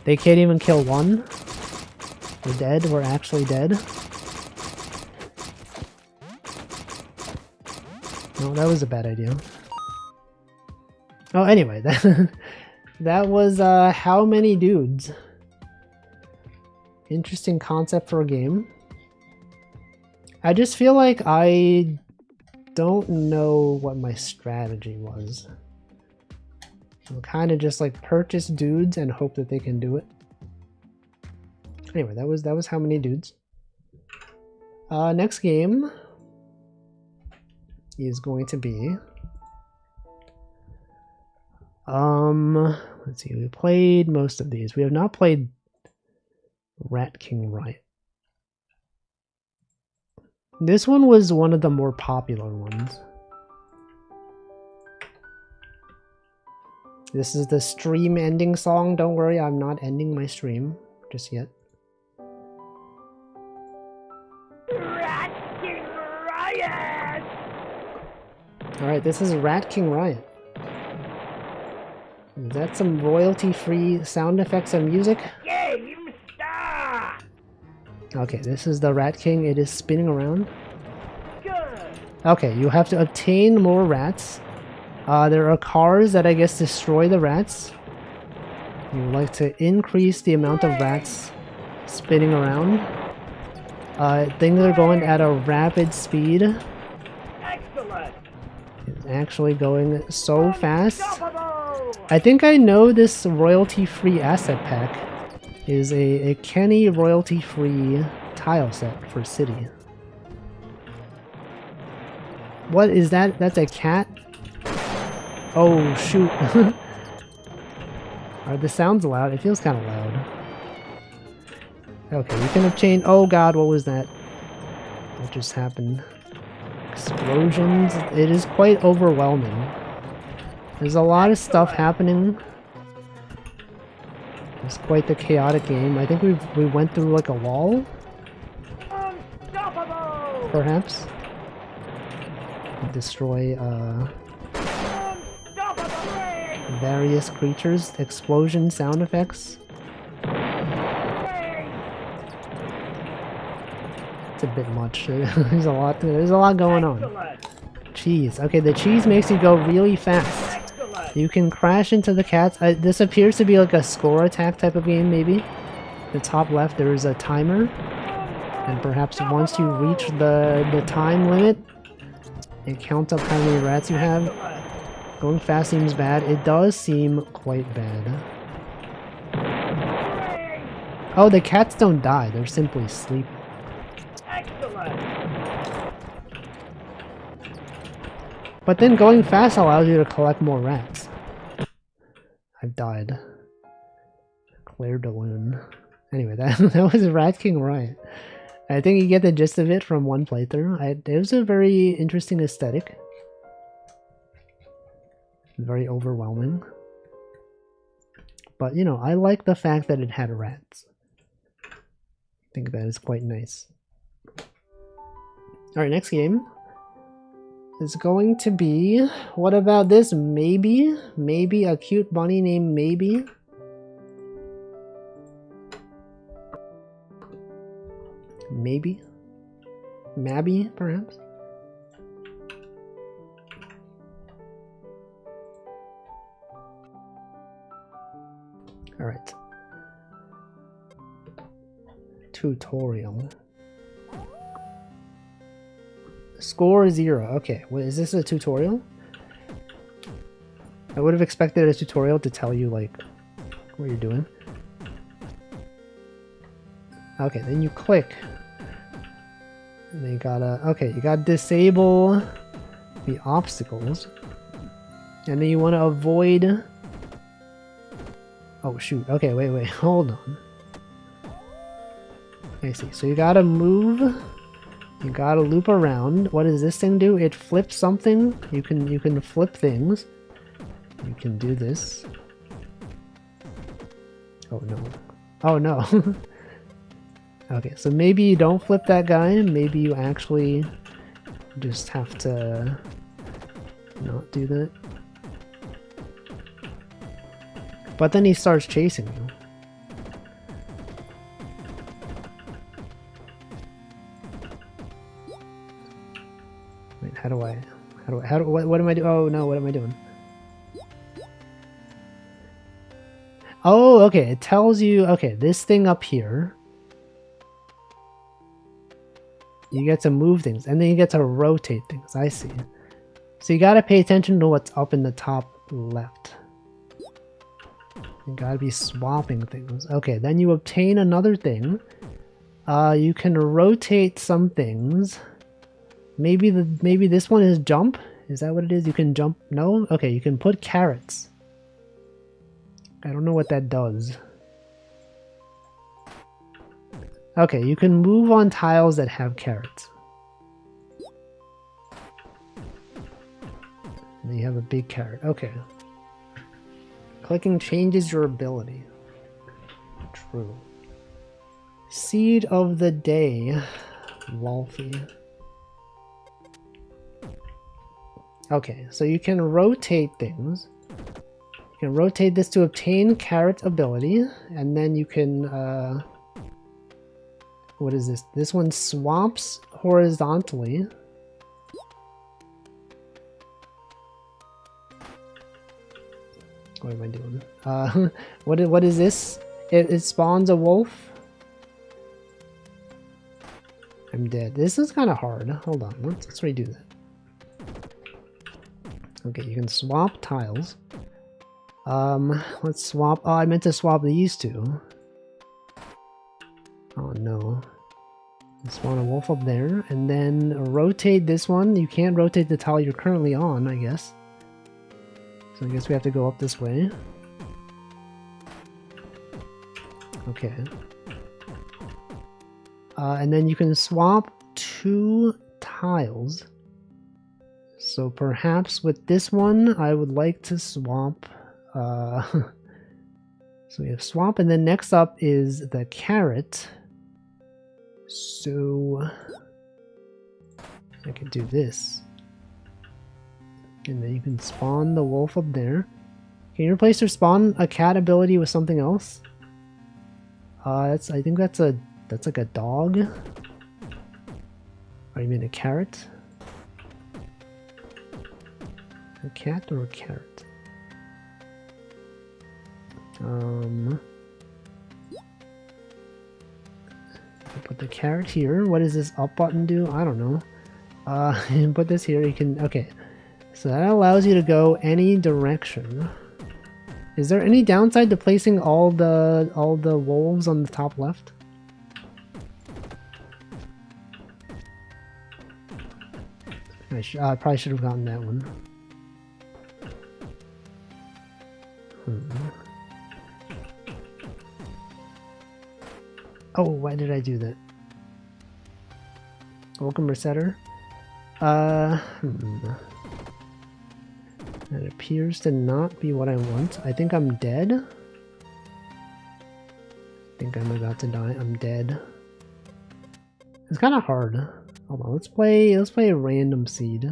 They can't even kill 1. We're dead. We're actually dead. No, that was a bad idea. Oh, anyway, that was how many dudes. Interesting concept for a game. I just feel like I don't know what my strategy was. I'm kind of just like purchase dudes and hope that they can do it. Anyway, that was how many dudes. Next game is going to be let's see, we played most of these. We have not played Rat King Riot. This one was one of the more popular ones. This is the stream ending song. Don't worry, I'm not ending my stream just yet. Rat King Riot! Alright, this is Rat King Riot. Is that some royalty-free sound effects and music? Game start! Okay, this is the Rat King. It is spinning around. Good! Okay, you have to obtain more rats. There are cars that I guess destroy the rats. You would like to increase the amount of rats spinning around. Things are going at a rapid speed. Excellent! It's actually going so fast. Unstoppable! I think I know this royalty-free asset pack is a Kenny royalty-free tile set for City. What is that? That's a cat? Oh, shoot. Are the sounds loud? It feels kind of loud. Okay, you can obtain... Oh god, what was that? What just happened? Explosions? It is quite overwhelming. There's a lot of stuff happening. It's quite the chaotic game. I think we went through like a wall? Unstoppable! Perhaps? Destroy Unstoppable! various creatures. Explosion sound effects. a bit much. There's a lot going on. Excellent. Cheese. Okay, the cheese makes you go really fast. Excellent. You can crash into the cats. This appears to be like a score attack type of game, maybe. The top left, there is a timer. And perhaps once you reach the time limit, it counts up how many rats you have. Going fast seems bad. It does seem quite bad. Oh, the cats don't die. They're simply sleeping. Excellent. But then going fast allows you to collect more rats. I've died. Claire de Lune. Anyway, that was Rat King Riot. I think you get the gist of it from one playthrough. It was a very interesting aesthetic. Very overwhelming. But, you know, I like the fact that it had rats. I think that is quite nice. Alright, next game is going to be... What about this? Maybe? Maybe a cute bunny named Maybe? Maybe? Mabby, perhaps? Alright. Tutorial. Score 0. Okay, what, is this a tutorial? I would have expected a tutorial to tell you, like, what you're doing. Okay, then you click. And then you gotta... Okay, you gotta disable the obstacles. And then you want to avoid... Oh, shoot. Okay, wait. Hold on. I see. So you gotta move. You gotta loop around. What does this thing do? It flips something. You can flip things. You can do this. Oh, no. Oh, no. Okay, so maybe you don't flip that guy. Maybe you actually just have to not do that. But then he starts chasing you. Wait, what am I doing? Oh no, what am I doing? Oh, okay, it tells you, okay, this thing up here. You get to move things, and then you get to rotate things, I see. So you gotta pay attention to what's up in the top left. You gotta be swapping things. Okay, then you obtain another thing. You can rotate some things. Maybe this one is jump? Is that what it is? You can jump? No? Okay, you can put carrots. I don't know what that does. Okay, you can move on tiles that have carrots. And then you have a big carrot. Okay. Clicking changes your ability. True. Seed of the day. Wolfie. Okay, so you can rotate things. You can rotate this to obtain carrot ability, and then you can, what is this? This one swaps horizontally. What am I doing? What is this? It spawns a wolf. I'm dead. This is kind of hard. Hold on, let's redo that. Okay, you can swap tiles. Let's swap. Oh, I meant to swap these two. Oh no. Spawn a wolf up there, and then rotate this one. You can't rotate the tile you're currently on, I guess. So I guess we have to go up this way. Okay. And then you can swap 2 tiles. So perhaps with this one, I would like to swap... So we have swap, and then next up is the carrot. So I can do this. And then you can spawn the wolf up there. Can you replace or spawn a cat ability with something else? I think that's like a dog. Oh, you mean a carrot? A cat or a carrot? Put the carrot here. What does this up button do? I don't know. Put this here. You can, okay. So that allows you to go any direction. Is there any downside to placing all the wolves on the top left? I probably should have gotten that one. Oh, why did I do that? Welcome, Resetter. That appears to not be what I want. I think I'm dead. I think I'm about to die. I'm dead. It's kind of hard. Hold on, let's play a random seed.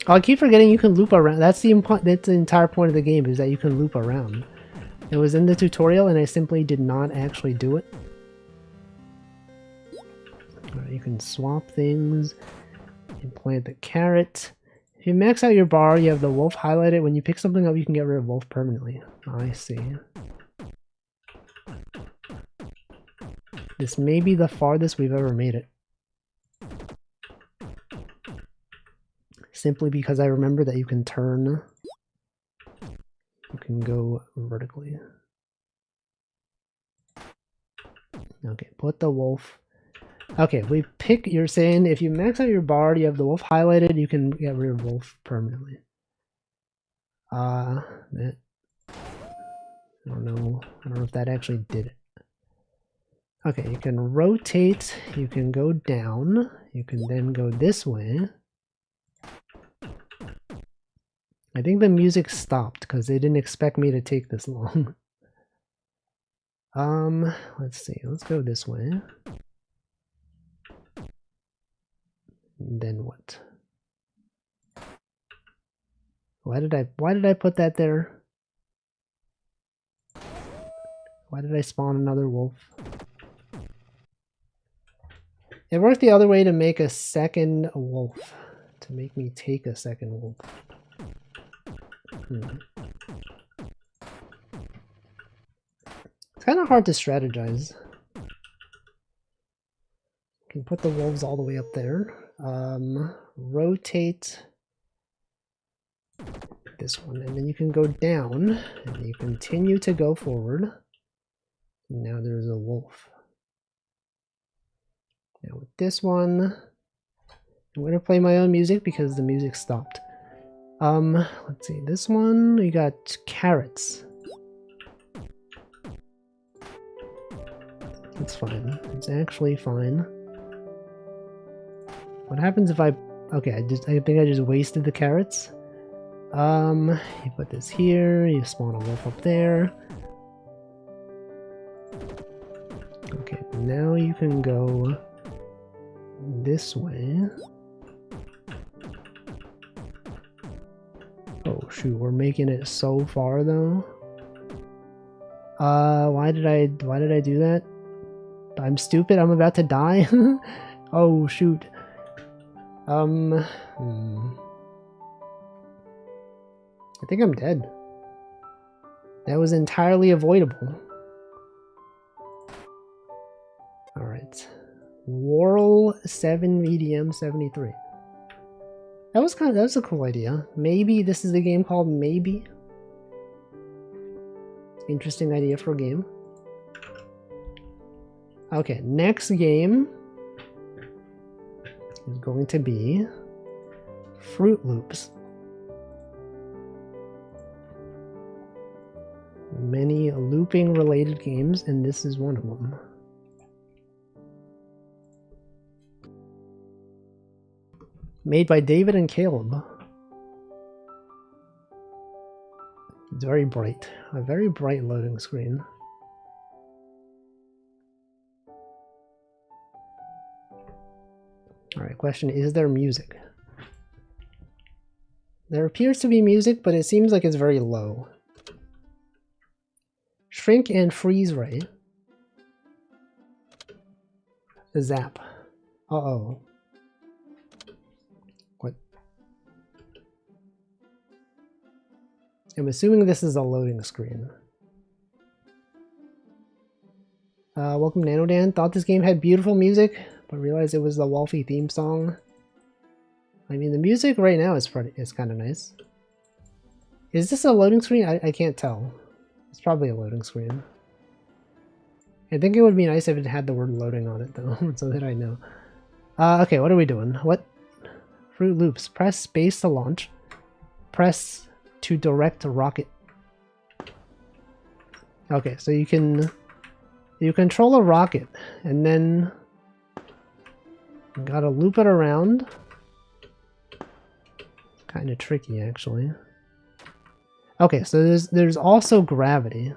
Oh, I keep forgetting you can loop around. That's the entire point of the game, is that you can loop around. It was in the tutorial and I simply did not actually do it. Right, you can swap things. You can plant the carrot. If you max out your bar, you have the wolf highlighted. When you pick something up, you can get rid of wolf permanently. I see. This may be the farthest we've ever made it. Simply because I remember that you can turn. You can go vertically. Okay, put the wolf. Okay, you're saying if you max out your bar, you have the wolf highlighted, you can get rid of wolf permanently. I don't know if that actually did it. Okay, you can rotate, you can go down, you can then go this way. I think the music stopped because they didn't expect me to take this long. Let's see, let's go this way. And then what? Why did I put that there? Why did I spawn another wolf? It worked the other way to make a second wolf. To make me take a second wolf. It's kind of hard to strategize. You can put the wolves all the way up there. Rotate this one, and then you can go down, and you continue to go forward. Now there's a wolf. Now with this one, I'm going to play my own music because the music stopped. Let's see, this one, we got carrots. It's fine. It's actually fine. What happens if I... Okay, I think I just wasted the carrots. You put this here, you spawn a wolf up there. Okay, now you can go this way. Oh shoot, we're making it so far though. Why did I do that? I'm stupid, I'm about to die. Oh shoot. I think I'm dead. That was entirely avoidable. Alright. Worrell 7 EDM 73. That was a cool idea. Maybe this is the game called Maybe. Interesting idea for a game. Okay, next game is going to be Fruit Loops. Many looping related games, and this is one of them. Made by David and Caleb. It's very bright. A very bright loading screen. Alright, question, is there music? There appears to be music, but it seems like it's very low. Shrink and freeze ray. Zap. Uh-oh. What? I'm assuming this is a loading screen. Welcome Nanodan. Thought this game had beautiful music, but realized it was the Wolfie theme song. I mean, the music right now is kind of nice. Is this a loading screen? I can't tell. It's probably a loading screen. I think it would be nice if it had the word loading on it, though, so that I know. Okay, what are we doing? What? Fruit Loops. Press space to launch. Press to direct rocket. Okay, so you control a rocket, and then you gotta loop it around. Kind of tricky, actually. Okay, so there's also gravity.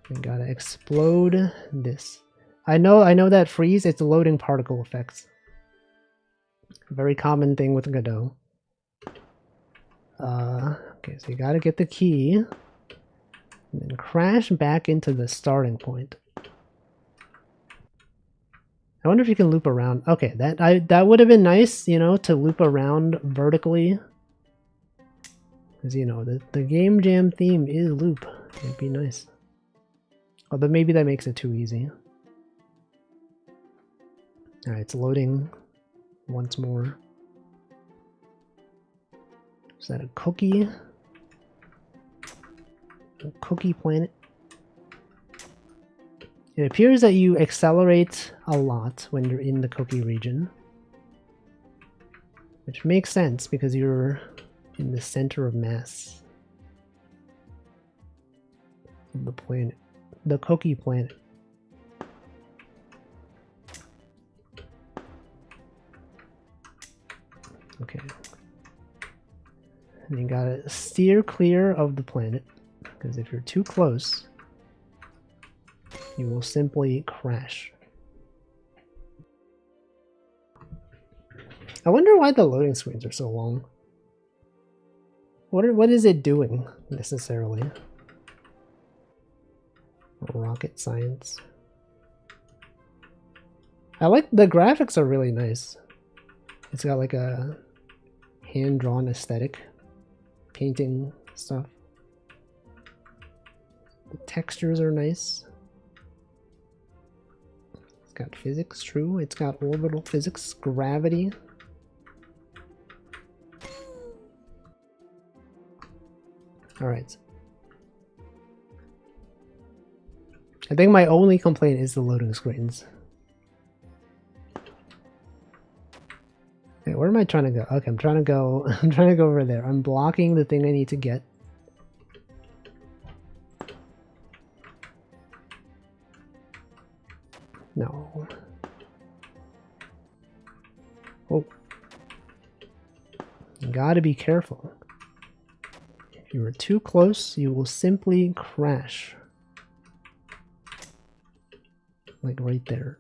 We gotta explode this. I know that freeze, it's loading particle effects. A very common thing with Godot. Okay, so you gotta get the key. And then crash back into the starting point. I wonder if you can loop around. Okay, that would have been nice, you know, to loop around vertically. Because, you know, the Game Jam theme is loop. It'd be nice. Although maybe that makes it too easy. Alright, it's loading once more. Is that a cookie? A cookie planet? It appears that you accelerate a lot when you're in the cookie region. Which makes sense because you're in the center of mass of the planet. The cookie planet. Okay. And you gotta steer clear of the planet, because if you're too close, you will simply crash. I wonder why the loading screens are so long. What is it doing, necessarily? Rocket science. I like the graphics are really nice. It's got like a hand-drawn aesthetic. Painting stuff. The textures are nice. It's got physics, true. It's got orbital physics, gravity. Alright. I think my only complaint is the loading screens. Okay, where am I trying to go? Okay, I'm trying to go over there. I'm blocking the thing I need to get. No. Oh. You gotta be careful. If you are too close, you will simply crash. Like right there.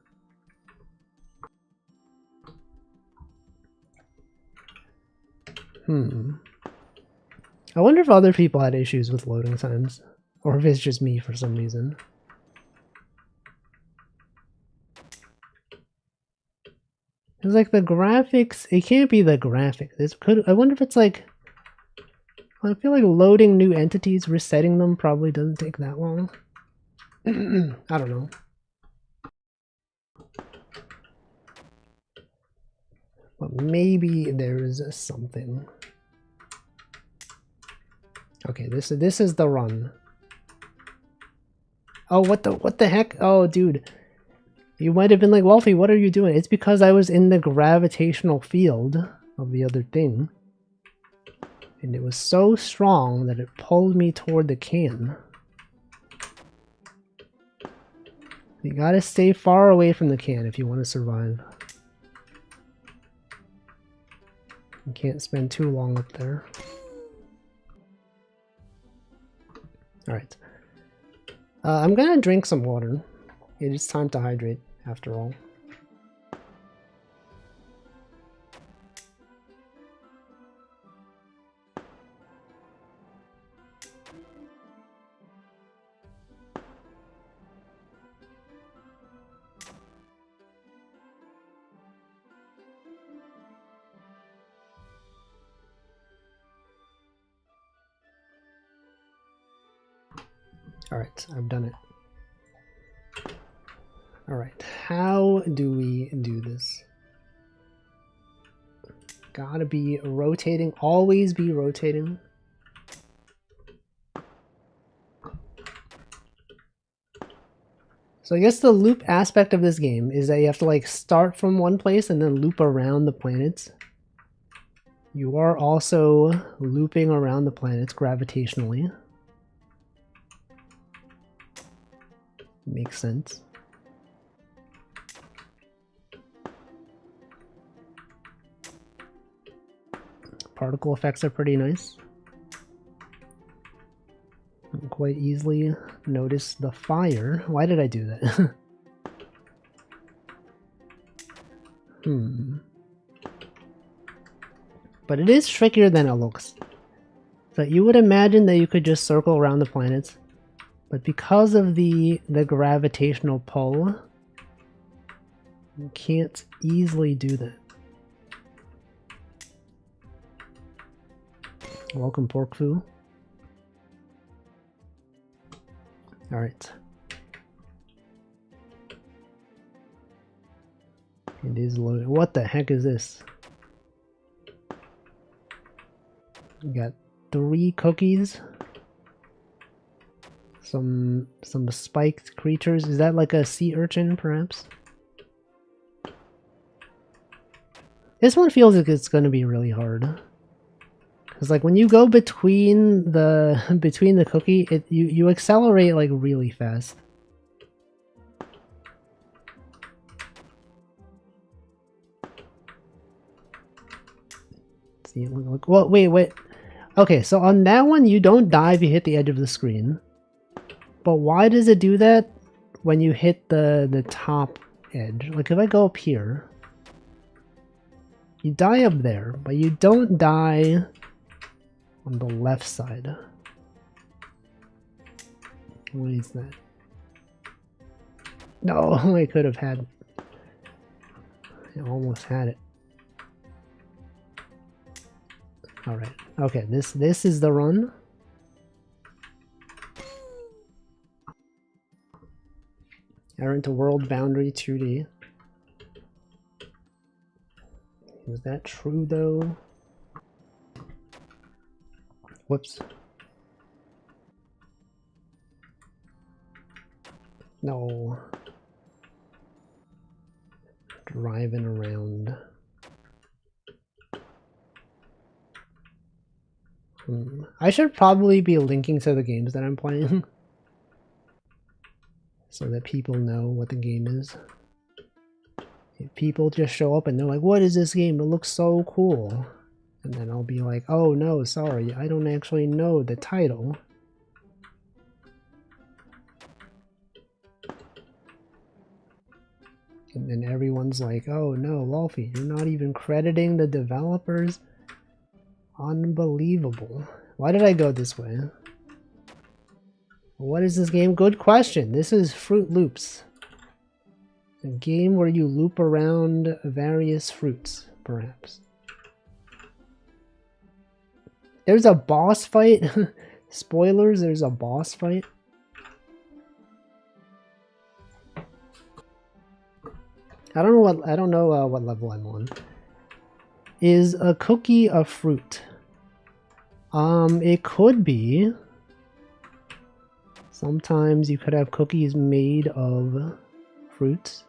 I wonder if other people had issues with loading times. Or if it's just me for some reason. It's like the graphics, it can't be the graphics. I wonder if it's like, I feel like loading new entities, resetting them probably doesn't take that long. I don't know. But maybe there's something. Okay, this is the run. Oh, what the heck? Oh, dude. You might have been like, Wolfie, what are you doing? It's because I was in the gravitational field of the other thing. And it was so strong that it pulled me toward the can. You gotta stay far away from the can if you want to survive. You can't spend too long up there. Alright. I'm gonna drink some water. It is time to hydrate, after all. Alright, I've done it. Alright, how do we do this? Gotta be rotating, always be rotating. So I guess the loop aspect of this game is that you have to like start from one place and then loop around the planets. You are also looping around the planets gravitationally. Makes sense. Particle effects are pretty nice. You can quite easily notice the fire. Why did I do that? But it is trickier than it looks. So you would imagine that you could just circle around the planets, but because of the gravitational pull, you can't easily do that. Welcome, Pork Foo. Alright. It is loaded. What the heck is this? We got 3 cookies. Some spiked creatures. Is that like a sea urchin, perhaps? This one feels like it's going to be really hard. Because like when you go between the cookie, you accelerate like really fast. See, look. Well, wait. Okay, so on that one, you don't die if you hit the edge of the screen. But why does it do that when you hit the top edge? Like if I go up here, you die up there, but you don't die on the left side. What is that? No, I could have had... I almost had it. Alright, okay, this is the run. Errant to World Boundary 2D. Is that true though? Whoops. No. Driving around. I should probably be linking to the games that I'm playing. So that people know what the game is. If people just show up and they're like, what is this game? It looks so cool. And then I'll be like, oh no, sorry, I don't actually know the title. And then everyone's like, oh no, Wolfie, you're not even crediting the developers? Unbelievable. Why did I go this way? What is this game? Good question. This is Fruit Loops. A game where you loop around various fruits, perhaps. There's a boss fight. Spoilers, there's a boss fight. I don't know what level I'm on. Is a cookie a fruit? It could be. Sometimes you could have cookies made of fruits.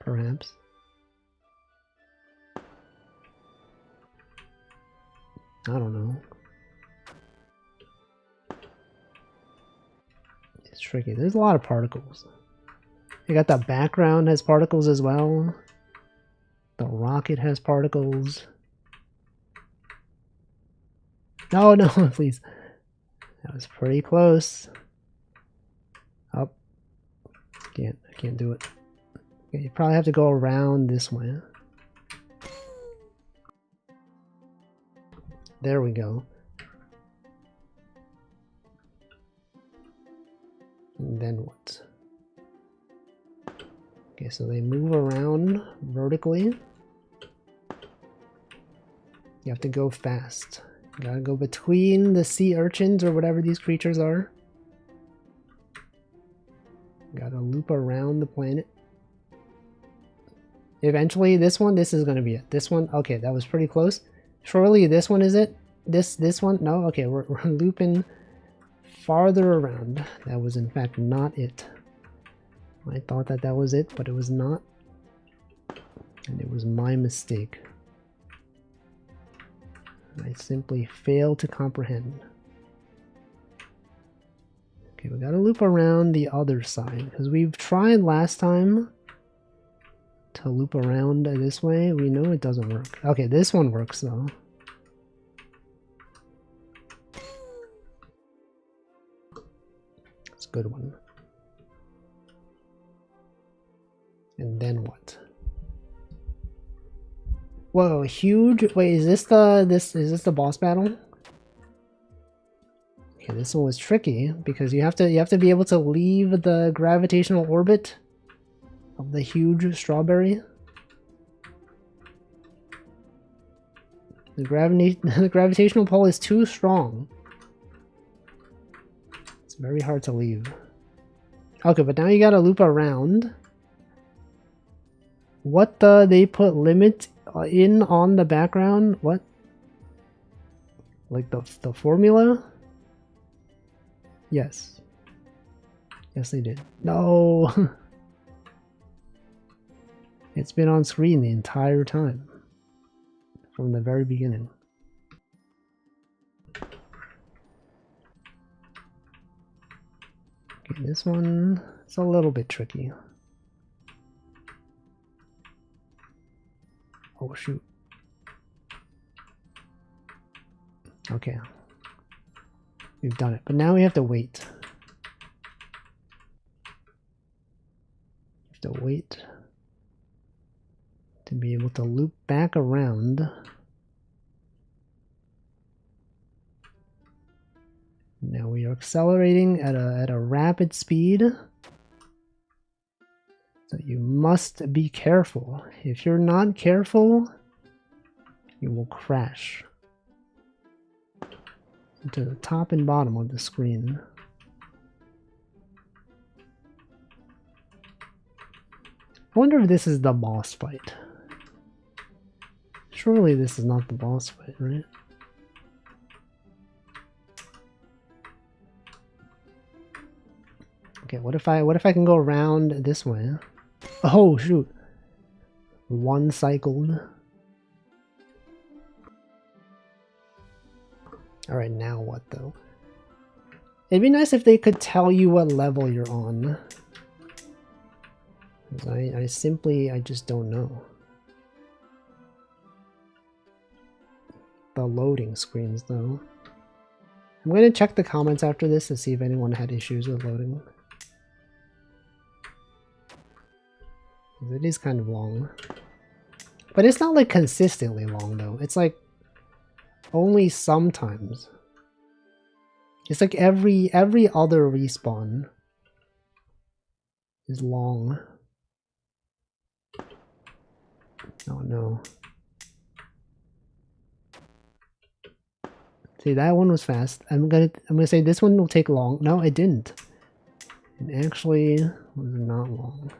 Perhaps. I don't know. It's tricky. There's a lot of particles. You got the background has particles as well. The rocket has particles. No, no, please. That was pretty close. Up. I can't do it. Okay, you probably have to go around this way. There we go. And then what? Okay, so they move around vertically. You have to go fast. Gotta go between the sea urchins or whatever these creatures are. Gotta loop around the planet. Eventually, this is gonna be it. This one, okay, that was pretty close. Surely this one is it? This one? No? Okay, we're looping farther around. That was in fact not it. I thought that was it, but it was not. And it was my mistake. I simply failed to comprehend. Okay, we gotta loop around the other side, because we've tried last time to loop around this way. We know it doesn't work. Okay, this one works though. It's a good one. And then what? Whoa, huge! Wait, is this the boss battle? Okay, this one was tricky because you have to be able to leave the gravitational orbit of the huge strawberry. The gravitational pull is too strong. It's very hard to leave. Okay, but now you gotta loop around. What they put limit in on the background? What? Like the formula? Yes. Yes, they did. No! It's been on screen the entire time. From the very beginning. Okay, this one is a little bit tricky. Oh shoot. Okay. We've done it, but now we have to wait. We have to wait to be able to loop back around. Now we are accelerating at a rapid speed. So you must be careful. If you're not careful, you will crash into the top and bottom of the screen. I wonder if this is the boss fight. Surely this is not the boss fight, right? Okay, what if I can go around this way? Oh shoot. One cycled. Alright, now what though? It'd be nice if they could tell you what level you're on. I just don't know. The loading screens though. I'm gonna check the comments after this to see if anyone had issues with loading. It is kind of long. But it's not like consistently long though. It's like only sometimes. It's like every other respawn is long. Oh no. See, that one was fast. I'm gonna say this one will take long. No, it didn't. It actually was not long.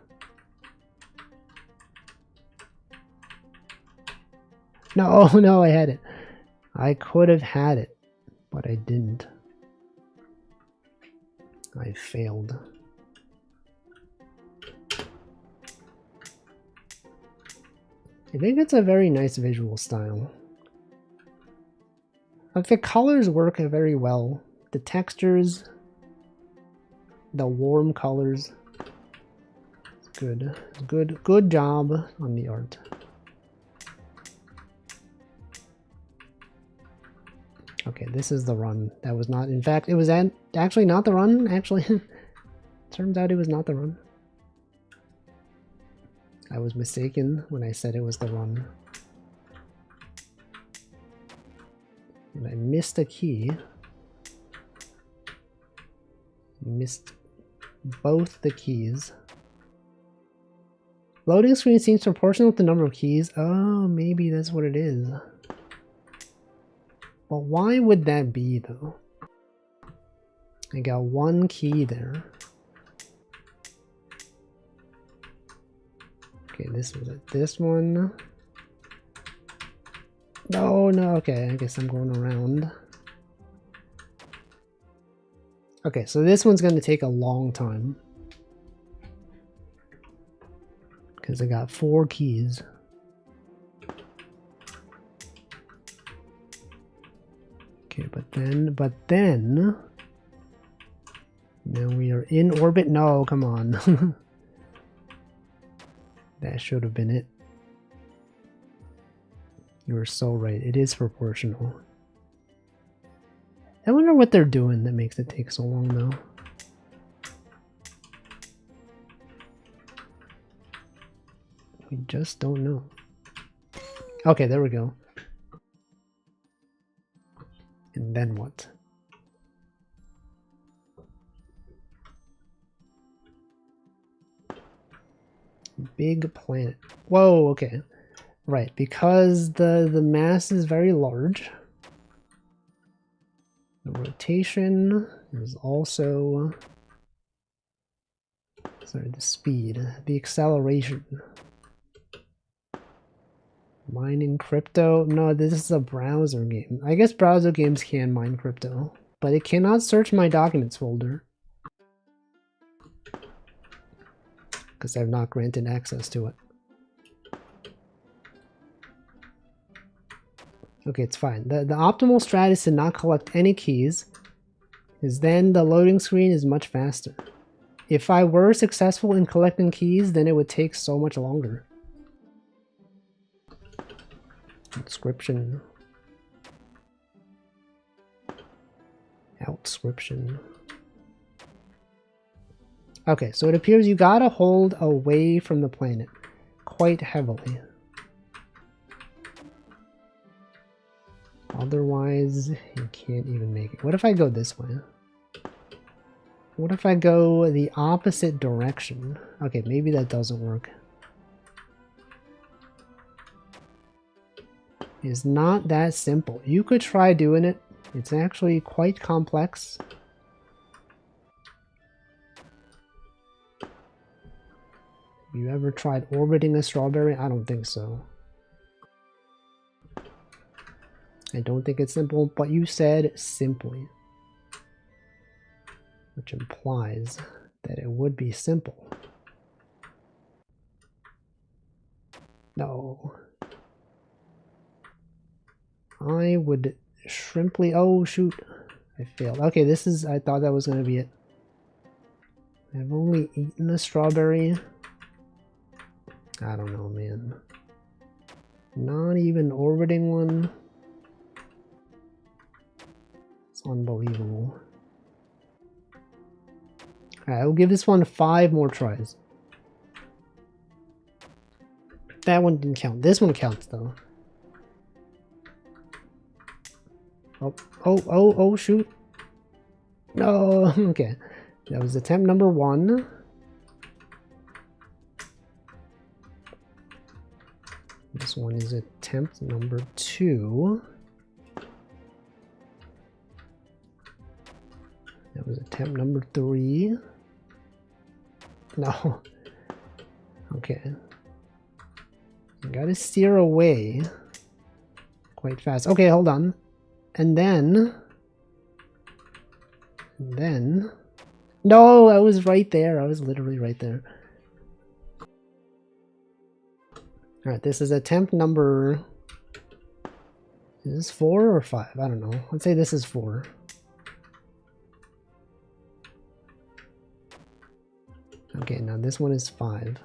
No, no, I had it. I could have had it, but I didn't. I failed. I think it's a very nice visual style. Like the colors work very well. The textures, the warm colors. It's good. Good job on the art. Okay, this is the run. That was not, in fact, it was actually not the run, actually. Turns out it was not the run. I was mistaken when I said it was the run. And I missed a key. Missed both the keys. Loading screen seems proportional to the number of keys. Oh, maybe that's what it is. But why would that be though? I got one key there. Okay, this was it. This one. No, no, okay, I guess I'm going around. Okay, so this one's gonna take a long time. Because I got 4 keys. Okay, but then now we are in orbit. No, come on. That should have been it. You were so right. It is proportional. I wonder what they're doing that makes it take so long, though. We just don't know. Okay, there we go. And then what? Big planet. Whoa, okay. Right, because the mass is very large. The rotation is also... Sorry, the speed. The acceleration. Mining crypto? No, this is a browser game. I guess browser games can mine crypto, but it cannot search my documents folder. Because I've not granted access to it. Okay, it's fine. The optimal strat is to not collect any keys, because then the loading screen is much faster. If I were successful in collecting keys, then it would take so much longer. Inscription. Outscription. Okay, so it appears you gotta hold away from the planet quite heavily. Otherwise, you can't even make it. What if I go this way? What if I go the opposite direction? Okay, maybe that doesn't work. It's not that simple. You could try doing it. It's actually quite complex. Have you ever tried orbiting a strawberry? I don't think so. I don't think it's simple, but you said simply. Which implies that it would be simple. No. I would shrimply... Oh, shoot. I failed. Okay, this is... I thought that was going to be it. I've only eaten a strawberry. I don't know, man. Not even orbiting one. It's unbelievable. Alright, I'll give this one 5 more tries. That one didn't count. This one counts, though. Oh, shoot. No, okay. That was attempt number 1. This one is attempt number 2. That was attempt number 3. No. Okay. You gotta steer away quite fast. Okay, hold on. And then... No, I was right there. I was literally right there. Alright, this is attempt number... Is this 4 or 5? I don't know. Let's say this is 4. Okay, now this one is 5.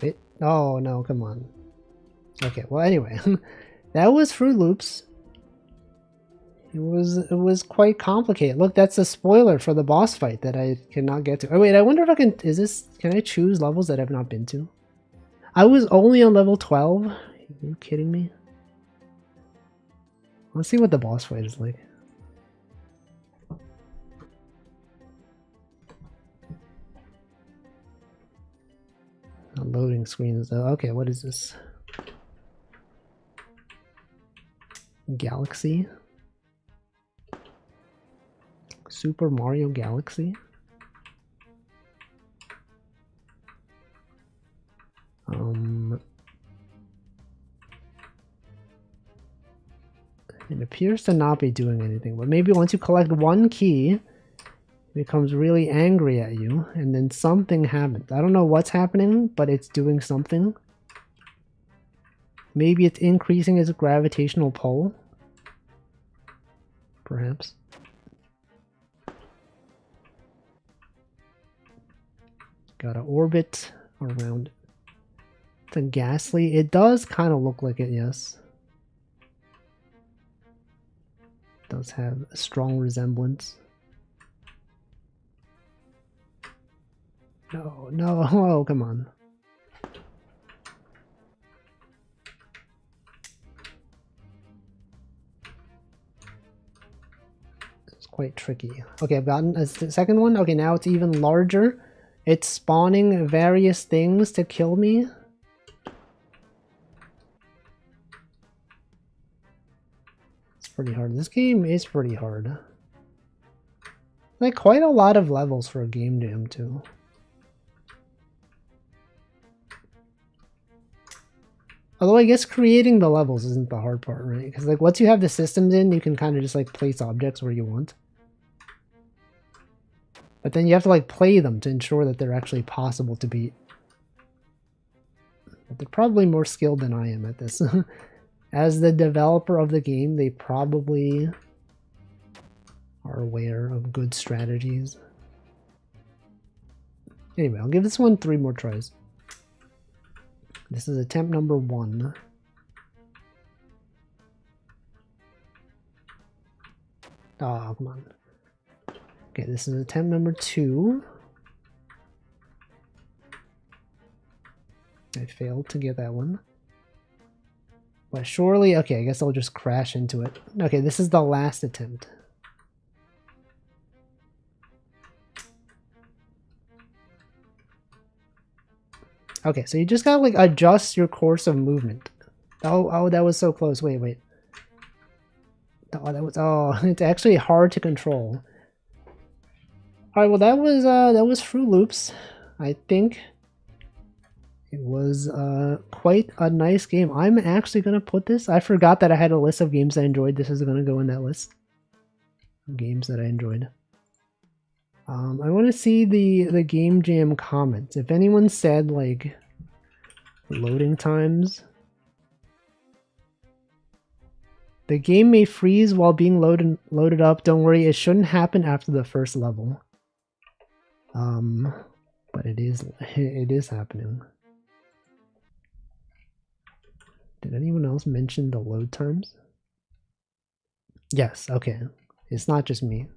Wait. Oh, no, come on. Okay, well, anyway. That was Fruit Loops. It was quite complicated. Look, that's a spoiler for the boss fight that I cannot get to. Oh, wait, I wonder if I can... Can I choose levels that I've not been to? I was only on level 12. Are you kidding me? Let's see what the boss fight is like. loading screens though. Okay, what is this? Galaxy? Super Mario Galaxy? It appears to not be doing anything, but maybe once you collect one key, it becomes really angry at you, and then something happens. I don't know what's happening, but it's doing something. Maybe it's increasing its gravitational pull. Perhaps. Gotta orbit around it. It's a Ghastly. It does kind of look like it, yes. Does have a strong resemblance. No, no, oh, come on. It's quite tricky. Okay, I've gotten a second one. Okay, now it's even larger. It's spawning various things to kill me. It's pretty hard. This game is pretty hard. Like, quite a lot of levels for a game jam, too. Although I guess creating the levels isn't the hard part, right? Because like once you have the systems in, you can kind of just like place objects where you want. But then you have to like play them to ensure that they're actually possible to beat. But they're probably more skilled than I am at this. As the developer of the game, they probably are aware of good strategies. Anyway, I'll give this one 3 more tries. This is attempt number 1. Oh, come on. Okay, this is attempt number 2. I failed to get that one. But surely, okay, I guess I'll just crash into it. Okay, this is the last attempt. Okay, so you just gotta like adjust your course of movement. Oh, that was so close. Wait. Oh, it's actually hard to control. All right, well that was Fruit Loops. I think it was quite a nice game. I'm actually gonna put this. I forgot that I had a list of games I enjoyed. This is gonna go in that list of games that I enjoyed. I want to see the Game Jam comments. If anyone said like loading times, the game may freeze while being loaded up. Don't worry, it shouldn't happen after the first level. But it is happening. Did anyone else mention the load times? Yes. Okay, it's not just me.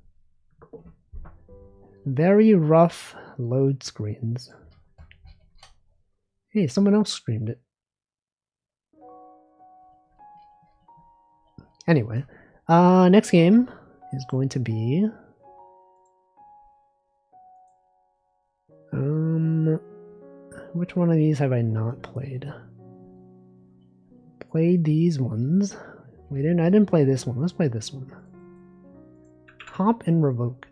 Very rough load screens. Hey, someone else streamed it. Anyway, next game is going to be which one of these have I not played? Played these ones. I didn't play this one. Let's play this one. Hop and Revoke.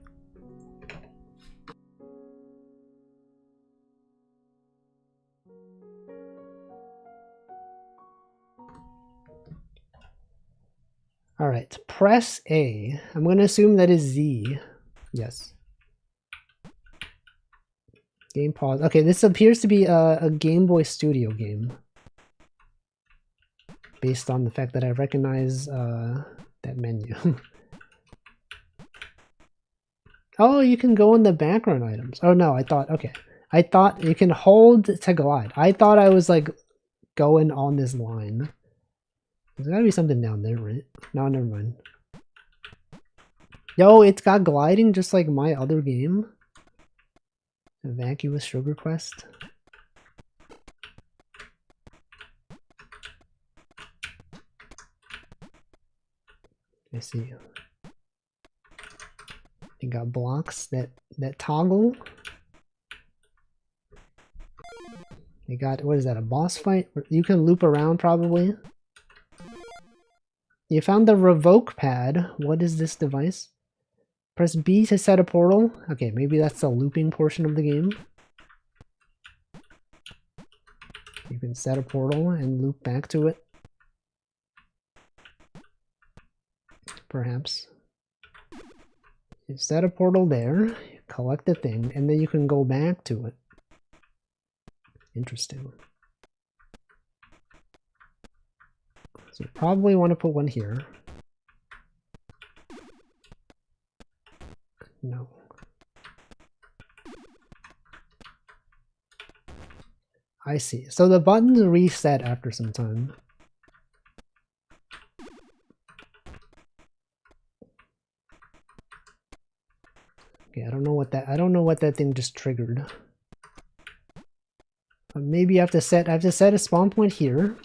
Alright, press A. I'm going to assume that is Z. Yes. Game pause. Okay, this appears to be a Game Boy Studio game. Based on the fact that I recognize that menu. Oh, you can go in the background items. Oh no, I thought you can hold to glide. I thought I was like going on this line. There's gotta be something down there, right? No, never mind. Yo, it's got gliding just like my other game. The Vacuous Sugar Quest. I see. You got blocks that toggle. You got, what is that, a boss fight? You can loop around probably. You found the revoke pad. What is this device? Press B to set a portal. Okay, maybe that's the looping portion of the game. You can set a portal and loop back to it. Perhaps. You set a portal there, you collect the thing, and then you can go back to it. Interesting. So you probably want to put one here. No. I see. So the buttons reset after some time. Okay, I don't know what that thing just triggered. Maybe I have to set a spawn point here.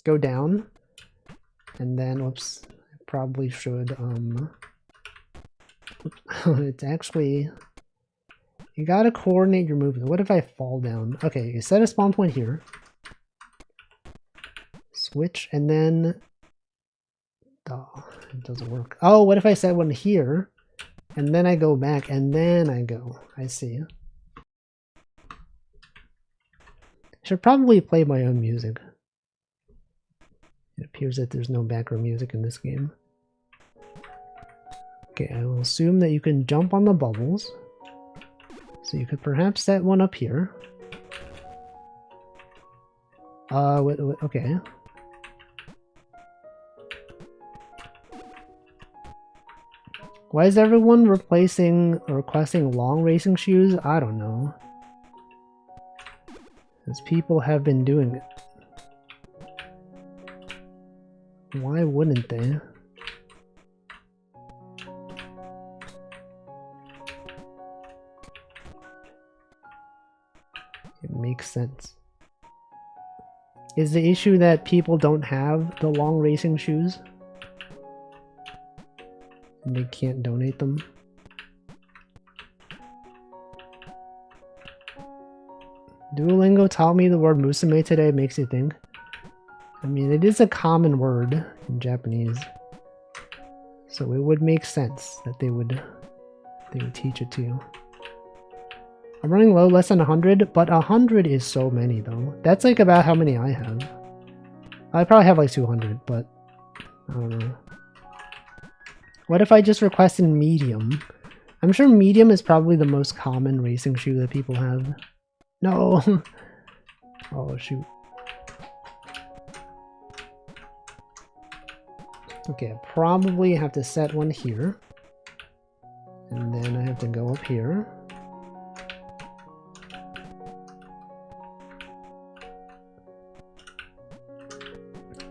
Go down. And then whoops, I probably should it's actually, you gotta coordinate your movement. What if I fall down? Okay, you set a spawn point here. Switch and then oh, it doesn't work. Oh, what if I set one here? And then I go back, and then I go. I see. I should probably play my own music. It appears that there's no background music in this game. Okay, I will assume that you can jump on the bubbles. So you could perhaps set one up here. Okay. Why is everyone requesting long racing shoes? I don't know. Because people have been doing it. Why wouldn't they? It makes sense. Is the issue that people don't have the long racing shoes? And they can't donate them? Duolingo taught me the word musume today. Makes you think. I mean, it is a common word in Japanese, so it would make sense that they would teach it to you. I'm running low, less than 100, but 100 is so many though. That's like about how many I have. I probably have like 200, but I don't know. What if I just requested medium? I'm sure medium is probably the most common racing shoe that people have. No! Oh shoot. Okay, I probably have to set one here. And then I have to go up here.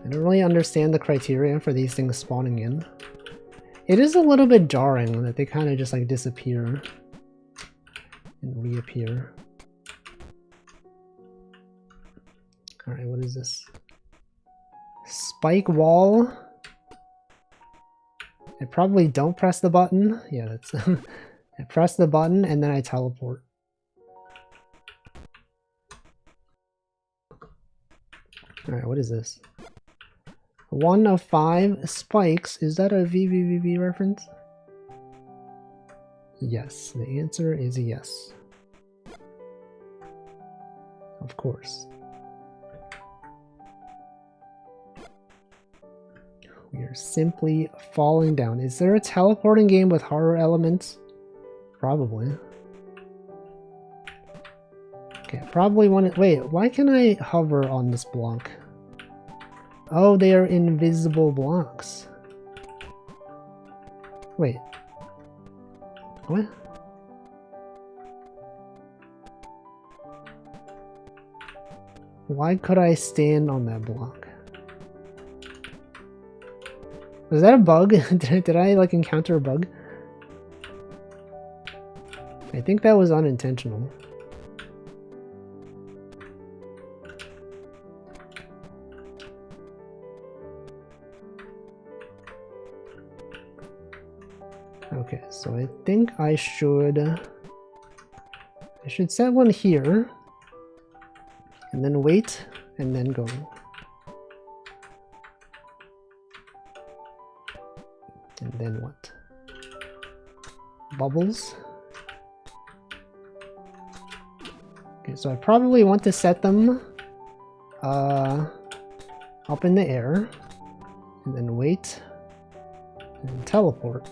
I don't really understand the criteria for these things spawning in. It is a little bit jarring that they kind of just like disappear and reappear. Alright, what is this? Spike wall? I probably don't press the button. Yeah, that's... I press the button and then I teleport. Alright, what is this? 1 of 5 spikes. Is that a VVVV reference? Yes, the answer is yes. Of course. We are simply falling down. Is there a teleporting game with horror elements? Probably. Okay, I probably want to... Wait, why can I hover on this block? Oh, they are invisible blocks. Wait. What? Why could I stand on that block? Was that a bug? Did I like encounter a bug? I think that was unintentional. Okay, so I think I should set one here. and then wait, and then go. And then what? Bubbles. Okay, so I probably want to set them up in the air, and then wait, and teleport.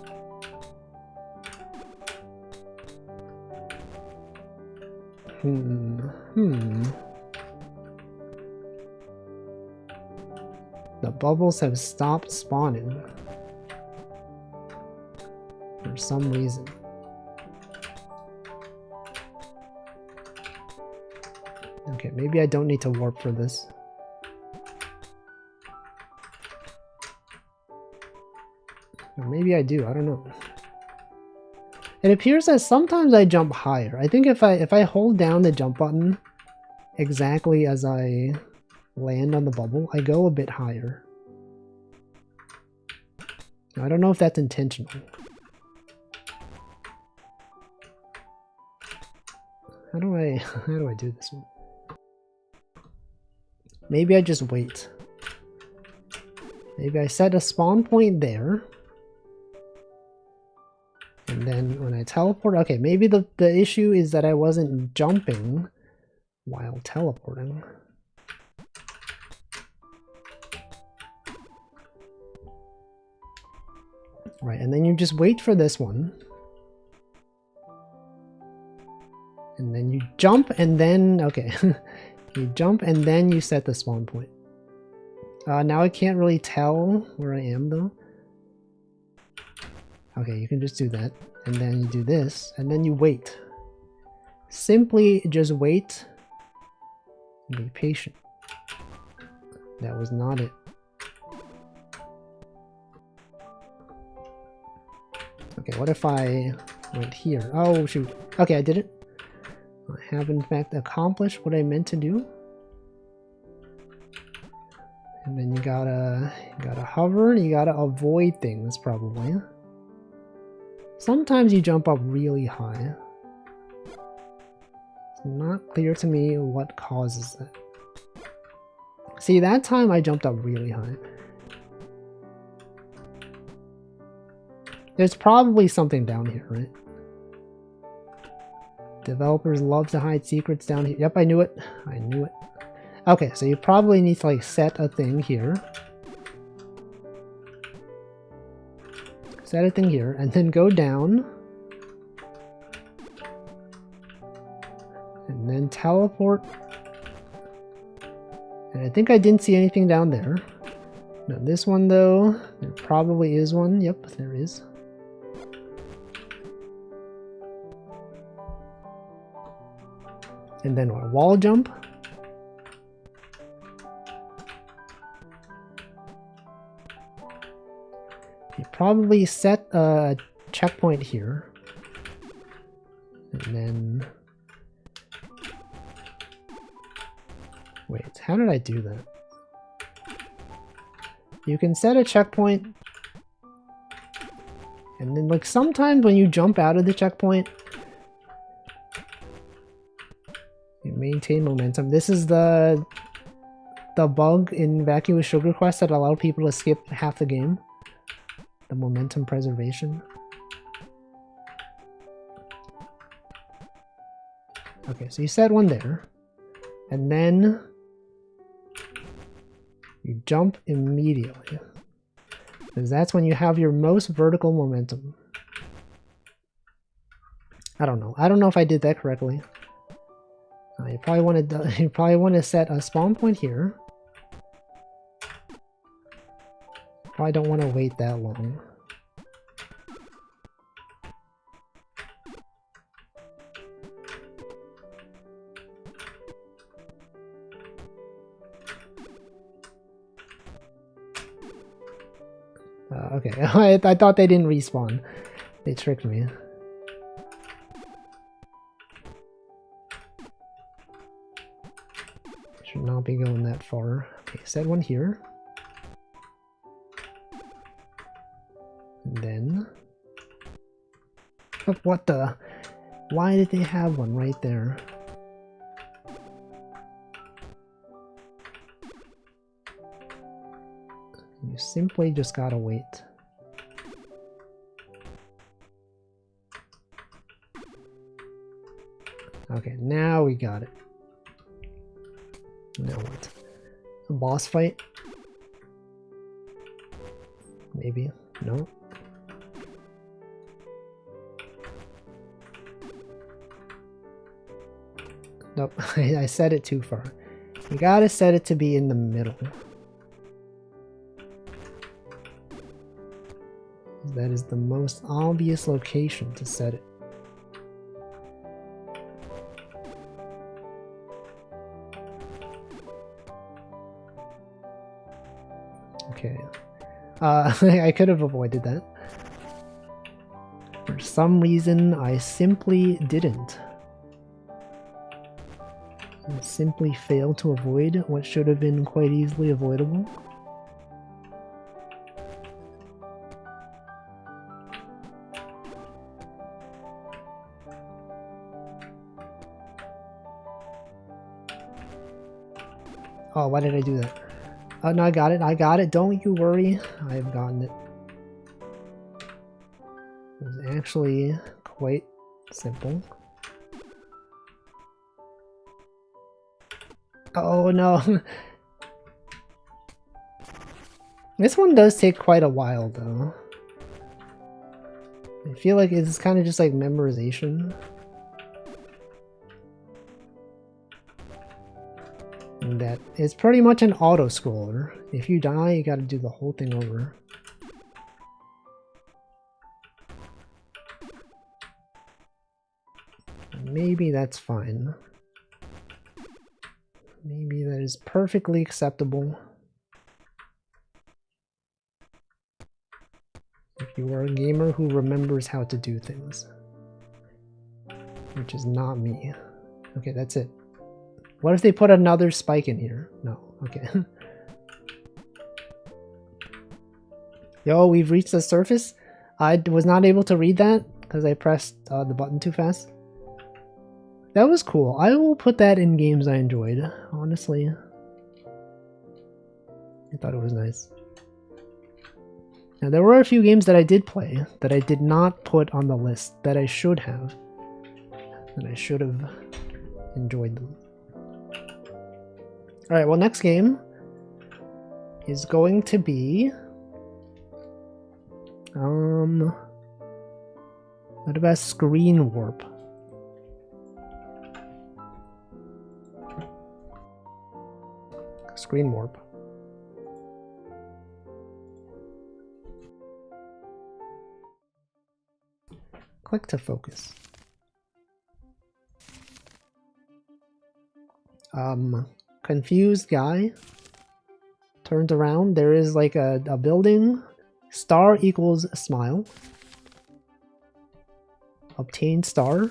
The bubbles have stopped spawning for some reason. Okay, maybe I don't need to warp for this. Or maybe I do, I don't know. It appears that sometimes I jump higher. I think if I hold down the jump button exactly as I land on the bubble, I go a bit higher. I don't know if that's intentional. How do I do this one? Maybe I just wait. Maybe I set a spawn point there. And then when I teleport, okay, maybe the issue is that I wasn't jumping while teleporting. Right, and then you just wait for this one. And then you jump and then, okay, you jump and then you set the spawn point. Now I can't really tell where I am though. Okay, you can just do that, and then you do this, and then you wait. Simply just wait and be patient. That was not it. Okay, what if I went here? Oh, shoot. Okay, I did it. I have in fact accomplished what I meant to do. And then you gotta hover, and you gotta avoid things probably. Sometimes you jump up really high. It's not clear to me what causes that. See, that time I jumped up really high. There's probably something down here, right? Developers love to hide secrets down here. Yep, I knew it. I knew it. Okay, so you probably need to like set a thing here. Set a thing here, and then go down. And then teleport. And I think I didn't see anything down there. No, this one though, there probably is one. Yep, there is. And then what? Wall jump? You probably set a checkpoint here. And then... Wait, how did I do that? You can set a checkpoint. And then like sometimes when you jump out of the checkpoint, you maintain momentum. This is the bug in Vacuous Sugar Quest that allowed people to skip half the game. The momentum preservation. Okay, so you set one there. And then you jump immediately. Because that's when you have your most vertical momentum. I don't know. I don't know if I did that correctly. You probably want to set a spawn point here. Probably don't want to wait that long. Okay, I thought they didn't respawn. They tricked me. Should not be going that far. Okay, set one here. And then... Oh, what the... Why did they have one right there? You simply just gotta wait. Okay, now we got it. Now what? A boss fight? Maybe? No? Nope, I set it too far. You gotta set it to be in the middle. That is the most obvious location to set it. Okay. I could have avoided that. For some reason, I simply didn't. I simply failed to avoid what should have been quite easily avoidable. Oh, why did I do that? Oh, no, I got it. I got it. Don't you worry. I've gotten it. It was actually quite simple. Oh, no. This one does take quite a while, though. I feel like it's kind of just like memorization. And that it's pretty much an auto-scroller. If you die, you gotta do the whole thing over. Maybe that's fine. Maybe that is perfectly acceptable. If you are a gamer who remembers how to do things. Which is not me. Okay, that's it. What if they put another spike in here? No. Okay. Yo, we've reached the surface. I was not able to read that because I pressed the button too fast. That was cool. I will put that in games I enjoyed, honestly. I thought it was nice. Now, there were a few games that I did play that I did not put on the list that I should have. And I should have enjoyed them. Alright, well, next game is going to be... what about Screen Warp? Screen Warp. Click to focus. Confused guy turns around. There is like a building. Star equals smile. Obtain star.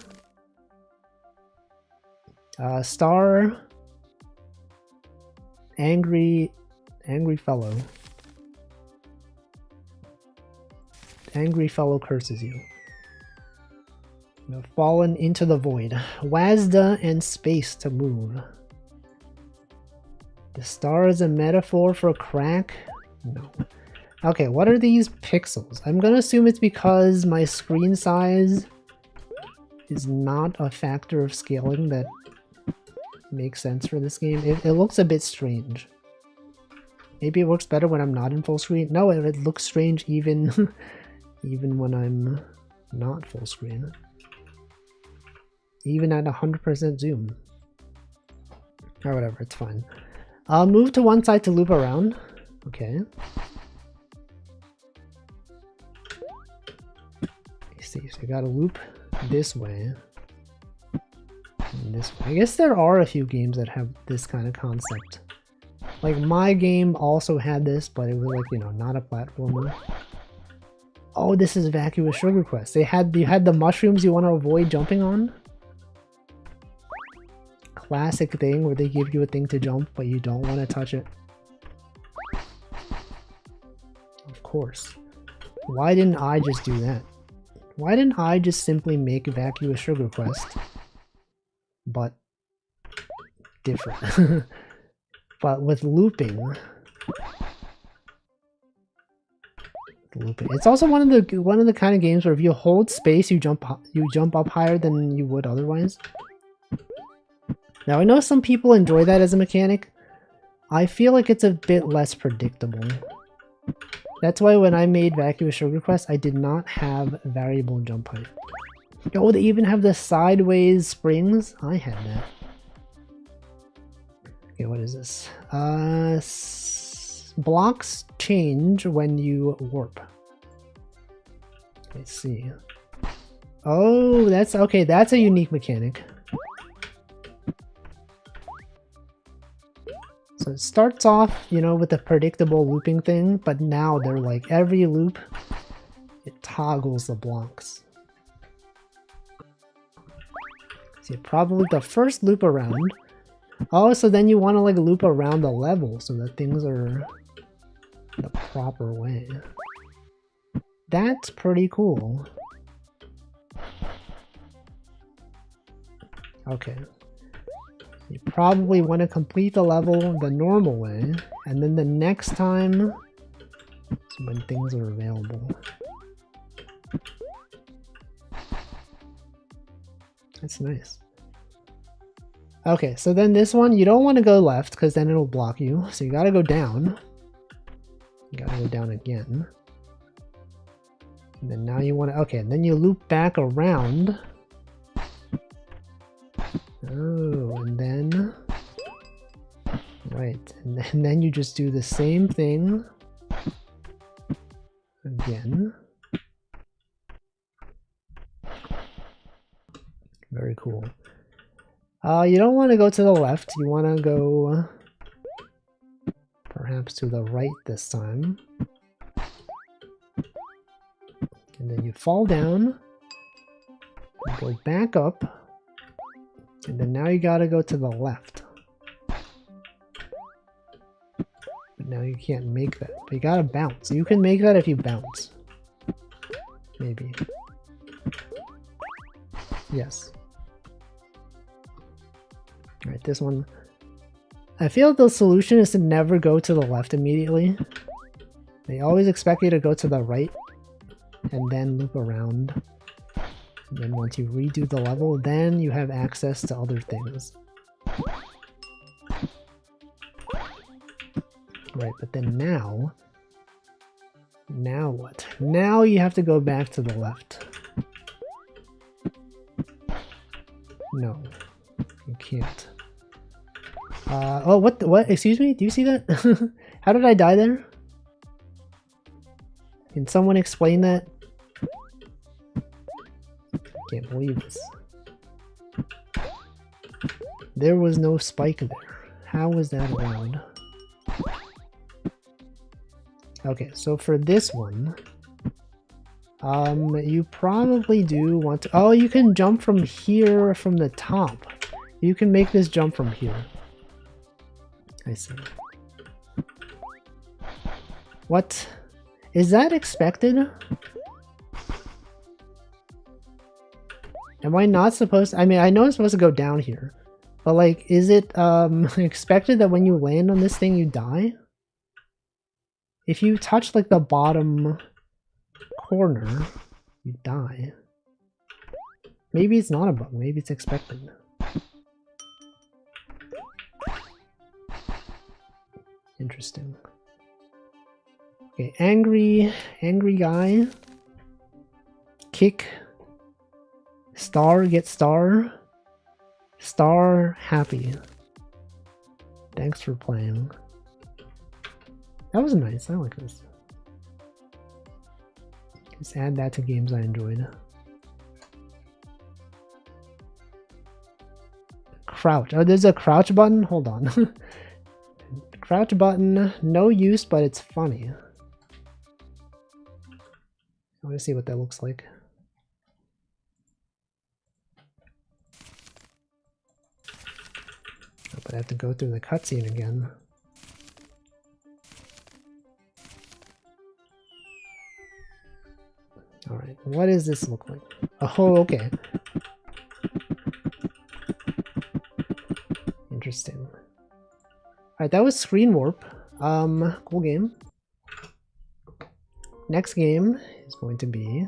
Star. Angry fellow. Angry fellow curses you. You have fallen into the void. WASD and space to move. The star is a metaphor for crack? No. Okay, what are these pixels? I'm gonna assume it's because my screen size is not a factor of scaling that makes sense for this game. It looks a bit strange. Maybe it works better when I'm not in full screen. No, it looks strange even even when I'm not full screen. Even at 100% zoom. Or whatever, it's fine. I'll move to one side to loop around. Okay. See, so I gotta loop this way. And this way. I guess there are a few games that have this kind of concept. Like, my game also had this, but it was like, you know, not a platformer. Oh, this is Vacuous Sugar Quest. You had the mushrooms you want to avoid jumping on? Classic thing where they give you a thing to jump, but you don't want to touch it. Of course. Why didn't I just do that? Why didn't I just simply make Vacuous Sugar Quest, but different? But with looping, looping. It's also one of the kind of games where if you hold space, you jump up higher than you would otherwise. Now I know some people enjoy that as a mechanic. I feel like it's a bit less predictable. That's why when I made Vacuous Sugar Quest, I did not have variable jump height. Oh, they even have the sideways springs? I had that. Okay, what is this? Blocks change when you warp. Let's see. Oh, that's okay. That's a unique mechanic. So it starts off, you know, with a predictable looping thing, but now they're like every loop, it toggles the blocks. See, probably the first loop around. Oh, so then you want to like loop around the level so that things are the proper way. That's pretty cool. Okay. You probably want to complete the level the normal way, and then the next time is when things are available. That's nice. Okay, so then this one, you don't want to go left because then it'll block you. So you gotta go down. You gotta go down again. And then now you want to, okay, and then you loop back around. Oh, and then, right, and then you just do the same thing again. Very cool. You don't want to go to the left, you want to go perhaps to the right this time. And then you fall down, go back up. And then now you gotta go to the left. But now you can't make that. But you gotta bounce. You can make that if you bounce. Maybe. Yes. Alright, this one. I feel the solution is to never go to the left immediately. They always expect you to go to the right and then loop around. And then once you redo the level, then you have access to other things. Right, but then now what? Now you have to go back to the left. No, you can't. Oh, what? Excuse me? Do you see that? How did I die there? Can someone explain that? Can't believe this. There was no spike there. How was that allowed? Okay, so for this one, you probably do want to. Oh, you can jump from here from the top. You can make this jump from here. I see. What? Is that expected? Am I not supposed to, I mean, I know I'm supposed to go down here, but like, is it expected that when you land on this thing, you die? If you touch like the bottom corner, you die. Maybe it's not a bug, maybe it's expected. Interesting. Okay, angry guy. Kick. Star, get star. Star, happy. Thanks for playing. That was nice, I like this. Just add that to games I enjoyed. Crouch. Oh, there's a crouch button? Hold on. Crouch button, no use, but it's funny. I want to see what that looks like. But I have to go through the cutscene again. Alright, what does this look like? Oh, okay. Interesting. Alright, that was Screen Warp. Cool game. next game is going to be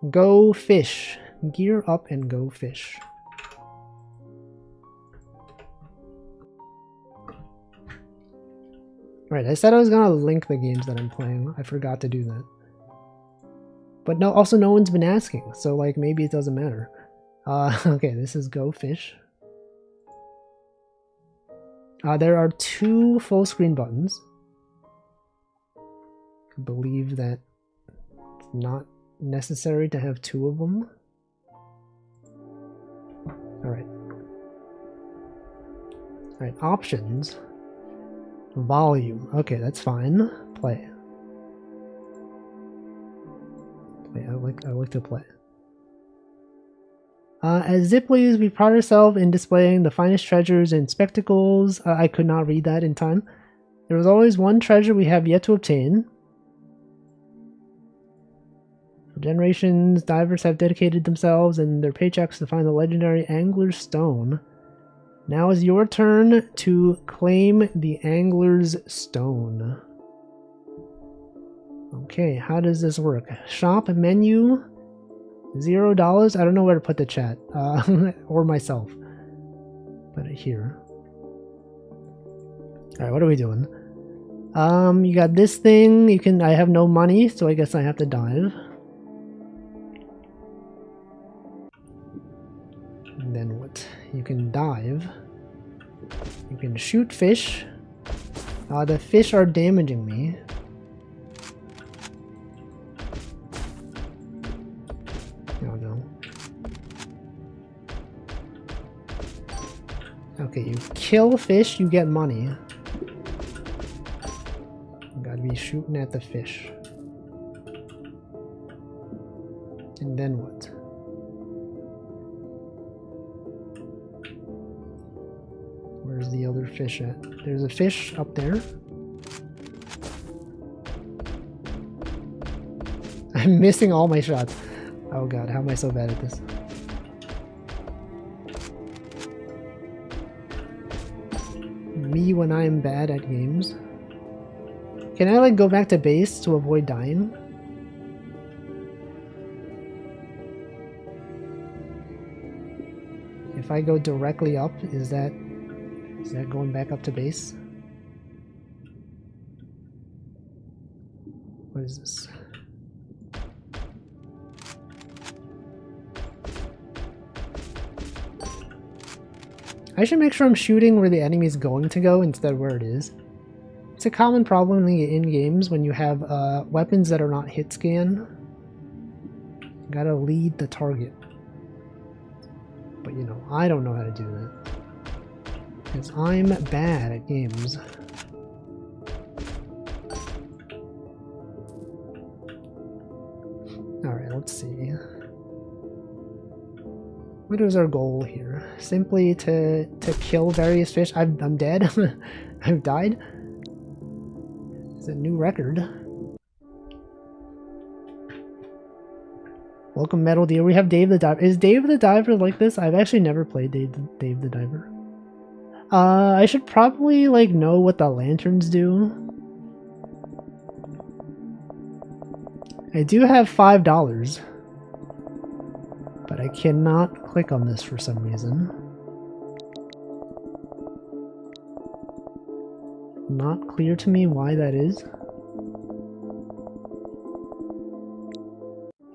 Go Fish. Gear up and go fish. Right, I said I was gonna link the games that I'm playing. I forgot to do that. But no, also no one's been asking, so like maybe it doesn't matter. Okay, this is Go Fish. There are 2 full screen buttons. I believe that it's not necessary to have 2 of them. Alright. Alright, options. Volume. Okay, that's fine. Play. Play. I like to play. As Zipleys, we pride ourselves in displaying the finest treasures and spectacles. I could not read that in time. There was always one treasure we have yet to obtain. For generations, divers have dedicated themselves and their paychecks to find the legendary Angler's Stone. Now is your turn to claim the Angler's Stone. Okay, how does this work? Shop menu, $0. I don't know where to put the chat, or myself. Put it here. Alright, what are we doing? You got this thing, I have no money, so I guess I have to dive. And then what? You can dive. You can shoot fish. The fish are damaging me. Oh no. Okay, you kill fish, you get money. You gotta be shooting at the fish. And then what? Where's the other fish at? There's a fish up there. I'm missing all my shots. Oh god, how am I so bad at this? Me when I'm bad at games. Can I like go back to base to avoid dying? If I go directly up, is that going back up to base? What is this? I should make sure I'm shooting where the enemy is going to go instead of where it is. It's a common problem in games when you have weapons that are not hit scan. You gotta lead the target. But you know, I don't know how to do that. Because I'm bad at games. Alright, let's see. What is our goal here? Simply to kill various fish. I'm dead. I've died. It's a new record. Welcome, Metal Deer. We have Dave the Diver. Is Dave the Diver like this? I've actually never played Dave the Diver. I should probably like know what the lanterns do. I do have $5. But I cannot click on this for some reason. Not clear to me why that is.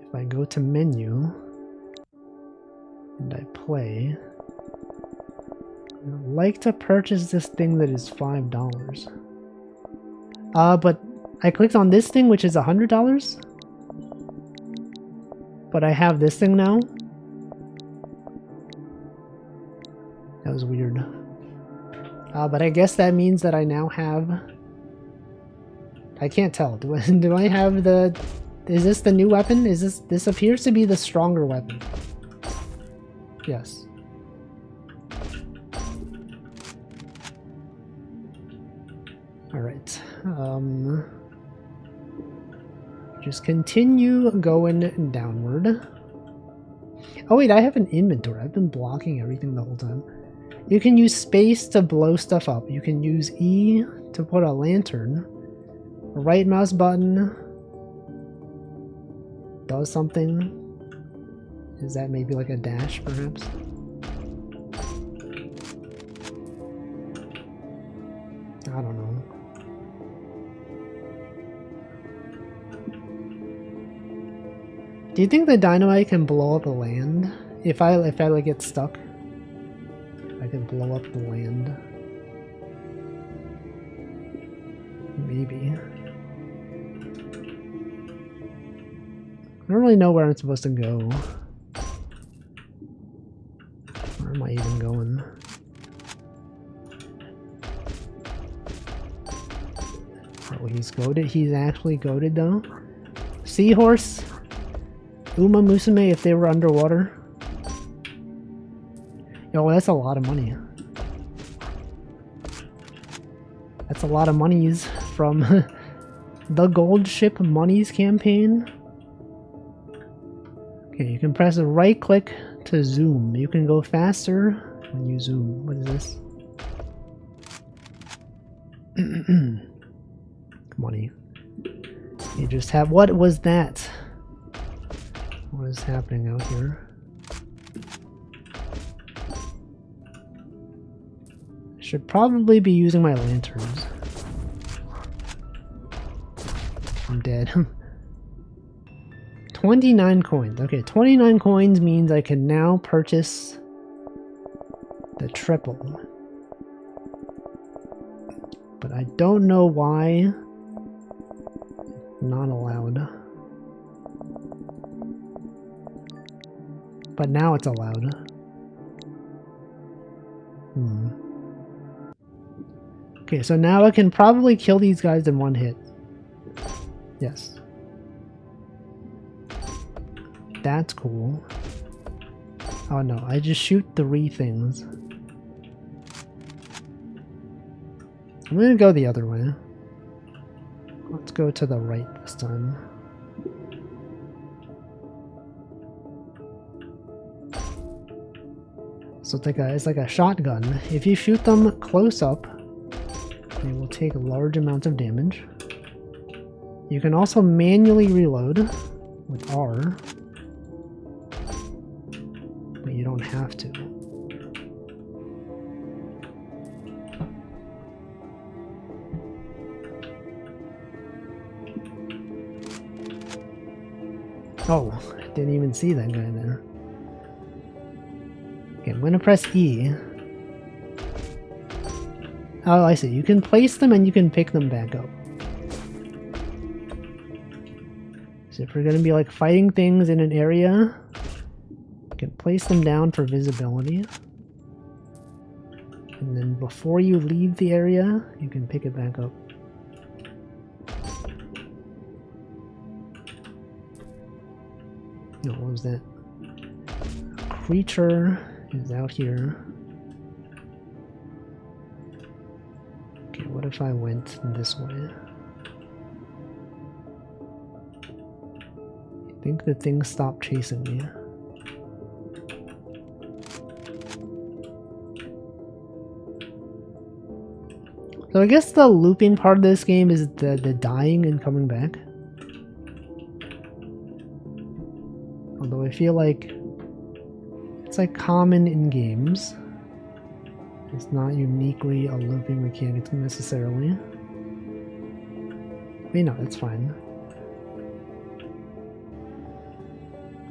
If I go to menu and I play, I'd like to purchase this thing that is $5. But I clicked on this thing which is $100. But I have this thing now. That was weird. But I guess that means that I now have... I can't tell. Do I have the... Is this the new weapon? Is this appears to be the stronger weapon. Yes. Alright. Just continue going downward. Oh wait, I have an inventory. I've been blocking everything the whole time. You can use space to blow stuff up. You can use E to put a lantern. Right mouse button does something. Is that maybe like a dash, perhaps? I don't know. Do you think the dynamite can blow up a land? If I like get stuck, I can blow up the land. Maybe. I don't really know where I'm supposed to go. Where am I even going? Oh, he's goated. He's actually goated though. Seahorse. Uma Musume if they were underwater. Yo, that's a lot of money. That's a lot of monies from the Gold Ship Monies campaign. Okay, you can press a right click to zoom. You can go faster when you zoom. What is this? Money. You just have... What was that? What is happening out here? I should probably be using my lanterns. I'm dead. 29 coins. Okay, 29 coins means I can now purchase the triple. But I don't know why. Not allowed. But now it's allowed. Okay, so now I can probably kill these guys in one hit. Yes. That's cool. Oh no, I just shoot 3 things. I'm gonna go the other way. Let's go to the right this time. So it's like a shotgun. If you shoot them close up, they will take large amounts of damage. You can also manually reload with R, but you don't have to. Oh, I didn't even see that guy there. Okay, I'm gonna press E. Oh, I see. You can place them and you can pick them back up. So if we're gonna be like fighting things in an area, you can place them down for visibility. And then before you leave the area, you can pick it back up. No, what was that? Creature is out here. Okay, what if I went this way? I think the thing stopped chasing me. So I guess the looping part of this game is the dying and coming back. Although I feel like it's like common in games. It's not uniquely a looping mechanic necessarily. But no, that's fine.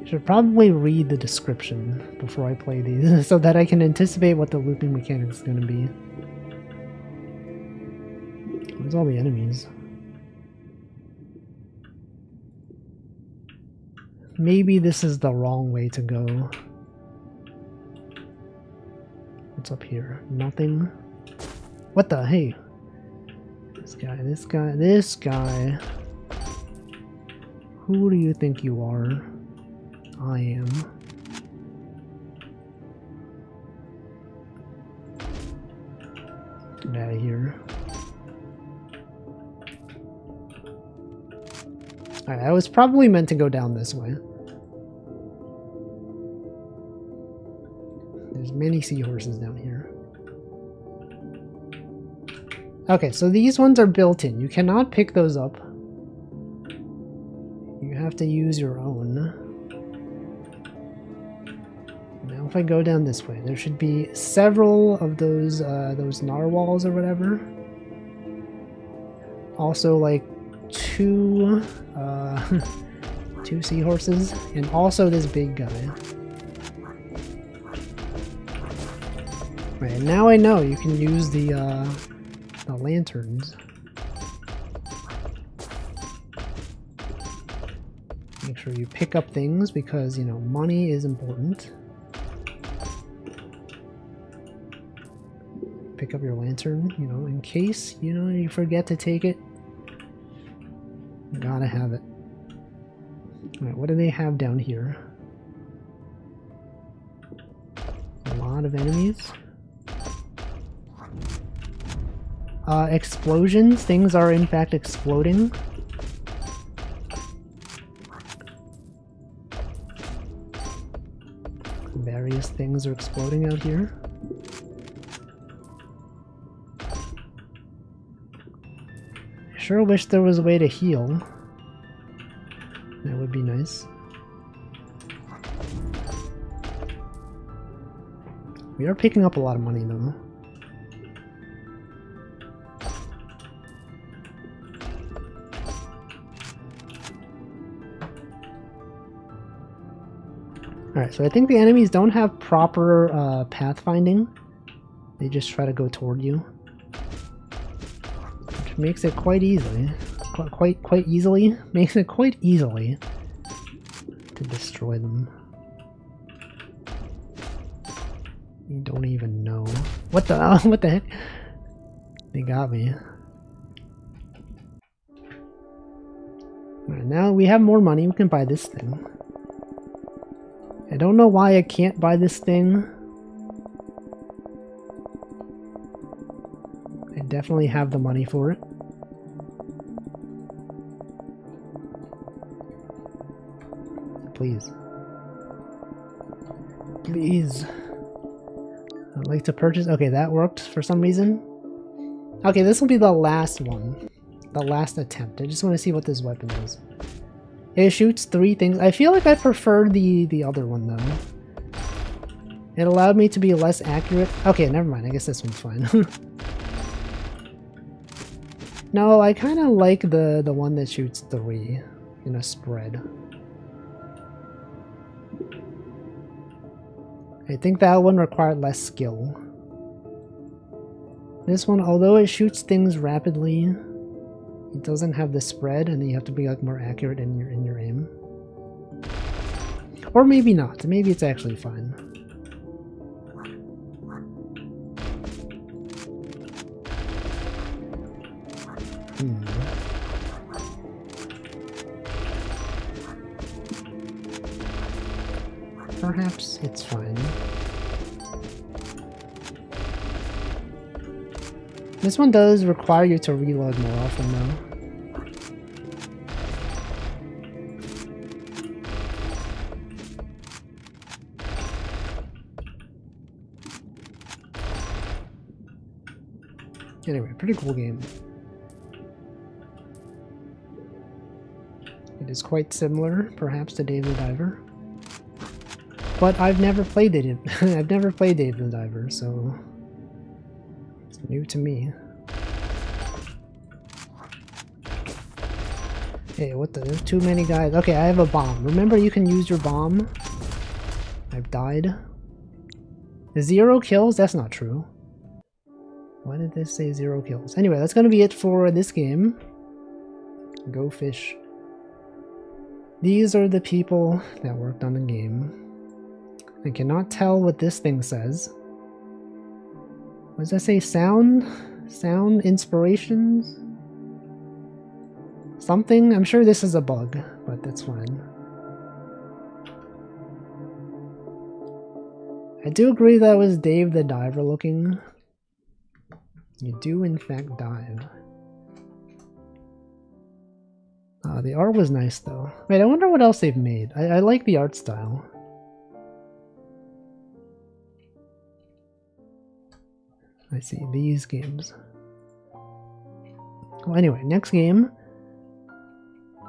I should probably read the description before I play these so that I can anticipate what the looping mechanic is going to be. Where's all the enemies? Maybe this is the wrong way to go. What's up here? Nothing. What the? Hey. This guy. Who do you think you are? I am. Get out of here. Alright, I was probably meant to go down this way. There's many seahorses down here. Okay, so these ones are built in. You cannot pick those up. You have to use your own. Now if I go down this way, there should be several of those narwhals or whatever. Also like two two seahorses, and also this big guy. Right, now I know you can use the lanterns. Make sure you pick up things because, you know, money is important. Pick up your lantern, you know, in case, you know, you forget to take it. You gotta have it. Alright, what do they have down here? A lot of enemies. Explosions. Things are in fact exploding. Various things are exploding out here. I sure wish there was a way to heal. That would be nice. We are picking up a lot of money though. Alright, so I think the enemies don't have proper pathfinding. They just try to go toward you. Which makes it quite easily. Quite easily? Makes it quite easily to destroy them. You don't even know. What the what the heck? They got me. Alright, now we have more money, we can buy this thing. I don't know why I can't buy this thing. I definitely have the money for it. Please. Please. I'd like to purchase. Okay, that worked for some reason. Okay, this will be the last one. The last attempt. I just want to see what this weapon does. It shoots 3 things. I feel like I prefer the other one though. It allowed me to be less accurate. Okay, never mind. I guess this one's fine. No, I kind of like the one that shoots 3 in a spread. I think that one required less skill. This one, although it shoots things rapidly, it doesn't have the spread, and you have to be like more accurate in your aim. Or maybe not. Maybe it's actually fine. Perhaps it's fine. This one does require you to reload more often though. Anyway, pretty cool game. It is quite similar, perhaps, to Dave the Diver. But I've never played it. I've never played Dave the Diver, so it's new to me. Hey, what the? There's too many guys. Okay, I have a bomb. Remember, you can use your bomb. I've died. 0 kills? That's not true. Why did this say 0 kills? Anyway, that's gonna be it for this game. Go fish. These are the people that worked on the game. I cannot tell what this thing says. What does that say? Sound? Sound inspirations? Something? I'm sure this is a bug, but that's fine. I do agree that was Dave the Diver looking. You do in fact dive. The art was nice though. Wait, I wonder what else they've made. I like the art style. I see, these games. Well, anyway, next game.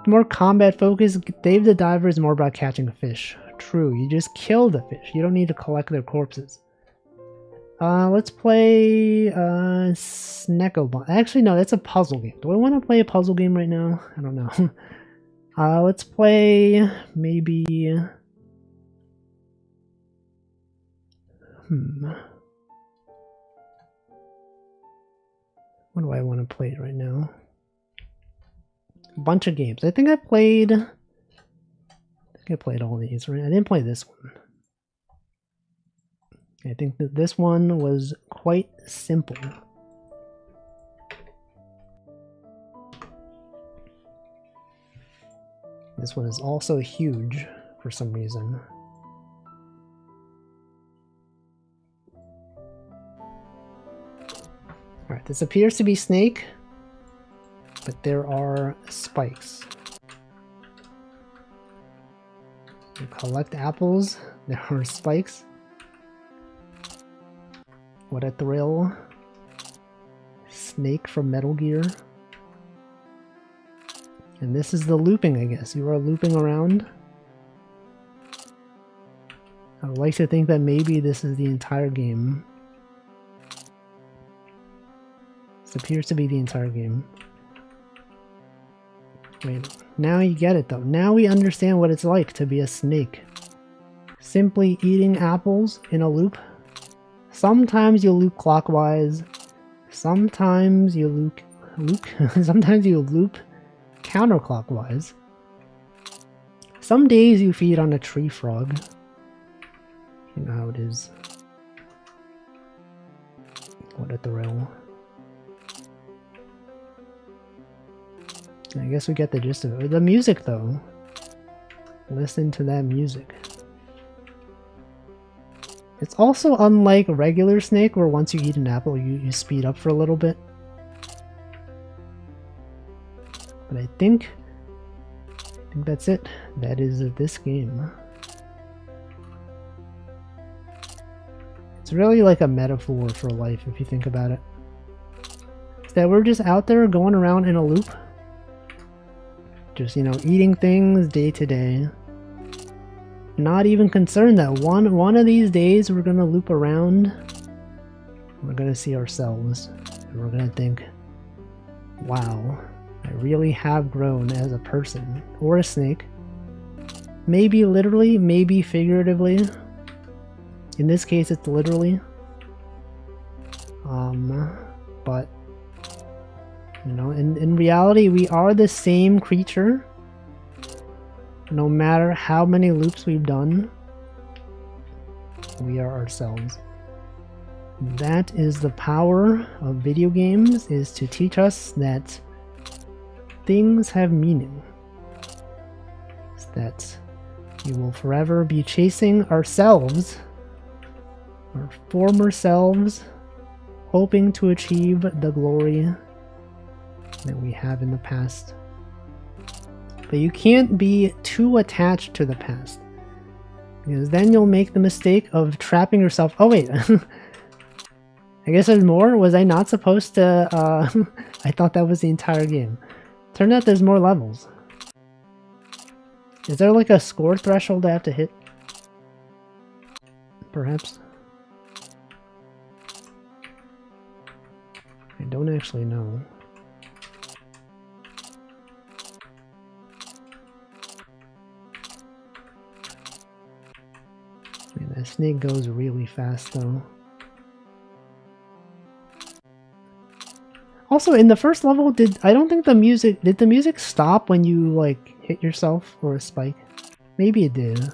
More combat focused. Dave the Diver is more about catching a fish. True, you just kill the fish. You don't need to collect their corpses. Let's play Snecko. Actually, no, that's a puzzle game. Do I want to play a puzzle game right now? I don't know. Let's play maybe. What do I want to play right now? A bunch of games. I think I played all these, right? I didn't play this one. I think that this one was quite simple. This one is also huge for some reason. Alright, this appears to be Snake, but there are spikes. You collect apples, there are spikes. What a thrill. Snake from Metal Gear. And this is the looping, I guess. You are looping around. I would like to think that maybe this is the entire game. This appears to be the entire game. Wait, now you get it though. Now we understand what it's like to be a snake. Simply eating apples in a loop. Sometimes you loop clockwise. Sometimes you loop sometimes you loop counterclockwise. Some days you feed on a tree frog. You know how it is. What a thrill. I guess we get the gist of it. The music though. Listen to that music. It's also unlike regular Snake, where once you eat an apple, you speed up for a little bit. But I think that's it. That is this game. It's really like a metaphor for life, if you think about it. It's that we're just out there going around in a loop. Just, you know, eating things day to day. Not even concerned that one of these days we're gonna loop around. We're gonna see ourselves. And we're gonna think, wow, I really have grown as a person. Or a snake. Maybe literally, maybe figuratively. In this case it's literally. But you know, in reality we are the same creature. No matter how many loops we've done, we are ourselves. That is the power of video games, is to teach us that things have meaning. It's that we will forever be chasing ourselves, our former selves, hoping to achieve the glory that we have in the past. But you can't be too attached to the past, because then you'll make the mistake of trapping yourself. Oh wait, I guess there's more? Was I not supposed to, I thought that was the entire game. Turned out there's more levels. Is there like a score threshold I have to hit? Perhaps? I don't actually know. Man, that snake goes really fast though. Also, in the first level, did the music stop when you like hit yourself or a spike? Maybe it did.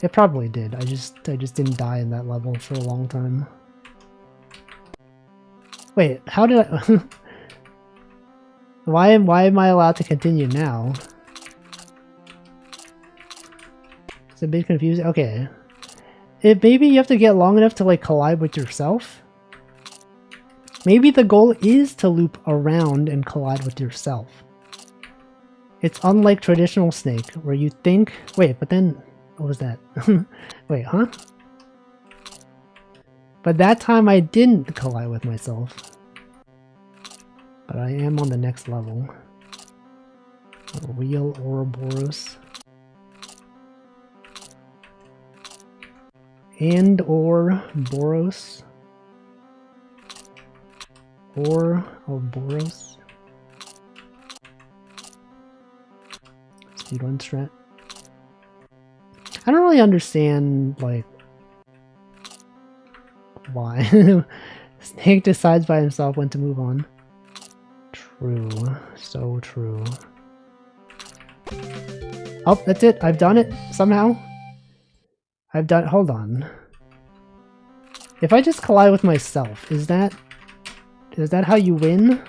It probably did. I just didn't die in that level for a long time. Wait, how did I why am I allowed to continue now? It's a bit confusing. Okay. Maybe you have to get long enough to like collide with yourself. Maybe the goal is to loop around and collide with yourself. It's unlike traditional Snake, where you think... Wait, but then... What was that? Wait, huh? But that time I didn't collide with myself. But I am on the next level. Real Ouroboros. And or Boros. Or Boros. Speedrun strat. I don't really understand, like, why. Snake decides by himself when to move on. True. So true. Oh, that's it. I've done it somehow. Hold on. If I just collide with myself, is that how you win?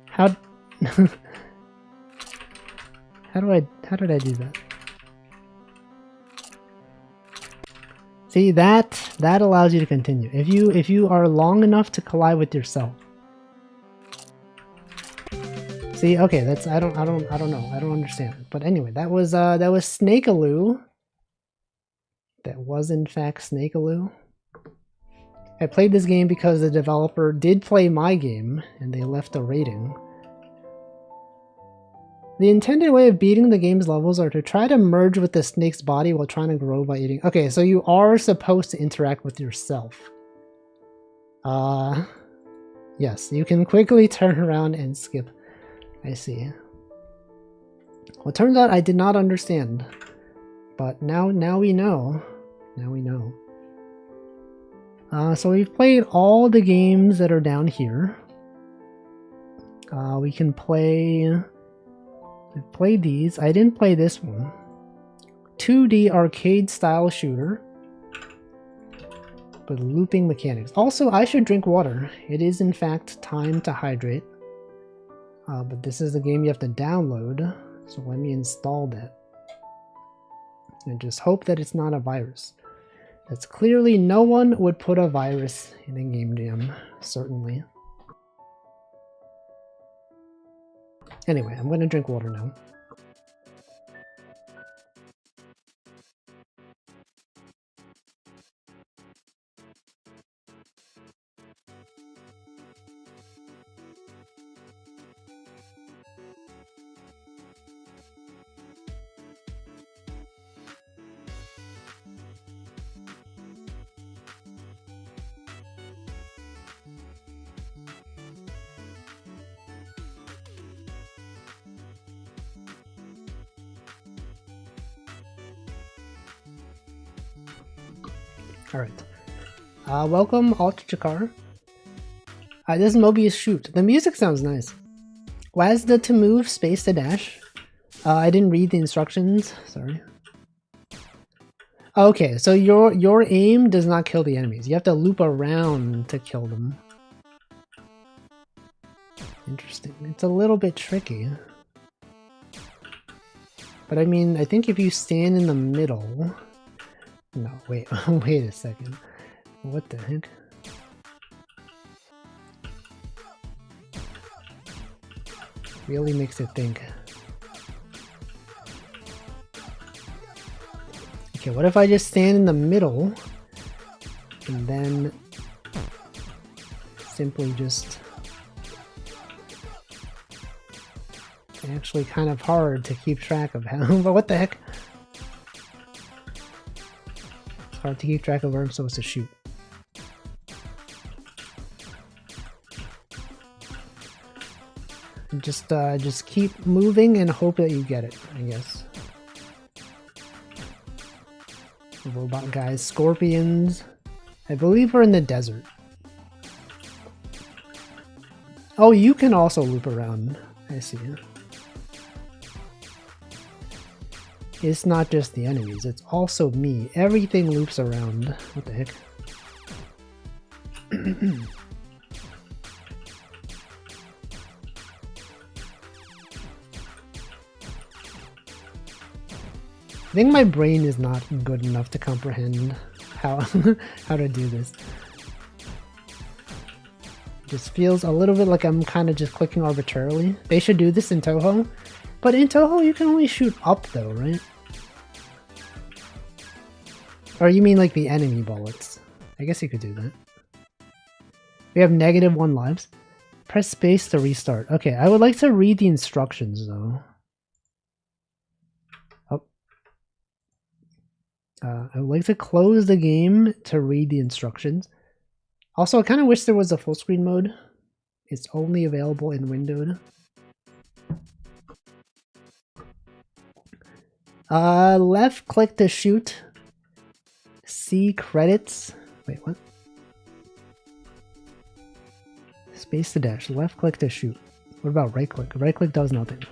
How did I do that? See, that allows you to continue. If you are long enough to collide with yourself. See, okay, that's I don't know. I don't understand. But anyway, that was Snakealoo. That was in fact Snakealoo. I played this game because the developer did play my game and they left a rating. The intended way of beating the game's levels are to try to merge with the snake's body while trying to grow by eating. Okay, so you are supposed to interact with yourself. Yes, you can quickly turn around and skip. I see. Well, it turns out I did not understand. But now we know. Now we know. So we've played all the games that are down here. We can play... I've played these. I didn't play this one. 2D arcade style shooter. But looping mechanics. Also, I should drink water. It is in fact time to hydrate. But this is the game you have to download. So let me install that. And just hope that it's not a virus. That's clearly no one would put a virus in a game jam. Certainly. Anyway, I'm gonna drink water now. Alright. Welcome, Alt Jakar. This is Mobius Shoot. The music sounds nice. WASD to move, space to dash. I didn't read the instructions. Sorry. Okay, so your aim does not kill the enemies. You have to loop around to kill them. Interesting. It's a little bit tricky. But I mean, I think if you stand in the middle... No, wait, wait a second. What the heck? Really makes it think. Okay, what if I just stand in the middle and then simply just... It's actually kind of hard to keep track of how, but what the heck? Hard to keep track of where I'm supposed to shoot. And just keep moving and hope that you get it, I guess. The robot guys, scorpions. I believe we're in the desert. Oh, you can also loop around. I see. It's not just the enemies, it's also me. Everything loops around. What the heck? I think my brain is not good enough to comprehend how to do this. It just feels a little bit like I'm kind of just clicking arbitrarily. They should do this in Touhou. But in Touhou you can only shoot up though, right? Or you mean like the enemy bullets? I guess you could do that. We have -1 lives. Press space to restart. Okay, I would like to read the instructions though. Oh. I would like to close the game to read the instructions. Also, I kind of wish there was a full screen mode. It's only available in windowed. Left click to shoot. See credits. Wait, what? Space to dash. Left click to shoot. What about right click? Right click does nothing.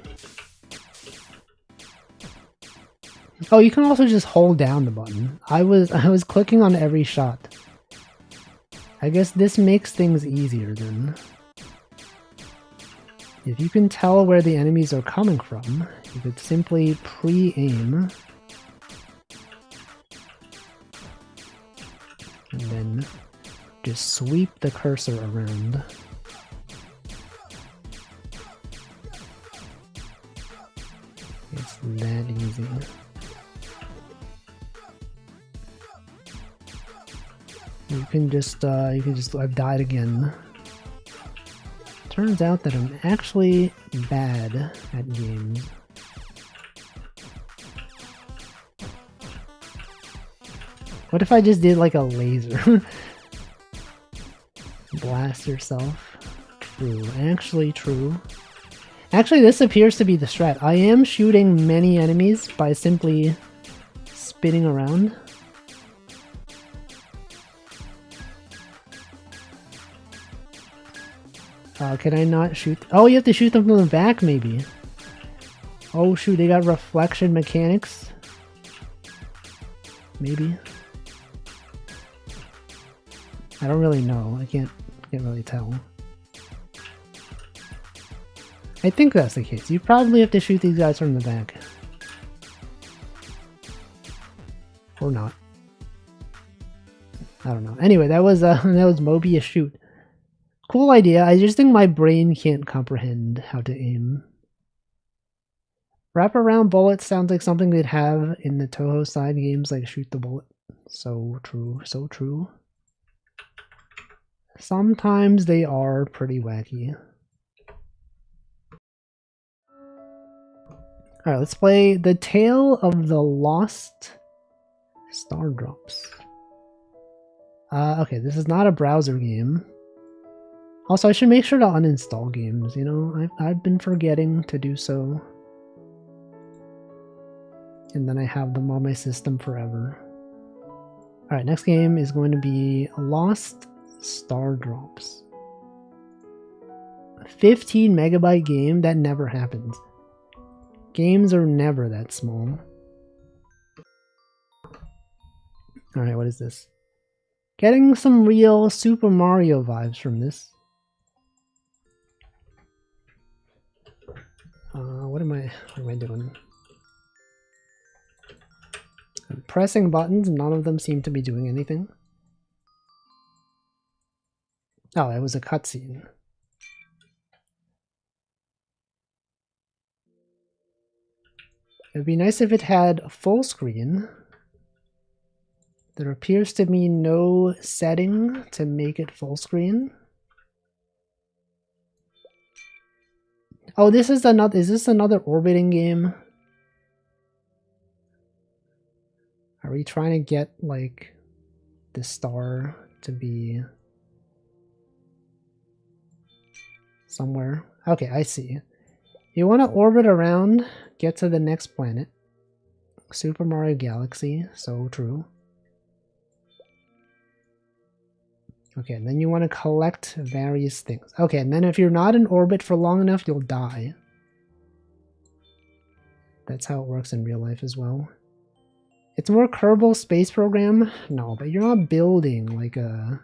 Oh, you can also just hold down the button. I was clicking on every shot. I guess this makes things easier then. If you can tell where the enemies are coming from, you could simply pre-aim. And then just sweep the cursor around. It's that easy. You can just, I've died again. Turns out that I'm actually bad at games. What if I just did like a laser? Blast yourself. True. Actually true. Actually, this appears to be the strat. I am shooting many enemies by simply spinning around. Can I not shoot? Oh, you have to shoot them from the back, maybe. Oh shoot, they got reflection mechanics. Maybe. I don't really know. I can't really tell. I think that's the case. You probably have to shoot these guys from the back. Or not. I don't know. Anyway, that was Mobius Shoot. Cool idea. I just think my brain can't comprehend how to aim. Wraparound bullets sounds like something they'd have in the Toho side games like Shoot the Bullet. So true, so true. Sometimes they are pretty wacky. Alright, let's play The Tale of the Lost Star Drops. Okay, this is not a browser game. Also, I should make sure to uninstall games, you know? I've been forgetting to do so. And then I have them on my system forever. Alright, next game is going to be Lost Star Drops. A 15 megabyte game? That never happens. Games are never that small. Alright, what is this? Getting some real Super Mario vibes from this. What am I doing? I'm pressing buttons, none of them seem to be doing anything. Oh, that was a cutscene. It'd be nice if it had full screen. There appears to be no setting to make it full screen. Oh, this is another. Is this another orbiting game? Are we trying to get like the star to be somewhere? Okay, I see. You want to orbit around, get to the next planet. Super Mario Galaxy, so true. Okay, and then you want to collect various things. Okay, and then if you're not in orbit for long enough, you'll die. That's how it works in real life as well. It's more Kerbal Space Program? No, but you're not building like a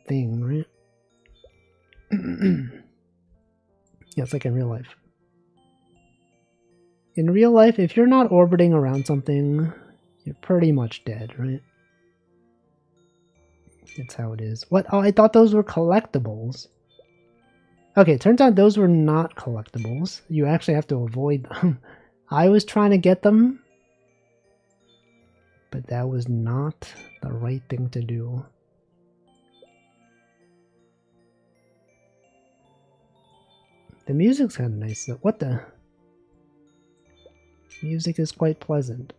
thing, right? Yeah, it's like in real life. In real life, if you're not orbiting around something, you're pretty much dead, right? That's how it is. What? Oh, I thought those were collectibles. Okay, it turns out those were not collectibles. You actually have to avoid them. I was trying to get them, But that was not the right thing to do. The music's kind of nice though. What the? Music is quite pleasant.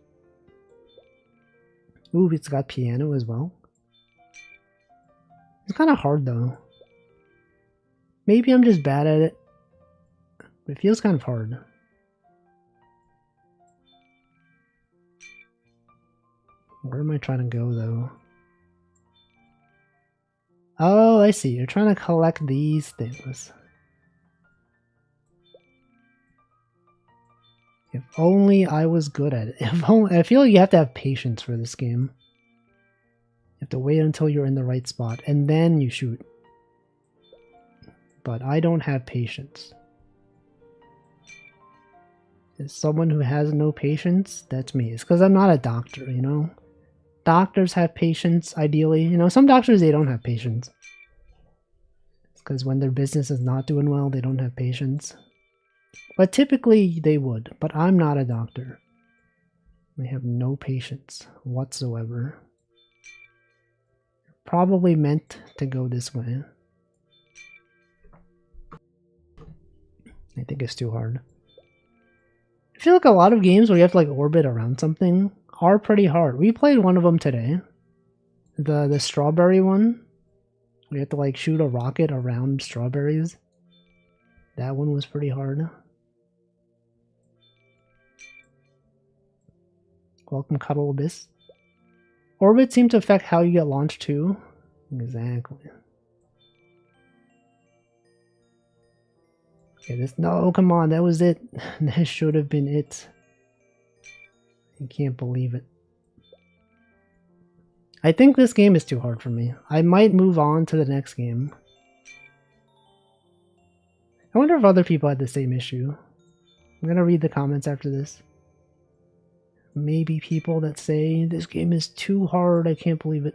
Ooh, it's got piano as well. It's kind of hard though. Maybe I'm just bad at it. But it feels kind of hard. Where am I trying to go though? Oh, I see. You're trying to collect these things. If only I was good at it. If only, I feel like you have to have patience for this game. You have to wait until you're in the right spot and then you shoot. But I don't have patience. As someone who has no patience, that's me. It's because I'm not a doctor, you know? Doctors have patience, ideally. You know, some doctors, they don't have patience. It's because when their business is not doing well, they don't have patience. But typically, they would. But I'm not a doctor. I have no patience whatsoever. Probably meant to go this way. I think it's too hard. I feel like a lot of games where you have to like orbit around something are pretty hard. We played one of them today. The strawberry one. We have to like shoot a rocket around strawberries. That one was pretty hard. Welcome, Cuddle Abyss. Orbits seem to affect how you get launched too. Exactly. Okay, this, no, come on, that was it. That should have been it. I can't believe it. I think this game is too hard for me. I might move on to the next game. I wonder if other people had the same issue. I'm gonna read the comments after this. Maybe people that say this game is too hard, I can't believe it.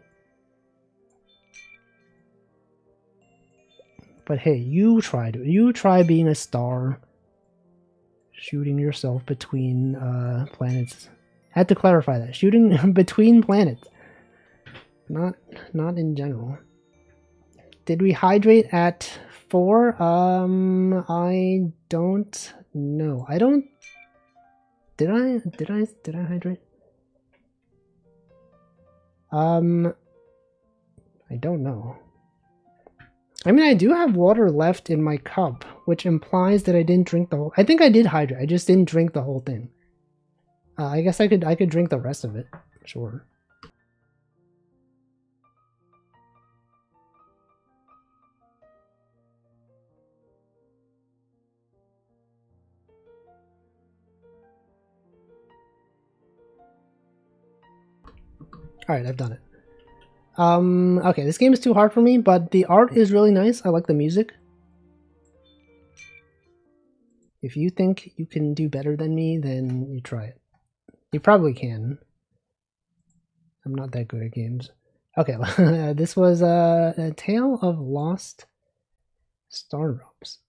But hey, you tried it. You try being a star. Shooting yourself between planets. Had to clarify that. Shooting between planets. Not in general. Did we hydrate at 4? I don't know. I don't. Did I hydrate? I don't know. I mean, I do have water left in my cup, which implies that I didn't drink the whole. I think I did hydrate. I just didn't drink the whole thing. I guess I could drink the rest of it. Sure. Alright, I've done it. Okay, this game is too hard for me, but the art is really nice. I like the music. If you think you can do better than me, then you try it. You probably can. I'm not that good at games. Okay, this was a Tale of Lost Star Drops.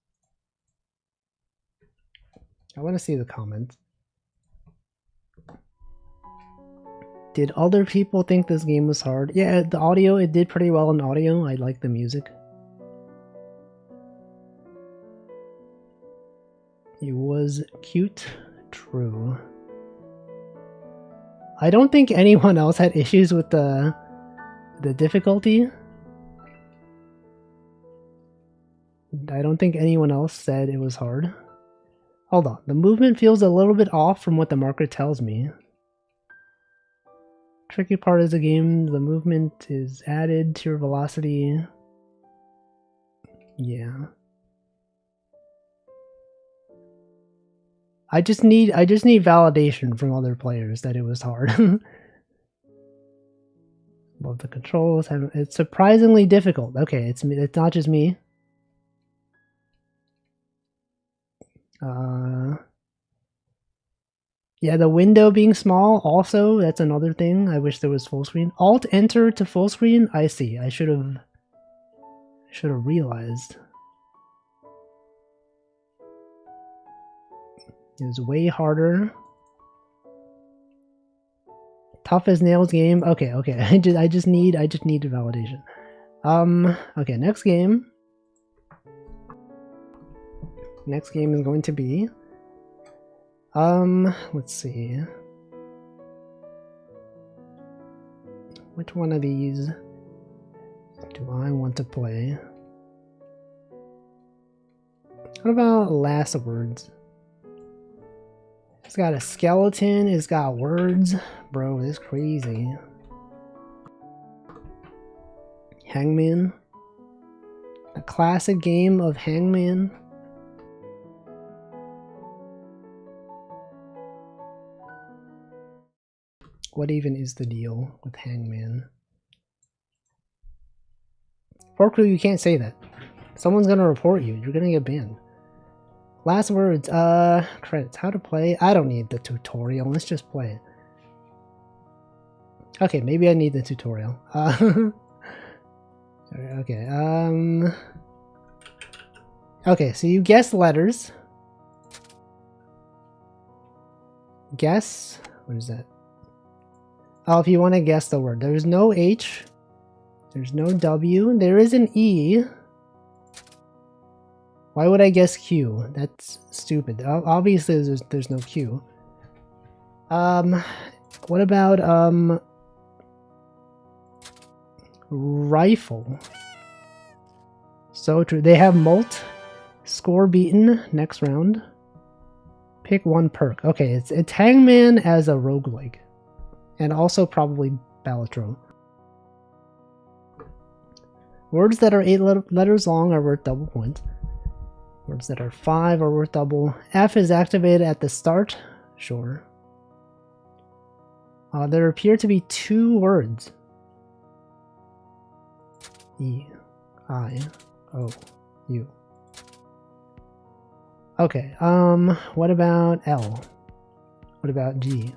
I want to see the comments. Did other people think this game was hard? Yeah, the audio, it did pretty well in audio. I like the music. It was cute. True. I don't think anyone else had issues with the difficulty. I don't think anyone else said it was hard. Hold on. The movement feels a little bit off from what the marker tells me. Tricky part is the game, the movement is added to your velocity. Yeah. I just need validation from other players that it was hard. Love the controls. It's surprisingly difficult. Okay, it's not just me. Yeah, the window being small also, that's another thing. I wish there was full screen. Alt enter to full screen? I see. I should have realized. It was way harder. tough as nails game. Okay, okay. I just need validation. Okay, next game. Next game is going to be let's see. Which one of these do I want to play? What about Last Words? It's got a skeleton, it's got words. Bro, this is crazy. Hangman. A classic game of Hangman. What even is the deal with Hangman? Forklu, you can't say that. Someone's gonna report you. You're gonna get banned. Last Words. Credits. How to play? I don't need the tutorial. Let's just play it. Okay, maybe I need the tutorial. Okay. Okay, so you guess letters. Guess. What is that? Oh, if you want to guess the word. There's no H. There's no W. There is an E. Why would I guess Q? That's stupid. Obviously, there's no Q. What about, rifle? So true. They have molt. Score beaten. Next round. Pick one perk. Okay, it's Hangman as a roguelike. And also probably Balatro. Words that are 8 letters long are worth double points. Words that are 5 are worth double. F is activated at the start. Sure. There appear to be 2 words. E, I, O, U. Okay, what about L? What about G?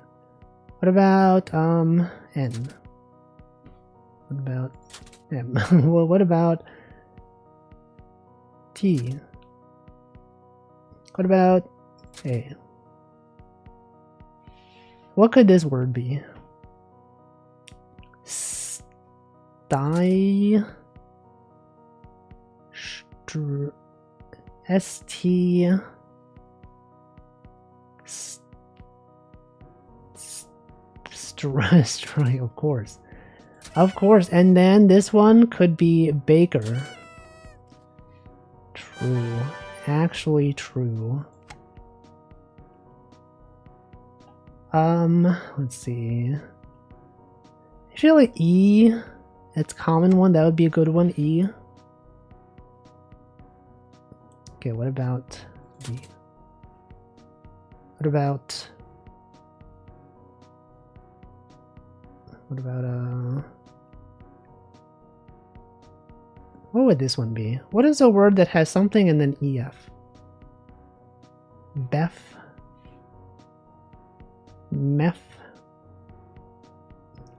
What about, N? What about M? Well, what about T? What about A? What could this word be? Sty... S-T... Strike, of course. Of course, and then this one could be Baker. True. Actually true. Let's see. I feel like E, it's common one, that would be a good one, E. Okay, what about D? What about what would this one be? What is a word that has something and then EF? Beth? Meth?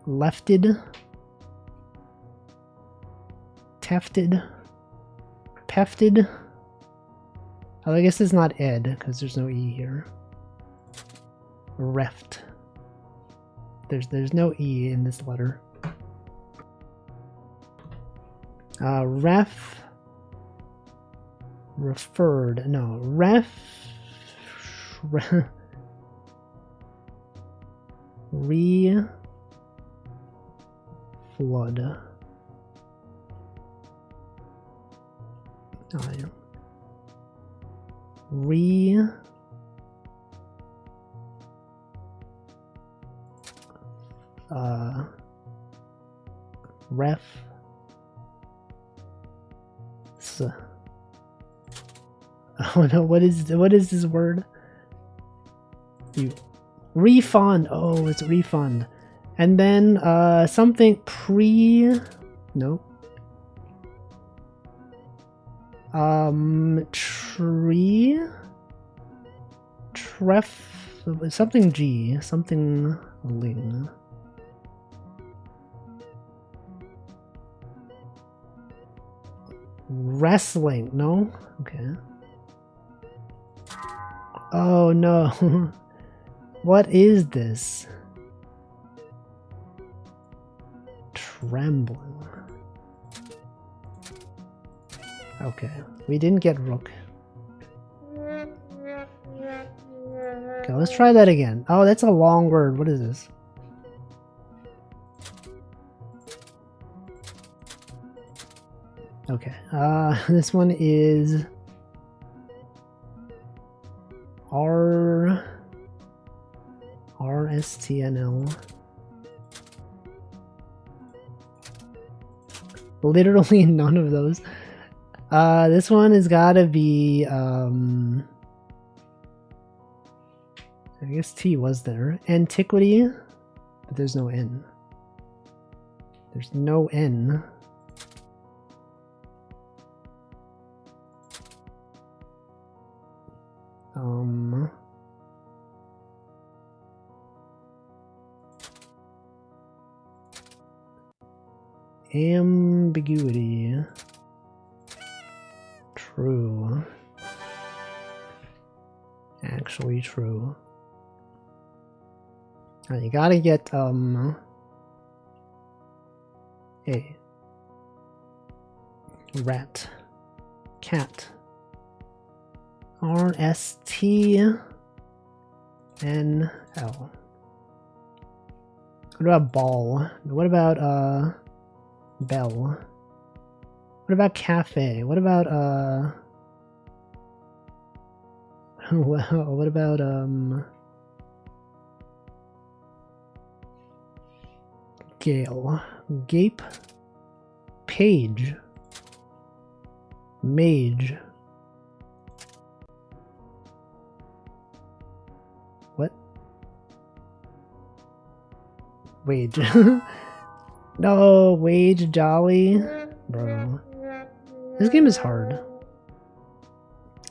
Lefted? Tefted? Pefted? Oh, I guess it's not Ed, because there's no E here. Reft. There's no E in this letter. Ref. Referred. No. Ref. Flood. Oh, yeah. Ref. Oh no, what is this word? Refund. Oh, it's refund. And then something no. Tree. Something G. Something ling. Wrestling. No? Okay. Oh no. What is this? Trembling. Okay, we didn't get rook. Okay, let's try that again. Oh, that's a long word. What is this? Okay, this one is RSTNL. Literally none of those. This one has gotta be, I guess T was there. Antiquity, but there's no N. There's no N. Ambiguity. True. Actually true. Alright, you gotta get, A. Rat. Cat. RSTNL. What about ball? What about, bell? What about cafe? What about, what about, Gale? Gape? Page? Mage? What? Wage. No, wage jolly. Bro. This game is hard.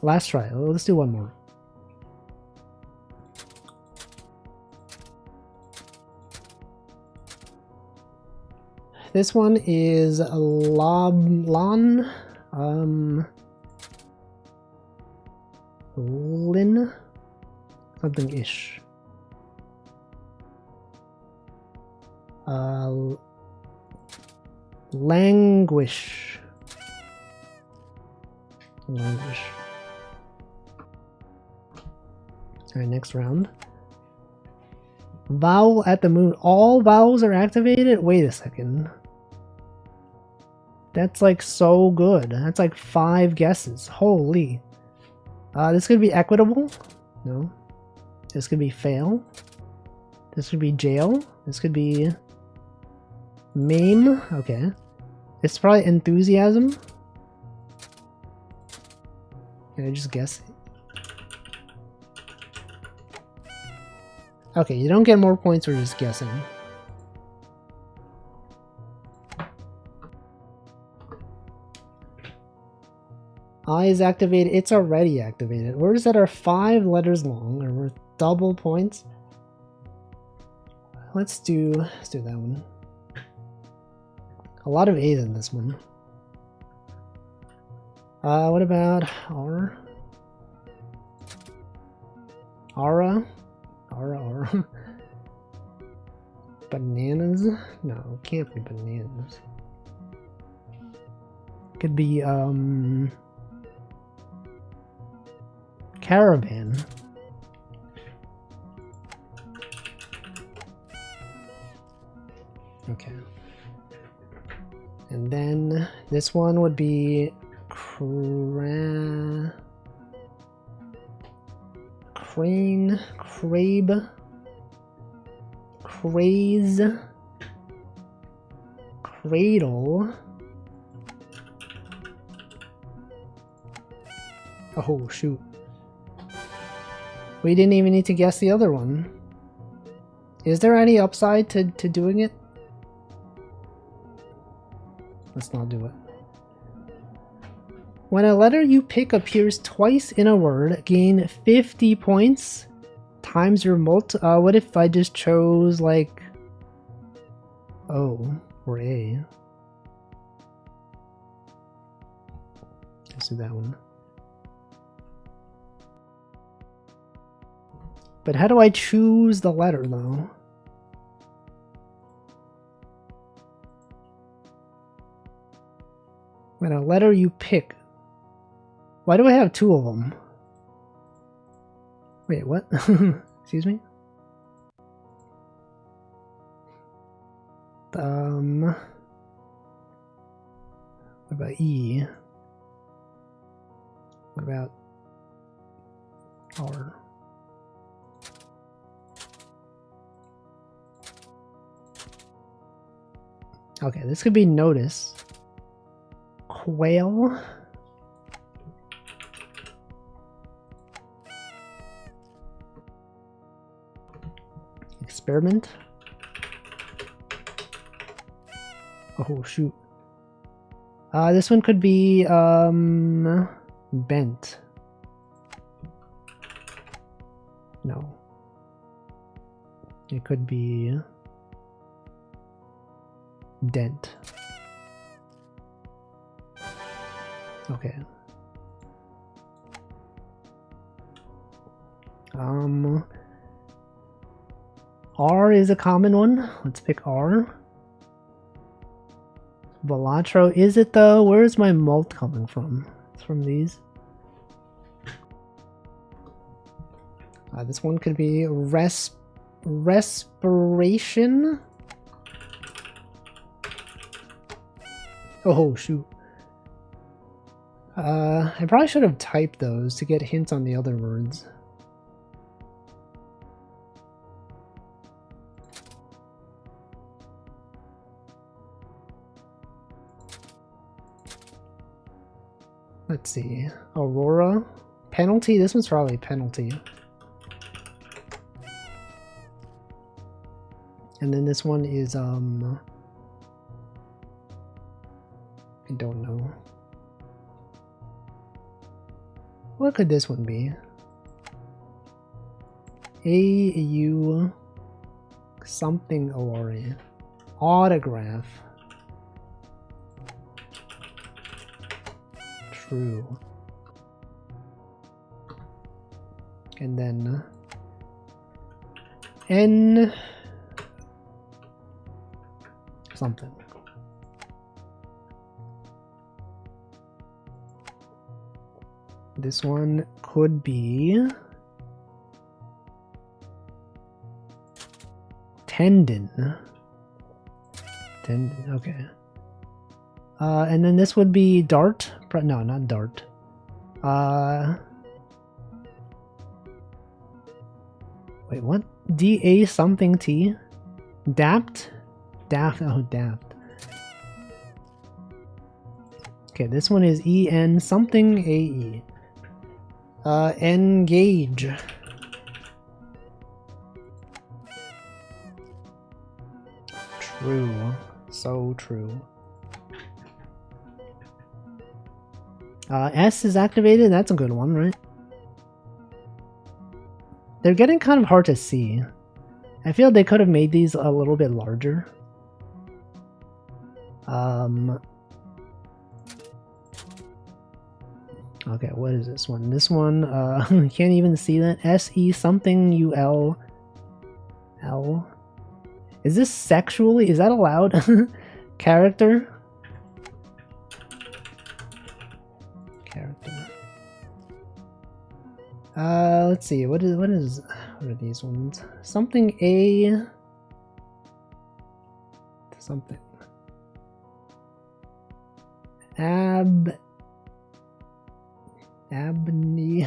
Last try. Let's do one more. This one is Lon. Lin. Something ish. Languish. Languish. Alright, next round. Vowel at the moon. All vowels are activated? Wait a second. That's like so good. That's like 5 guesses. Holy. This could be equitable. No. This could be fail. This could be jail. This could be maim. Okay. It's probably enthusiasm. Can I just guess? Okay, you don't get more points for just guessing. I is activated. It's already activated. Words that are 5 letters long are worth double points. Let's do that one. A lot of A's in this one. What about R? Ara? Ara. Bananas? No, it can't be bananas. Could be, caravan. Okay. And then this one would be crane, crabe, craze, cradle. Oh shoot. We didn't even need to guess the other one. Is there any upside to doing it? Let's not do it. When a letter you pick appears twice in a word, gain 50 points times your what if I just chose like O or A? Let's do that one. But how do I choose the letter though? And a letter you pick. Why do I have two of them? Wait, what? Excuse me? What about E? What about R? Okay, this could be notice. Quail. Experiment. Oh shoot. This one could be bent. No. It could be dent. Okay. R is a common one. Let's pick R. Balatro, is it though? Where is my malt coming from? It's from these. This one could be respiration. Oh shoot. I probably should have typed those to get hints on the other words. Let's see. Aurora. Penalty? This one's probably penalty. And then this one is, I don't know. What could this one be? A-U something O-R-A. Autograph. True. And then N something. This one could be tendon. Tendon, okay. And then this would be dart. No, not dart. Wait, what? D-A something T? Dapt? Daft, oh, daft. Okay, this one is E-N something A-E. Engage. True. So true. S is activated. That's a good one, right? They're getting kind of hard to see. I feel they could have made these a little bit larger. Okay, what is this one? This one, you can't even see that. S-E something U-L. L. Is this sexually? Is that allowed? Character? Character. Let's see. What are these ones? Something A. Something. Abney.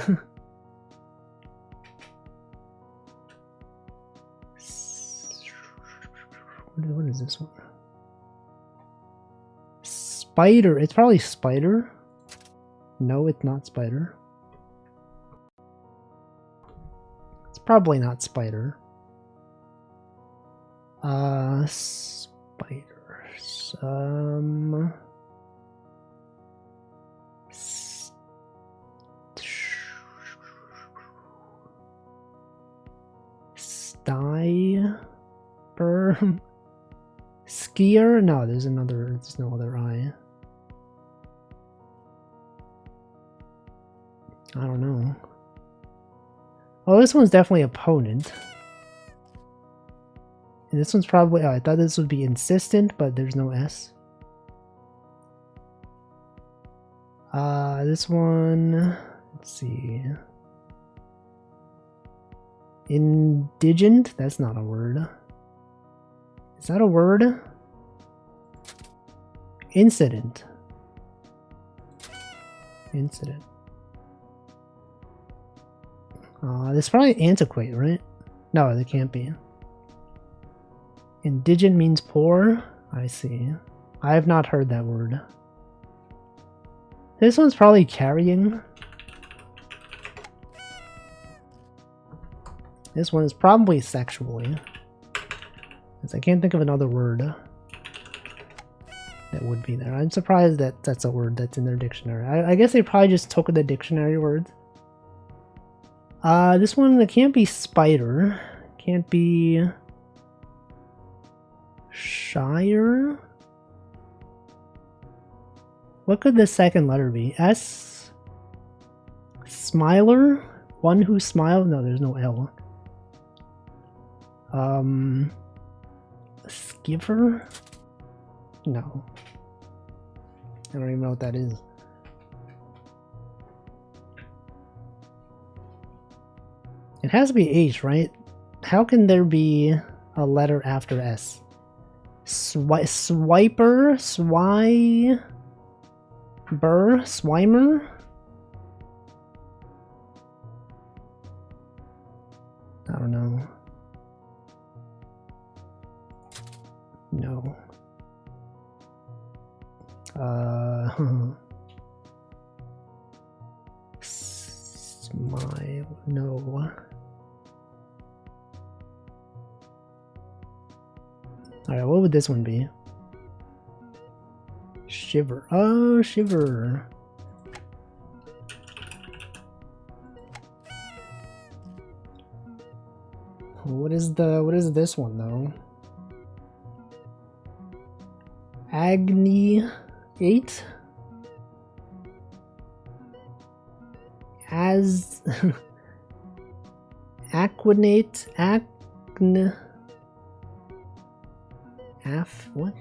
What is this one? Spider. It's probably spider. No, it's not spider. It's probably not spider. Spiders. Stiper. Skier? No, there's no other I. I don't know. Oh, this one's definitely opponent. And this one's probably, oh, I thought this would be insistent, but there's no S. This one, let's see. Indigent? That's not a word. Is that a word? Incident. Incident. This is probably antiquate, right? No, they can't be. Indigent means poor? I see. I have not heard that word. This one's probably carrying. This one is probably sexually. Because I can't think of another word that would be there. I'm surprised that that's a word that's in their dictionary. I guess they probably just took the dictionary words. This one, it can't be spider. Can't be shire. What could the second letter be? S? Smiler? One who smiled? No, there's no L. Skiver? No. I don't even know what that is. It has to be H, right? How can there be a letter after S? Swiper? Swimer? I don't know. No. Smile. No. Alright, what would this one be? Shiver. Oh, shiver. What is this one though? Agni 8? As Aquinate what?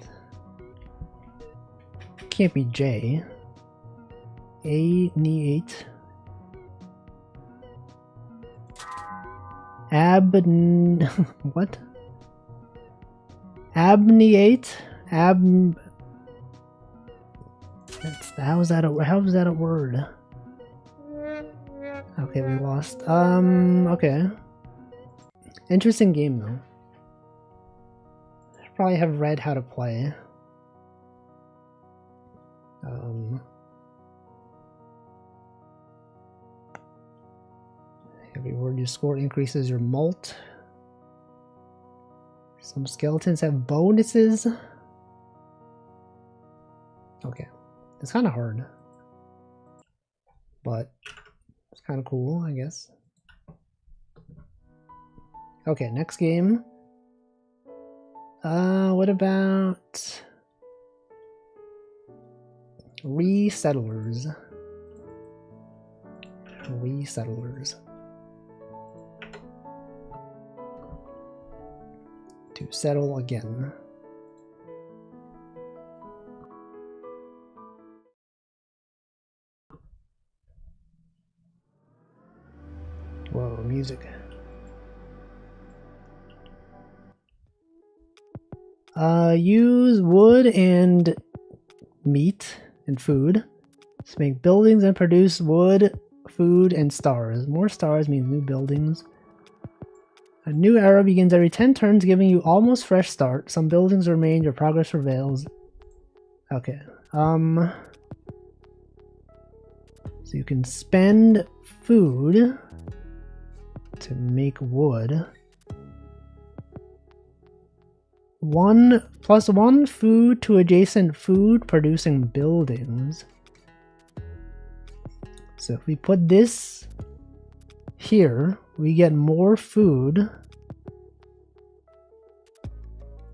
Can't be J. A8. What? Abneate? How is that a word? Okay, we lost. Okay. Interesting game though. I probably have read how to play. Every word you score increases your mult. Some skeletons have bonuses. Okay. It's kind of hard. But it's kind of cool, I guess. Okay, next game. What about Resettlers? Resettlers. To settle again. Whoa, music. Use wood and meat and food to make buildings and produce wood, food, and stars. More stars means new buildings. A new era begins every 10 turns, giving you almost fresh start. Some buildings remain, your progress prevails. Okay. So you can spend food to make wood. 1+1 food to adjacent food producing buildings. So if we put this here, we get more food.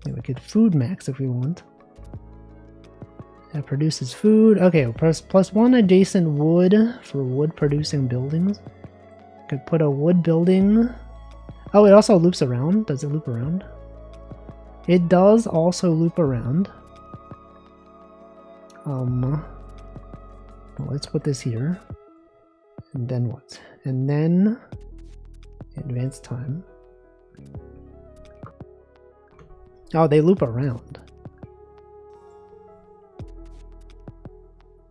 And we could food max if we want. That produces food. Okay, plus 1 adjacent wood for wood producing buildings. Could put a wood building. Oh, it also loops around. Does it loop around? It does also loop around. Well, let's put this here. And then what? And then advanced time. Oh, they loop around.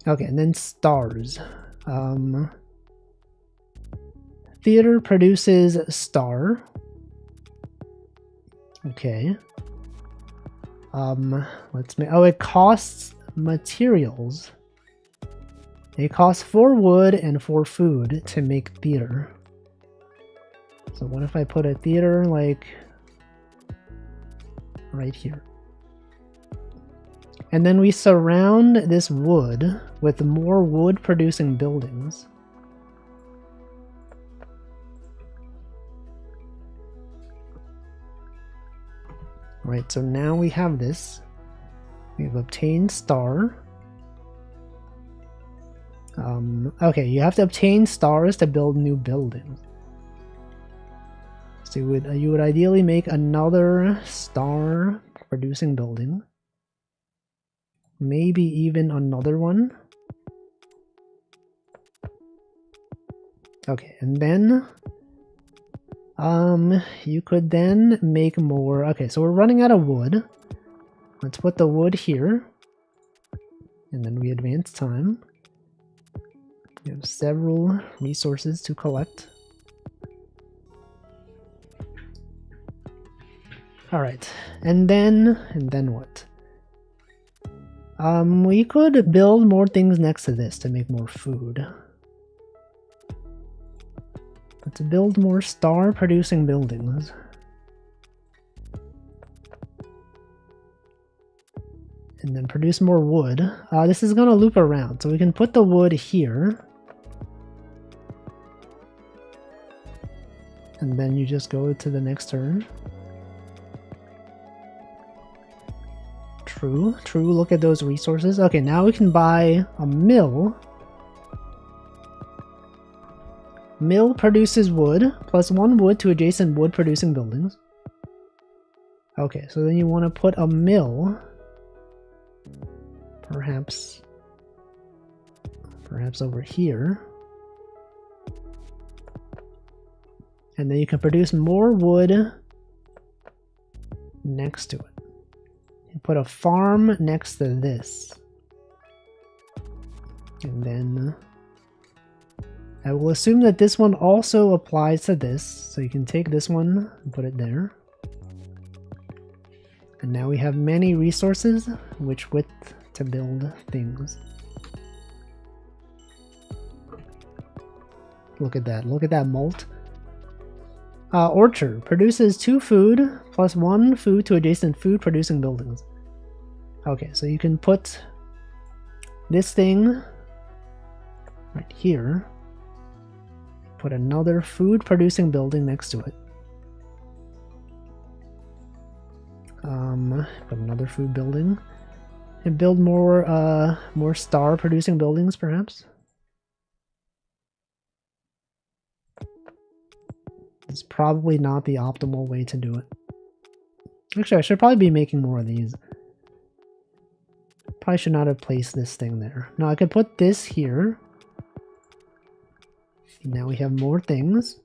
Okay, and then stars. Theater produces star. Okay. Let's make. Oh, it costs materials. It costs 4 wood and 4 food to make theater. So what if I put a theater like right here? And then we surround this wood with more wood producing buildings. Right, so now we have this. We've obtained star. Okay, you have to obtain stars to build new buildings. So you would ideally make another star producing building. Maybe even another one. Okay, and then you could then make more. Okay, so we're running out of wood. Let's put the wood here. And then we advance time. We have several resources to collect. Alright, and then what? We could build more things next to this to make more food. Let's build more star producing buildings. And then produce more wood. This is gonna loop around, so we can put the wood here. And then you just go to the next turn. True, look at those resources. Okay, now we can buy a mill. Mill produces wood, plus 1 wood to adjacent wood producing buildings. Okay, so then you want to put a mill. Perhaps over here. And then you can produce more wood next to it. You put a farm next to this. And then I will assume that this one also applies to this. So you can take this one and put it there. And now we have many resources, which width to build things. Look at that malt. Orchard produces 2 food plus 1 food to adjacent food producing buildings. Okay, so you can put this thing right here. Put another food producing building next to it. Put another food building. And build more star producing buildings perhaps. It's probably not the optimal way to do it. Actually, I should probably be making more of these. Probably should not have placed this thing there. No, I could put this here. Now we have more things.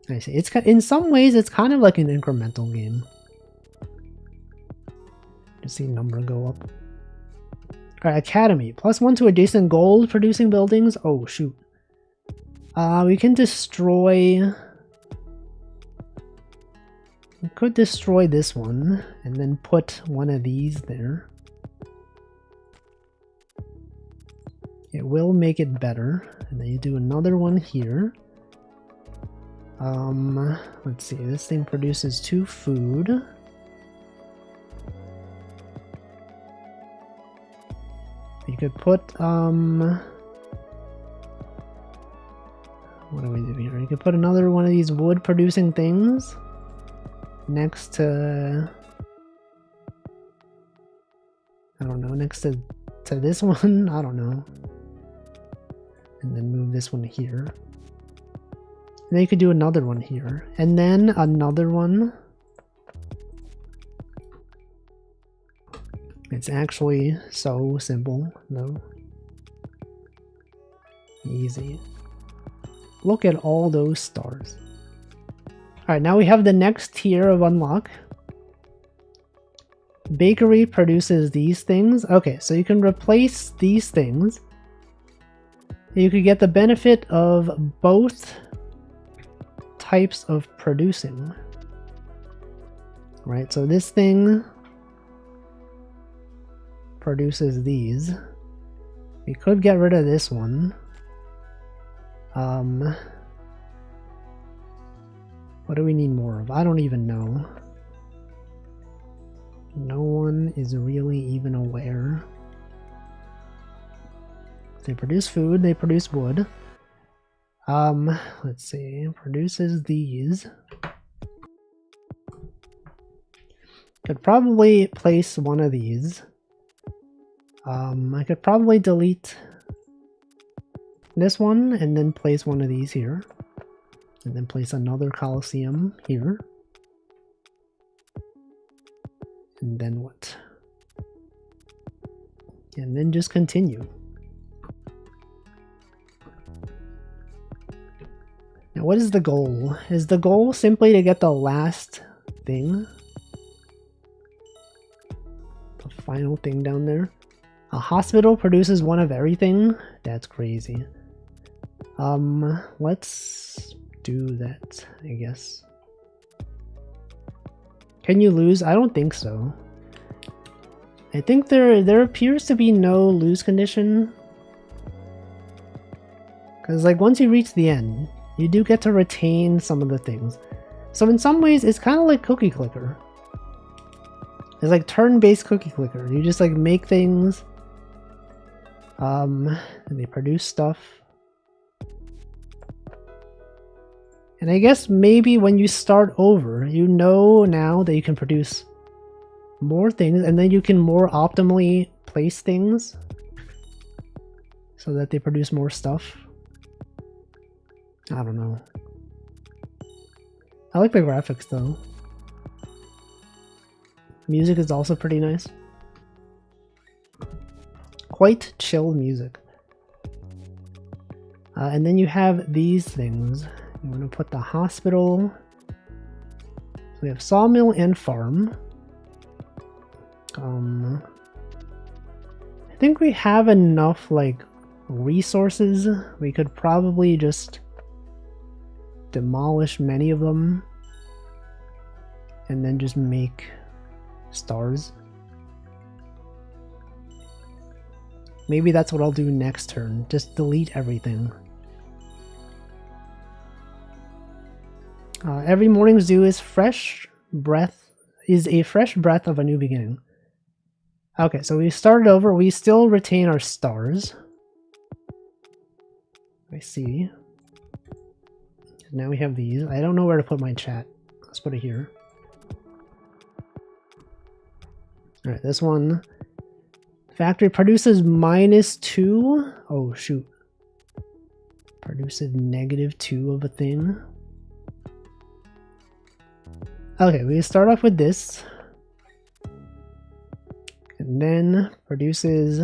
I see. It's in some ways it's kind of like an incremental game. Just see number go up. Alright, Academy. Plus 1 to adjacent gold producing buildings. Oh shoot. We can destroy... We could destroy this one and then put one of these there. It will make it better. And then you do another one here. Let's see. This thing produces 2 food. You could put, what do we do here? You could put another one of these wood producing things next to, I don't know, next to this one? I don't know. And then move this one here. And then you could do another one here. And then another one. It's actually so simple, though. Easy. Look at all those stars. Alright, now we have the next tier of unlock. Bakery produces these things. Okay, so you can replace these things. You could get the benefit of both types of producing. Right, so this thing produces these. We could get rid of this one. What do we need more of? I don't even know. No one is really even aware. They produce food, they produce wood. Let's see, produces these. Could probably place one of these. I could probably delete this one and then place one of these here. And then place another Coliseum here. And then what? And then just continue. Now what is the goal? Is the goal simply to get the last thing? The final thing down there? A hospital produces one of everything? That's crazy. Let's do that, I guess. Can you lose? I don't think so. I think there appears to be no lose condition. Because like once you reach the end, you do get to retain some of the things. So in some ways it's kind of like Cookie Clicker. It's like turn-based Cookie Clicker. You just like make things. And they produce stuff. And I guess maybe when you start over, you know now that you can produce more things, and then you can more optimally place things so that they produce more stuff. I don't know. I like the graphics though. Music is also pretty nice. Quite chill music. And then you have these things. You want to put the hospital. So we have sawmill and farm. I think we have enough like resources. We could probably just demolish many of them and then just make stars. Maybe that's what I'll do next turn. Just delete everything. Every morning's dew is a fresh breath of a new beginning. Okay, so we started over. We still retain our stars. I see. Now we have these. I don't know where to put my chat. Let's put it here. Alright, this one. Factory produces -2. Oh, shoot. Produces -2 of a thing. Okay, we start off with this. And then produces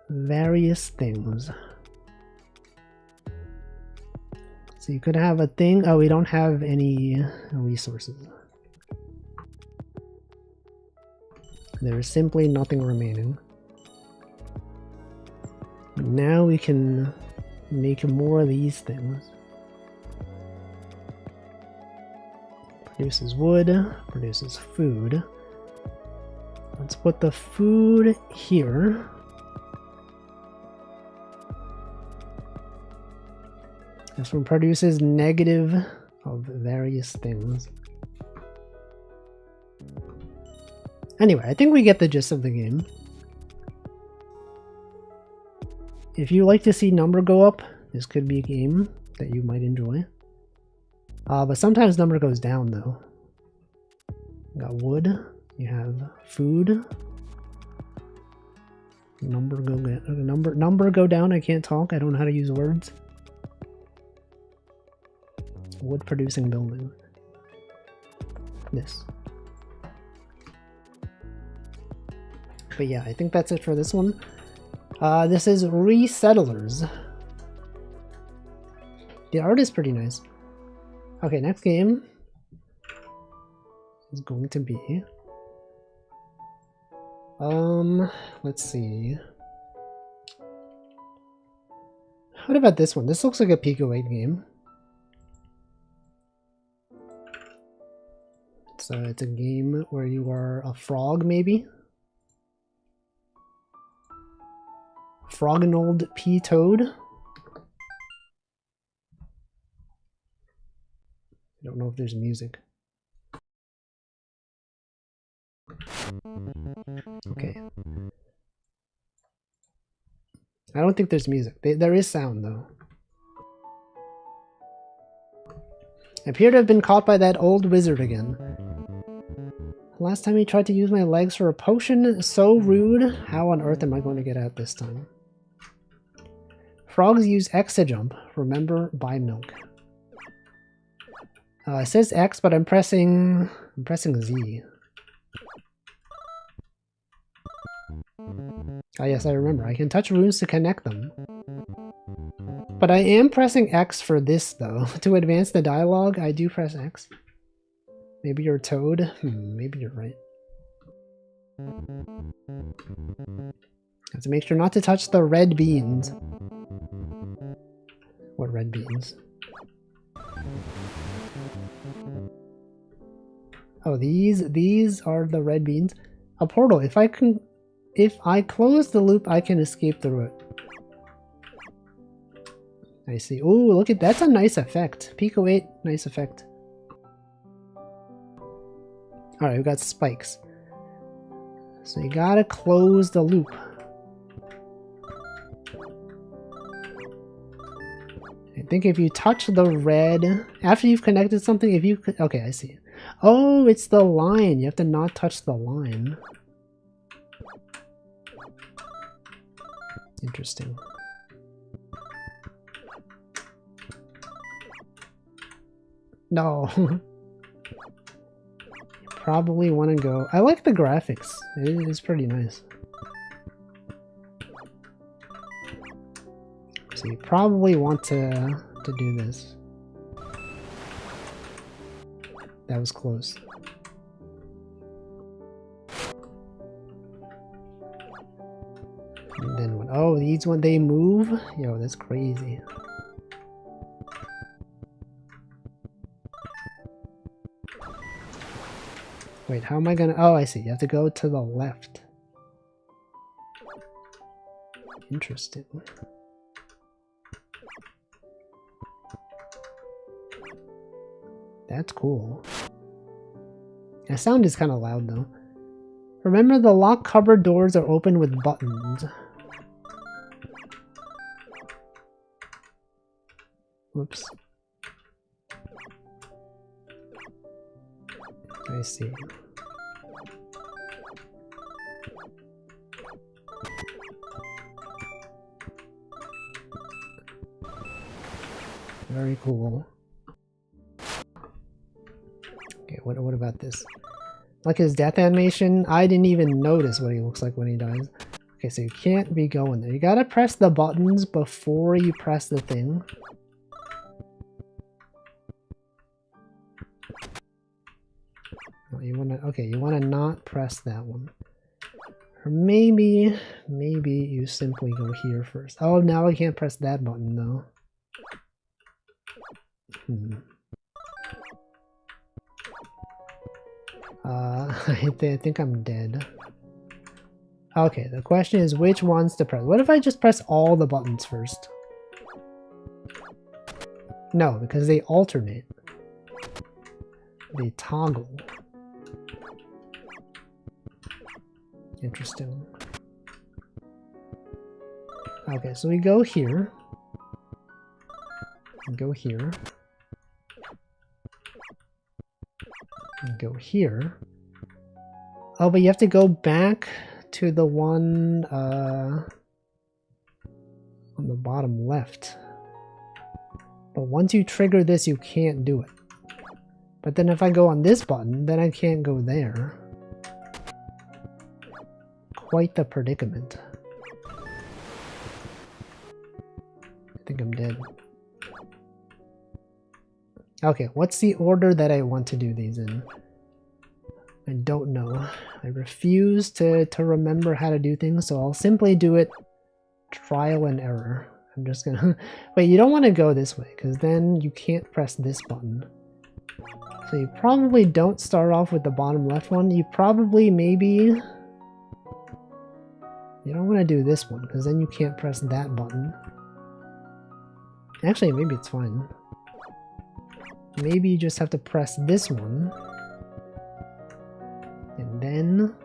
various things. So you could have a thing. Oh, we don't have any resources. There is simply nothing remaining. Now we can make more of these things. Produces wood, produces food. Let's put the food here. This one produces negative of various things. Anyway, I think we get the gist of the game. If you like to see number go up, this could be a game that you might enjoy. But sometimes number goes down though. You got wood, you have food. Number go down, I can't talk, I don't know how to use words. Wood producing building. This. But yeah, I think that's it for this one. This is Resettlers. The art is pretty nice. Okay, next game is going to be... let's see. What about this one? This looks like a Pico 8 game. So it's a game where you are a frog, maybe? Frognold P. Toad? I don't know if there's music. Okay. I don't think there's music. There is sound, though. I appear to have been caught by that old wizard again. Last time he tried to use my legs for a potion. So rude. How on earth am I going to get out this time? Frogs use X to jump. Remember, buy milk. It says X, but I'm pressing Z. Oh yes, I remember. I can touch runes to connect them. But I am pressing X for this, though. To advance the dialogue, I do press X. Maybe you're a toad? Maybe you're right. Have to make sure not to touch the red beans. What red beans? Oh, these are the red beans. A portal. If I close the loop, I can escape through it. I see. Ooh, look at that's a nice effect. Pico 8, nice effect. Alright, we got spikes. So you gotta close the loop. I think if you touch the red, after you've connected something, if you... Okay, I see. Oh, it's the line. You have to not touch the line. Interesting. No. Probably want to go... I like the graphics. It is pretty nice. So you probably want to do this. That was close. And then what? Oh, these when they move? Yo, that's crazy. Wait, how am I gonna... Oh, I see. You have to go to the left. Interesting. That's cool. The sound is kind of loud, though. Remember, the locked cupboard doors are open with buttons. Whoops. I see. Very cool. Okay, what about this? Like his death animation, I didn't even notice what he looks like when he dies. Okay, so you can't be going there. You gotta press the buttons before you press the thing. Oh, you wanna... Okay, you wanna not press that one. Or maybe you simply go here first. Oh, now I can't press that button, though. I think I'm dead. Okay, the question is which ones to press. What if I just press all the buttons first? No, because they alternate. They toggle. Interesting. Okay, so we go here. And go here. And go here. Oh, but you have to go back to the one on the bottom left. But once you trigger this, you can't do it. But then if I go on this button, then I can't go there. quite the predicament. I think I'm dead. Okay, what's the order that I want to do these in? I don't know. I refuse to remember how to do things, so I'll simply do it trial and error. I'm just gonna... Wait, you don't want to go this way, because then you can't press this button. So you probably don't start off with the bottom left one. You probably, maybe... You don't want to do this one, because then you can't press that button. Actually, maybe it's fine. Maybe you just have to press this one. And then...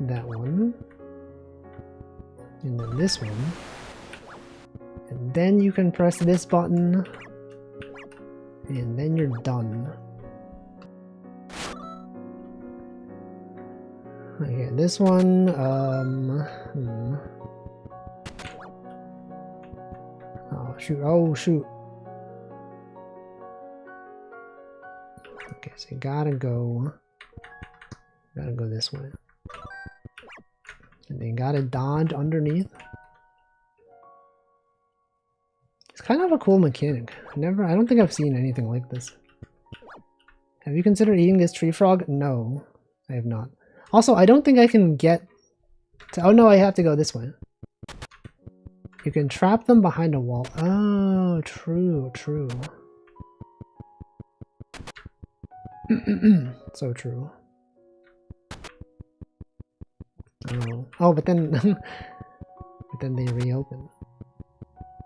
that one. And then this one. And then you can press this button. And then you're done. Okay, this one, Oh, shoot. Oh, shoot. Okay, so you gotta go this way. And then you gotta dodge underneath. It's kind of a cool mechanic. I don't think I've seen anything like this. Have you considered eating this tree frog? No, I have not. Also, I don't think I can get to... Oh no, I have to go this way. You can trap them behind a wall. Oh, true, true. So true. Oh, oh, but then... but then they reopen.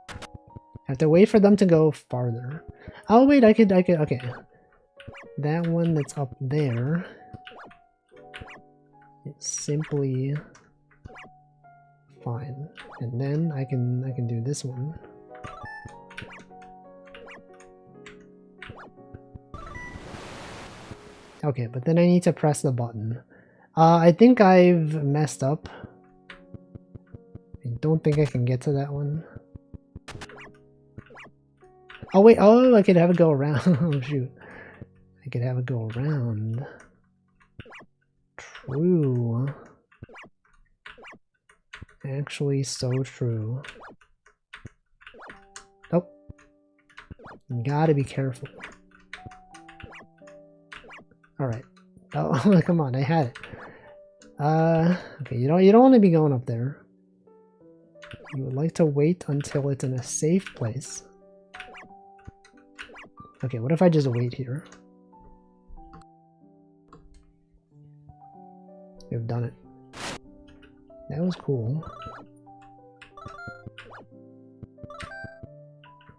I have to wait for them to go farther. Oh wait, I could, okay. That one that's up there... It's simply fine. And then I can do this one. Okay, but then I need to press the button. I think I've messed up. I don't think I can get to that one. Oh wait, oh, I could have it go around. Oh shoot. I could have it go around. True. Actually, so true. Oh. You gotta be careful. Alright. Oh, come on, I had it. Okay, you don't want to be going up there. You would like to wait until it's in a safe place. Okay, what if I just wait here? We've done it. That was cool.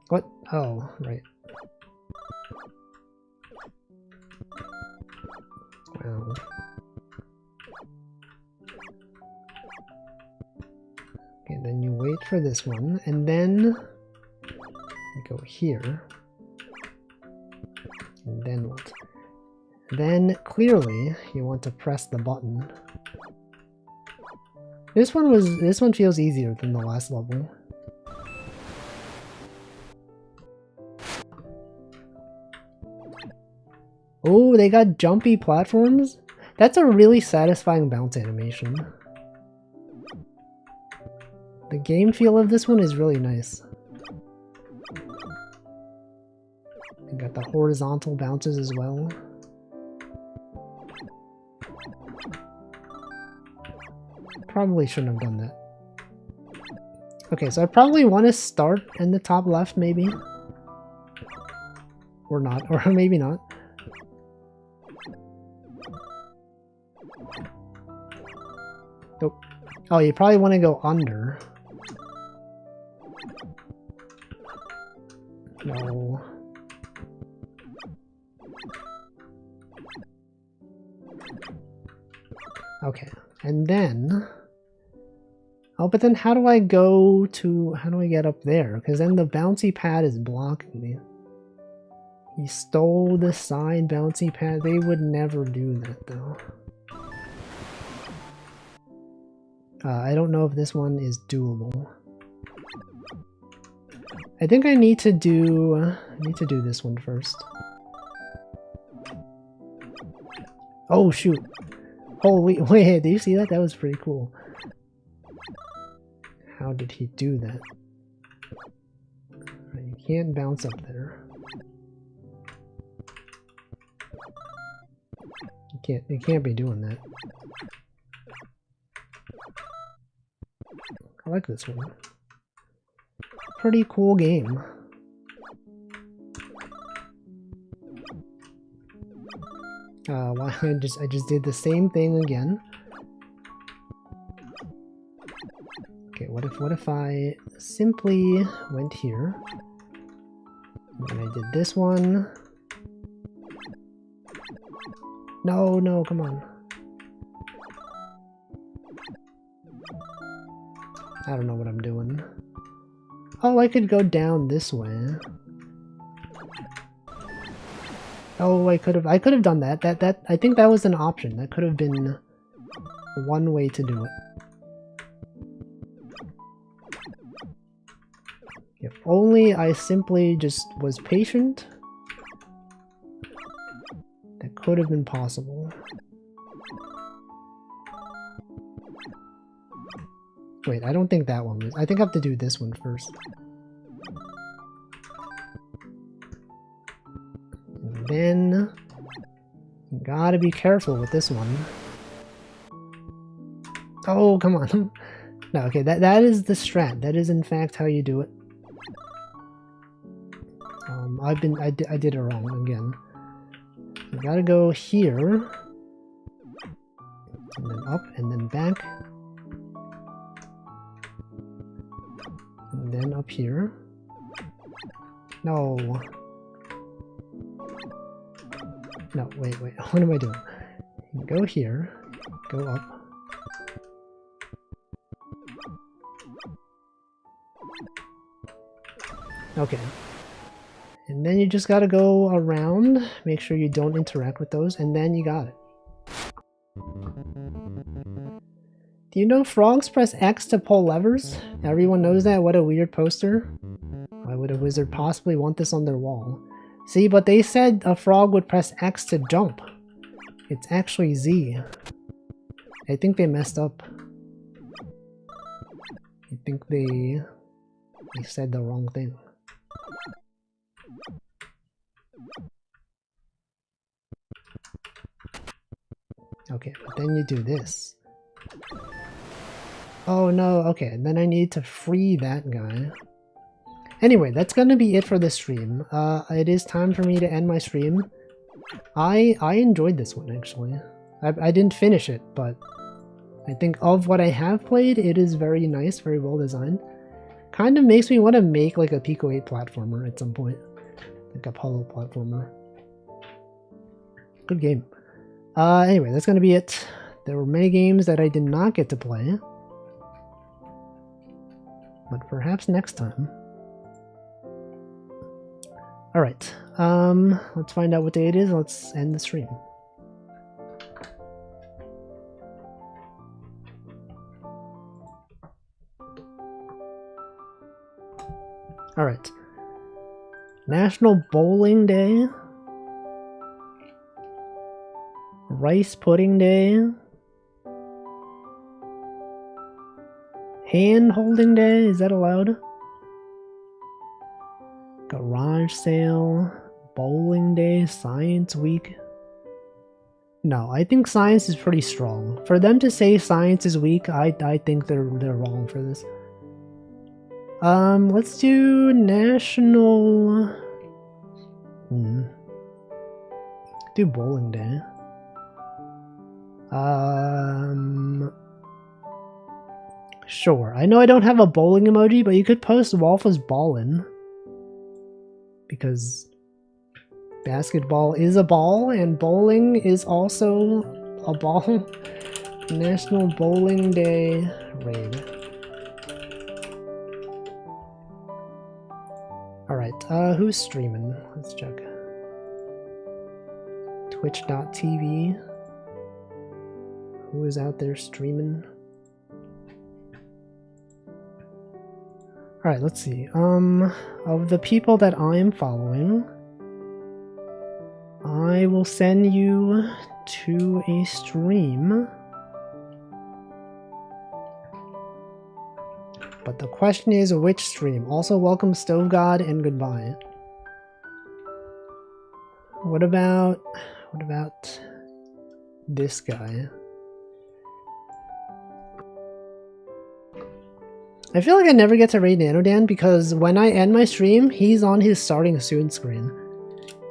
What? Oh, right. Wow. Okay, then you wait for this one, and then you go here. And then what? Then, clearly, you want to press the button. This one feels easier than the last level. Oh, they got jumpy platforms? That's a really satisfying bounce animation. The game feel of this one is really nice. You got the horizontal bounces as well. Probably shouldn't have done that. Okay, so I probably want to start in the top left, maybe. Or not, or maybe not. Nope. Oh, you probably want to go under. No. Okay, and then... Oh, but then how do I go to... How do I get up there? Because then the bouncy pad is blocking me. He stole the side bouncy pad. They would never do that, though. I don't know if this one is doable. I think I need to do this one first. Oh, shoot. Holy, wait, do you see that? That was pretty cool. How did he do that? Right, you can't bounce up there. You can't be doing that. I like this one. Pretty cool game. Why I just did the same thing again. Okay, what if I simply went here and I did this one? No, come on. I don't know what I'm doing. Oh, I could go down this way. Oh, I could have done that. I think that was an option. That could have been one way to do it. If only I simply just was patient, that could have been possible. Wait, I don't think that one was. I think I have to do this one first. And then you gotta be careful with this one. Oh, come on. No, okay, that is the strat. That is in fact how you do it. I did it wrong again. You gotta go here, and then up, and then back, and then up here. No. No, wait, what am I doing? Go here, go up. Okay. And then you just gotta go around, make sure you don't interact with those, and then you got it. Do you know frogs press X to pull levers? Everyone knows that? What a weird poster. Why would a wizard possibly want this on their wall? See, but they said a frog would press X to jump. It's actually Z. I think they messed up. I think they said the wrong thing. Okay, but then you do this. Oh no, okay, and then I need to free that guy. Anyway, that's gonna be it for this stream. It is time for me to end my stream. I enjoyed this one, actually. I didn't finish it, but I think of what I have played, it is very nice, very well designed. Kind of makes me want to make like a Pico 8 platformer at some point. Like a Polo platformer. Good game. Anyway, that's gonna be it. There were many games that I did not get to play. But perhaps next time. Alright, let's find out what day it is. Let's end the stream. Alright. National Bowling Day. Rice Pudding Day. Hand Holding Day, is that allowed? Garage Sale. Bowling Day. Science Week. No, I think science is pretty strong. For them to say science is weak, I think they're wrong for this. Let's do National... Do Bowling Day. Sure. I know I don't have a bowling emoji, but you could post Wolf's Ballin'. Because basketball is a ball, and bowling is also a ball. National Bowling Day raid. Alright, who's streaming? Let's check. Twitch.tv. Who is out there streaming? Alright, let's see. Of the people that I'm following, I will will send you to a stream. But the question is, which stream? Also, welcome Stove God and goodbye. What about this guy? I feel like I never get to raid Nanodan because when I end my stream, he's on his starting soon screen.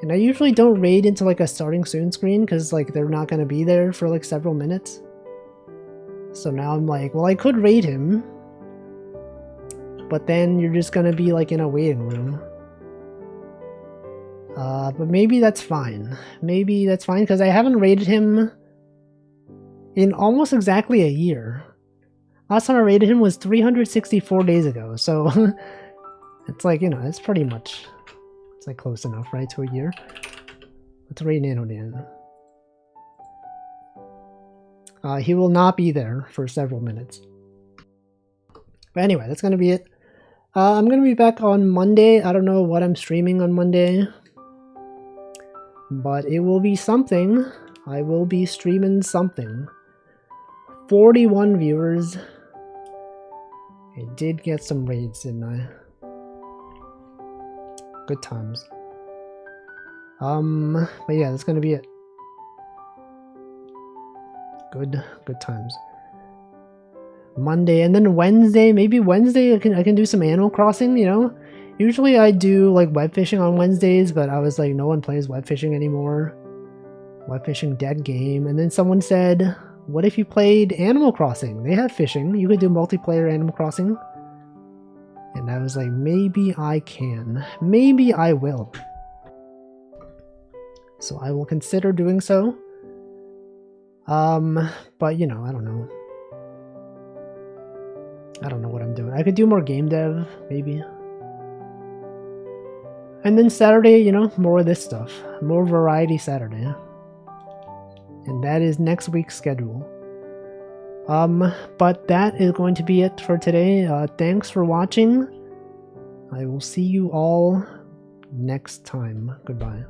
And I usually don't raid into like a starting soon screen because like they're not going to be there for like several minutes. So now I'm like, well, I could raid him, but then you're just going to be like in a waiting room. But maybe that's fine. Maybe that's fine because I haven't raided him in almost exactly a year. Last time I raided him was 364 days ago, so it's like, you know, it's pretty much, it's like close enough, right, to a year. Let's raid Nanodan. He will not be there for several minutes. But anyway, that's going to be it. I'm going to be back on Monday. I don't know what I'm streaming on Monday, but it will be something. I will be streaming something. 41 viewers. I did get some raids, didn't I? Good times. But yeah, that's gonna be it. Good times. Monday and then Wednesday, maybe Wednesday I can do some Animal Crossing, you know? Usually I do like web fishing on Wednesdays, but I was like, no one plays web fishing anymore. Web fishing dead game. And then someone said, what if you played Animal Crossing? They have fishing. You could do multiplayer Animal Crossing. And I was like, maybe I can. Maybe I will. So I will consider doing so. But you know, I don't know. I don't know what I'm doing. I could do more game dev, maybe. And then Saturday, you know, more of this stuff. More variety Saturday. And that is next week's schedule. But that is going to be it for today. Thanks for watching. I will see you all next time. Goodbye.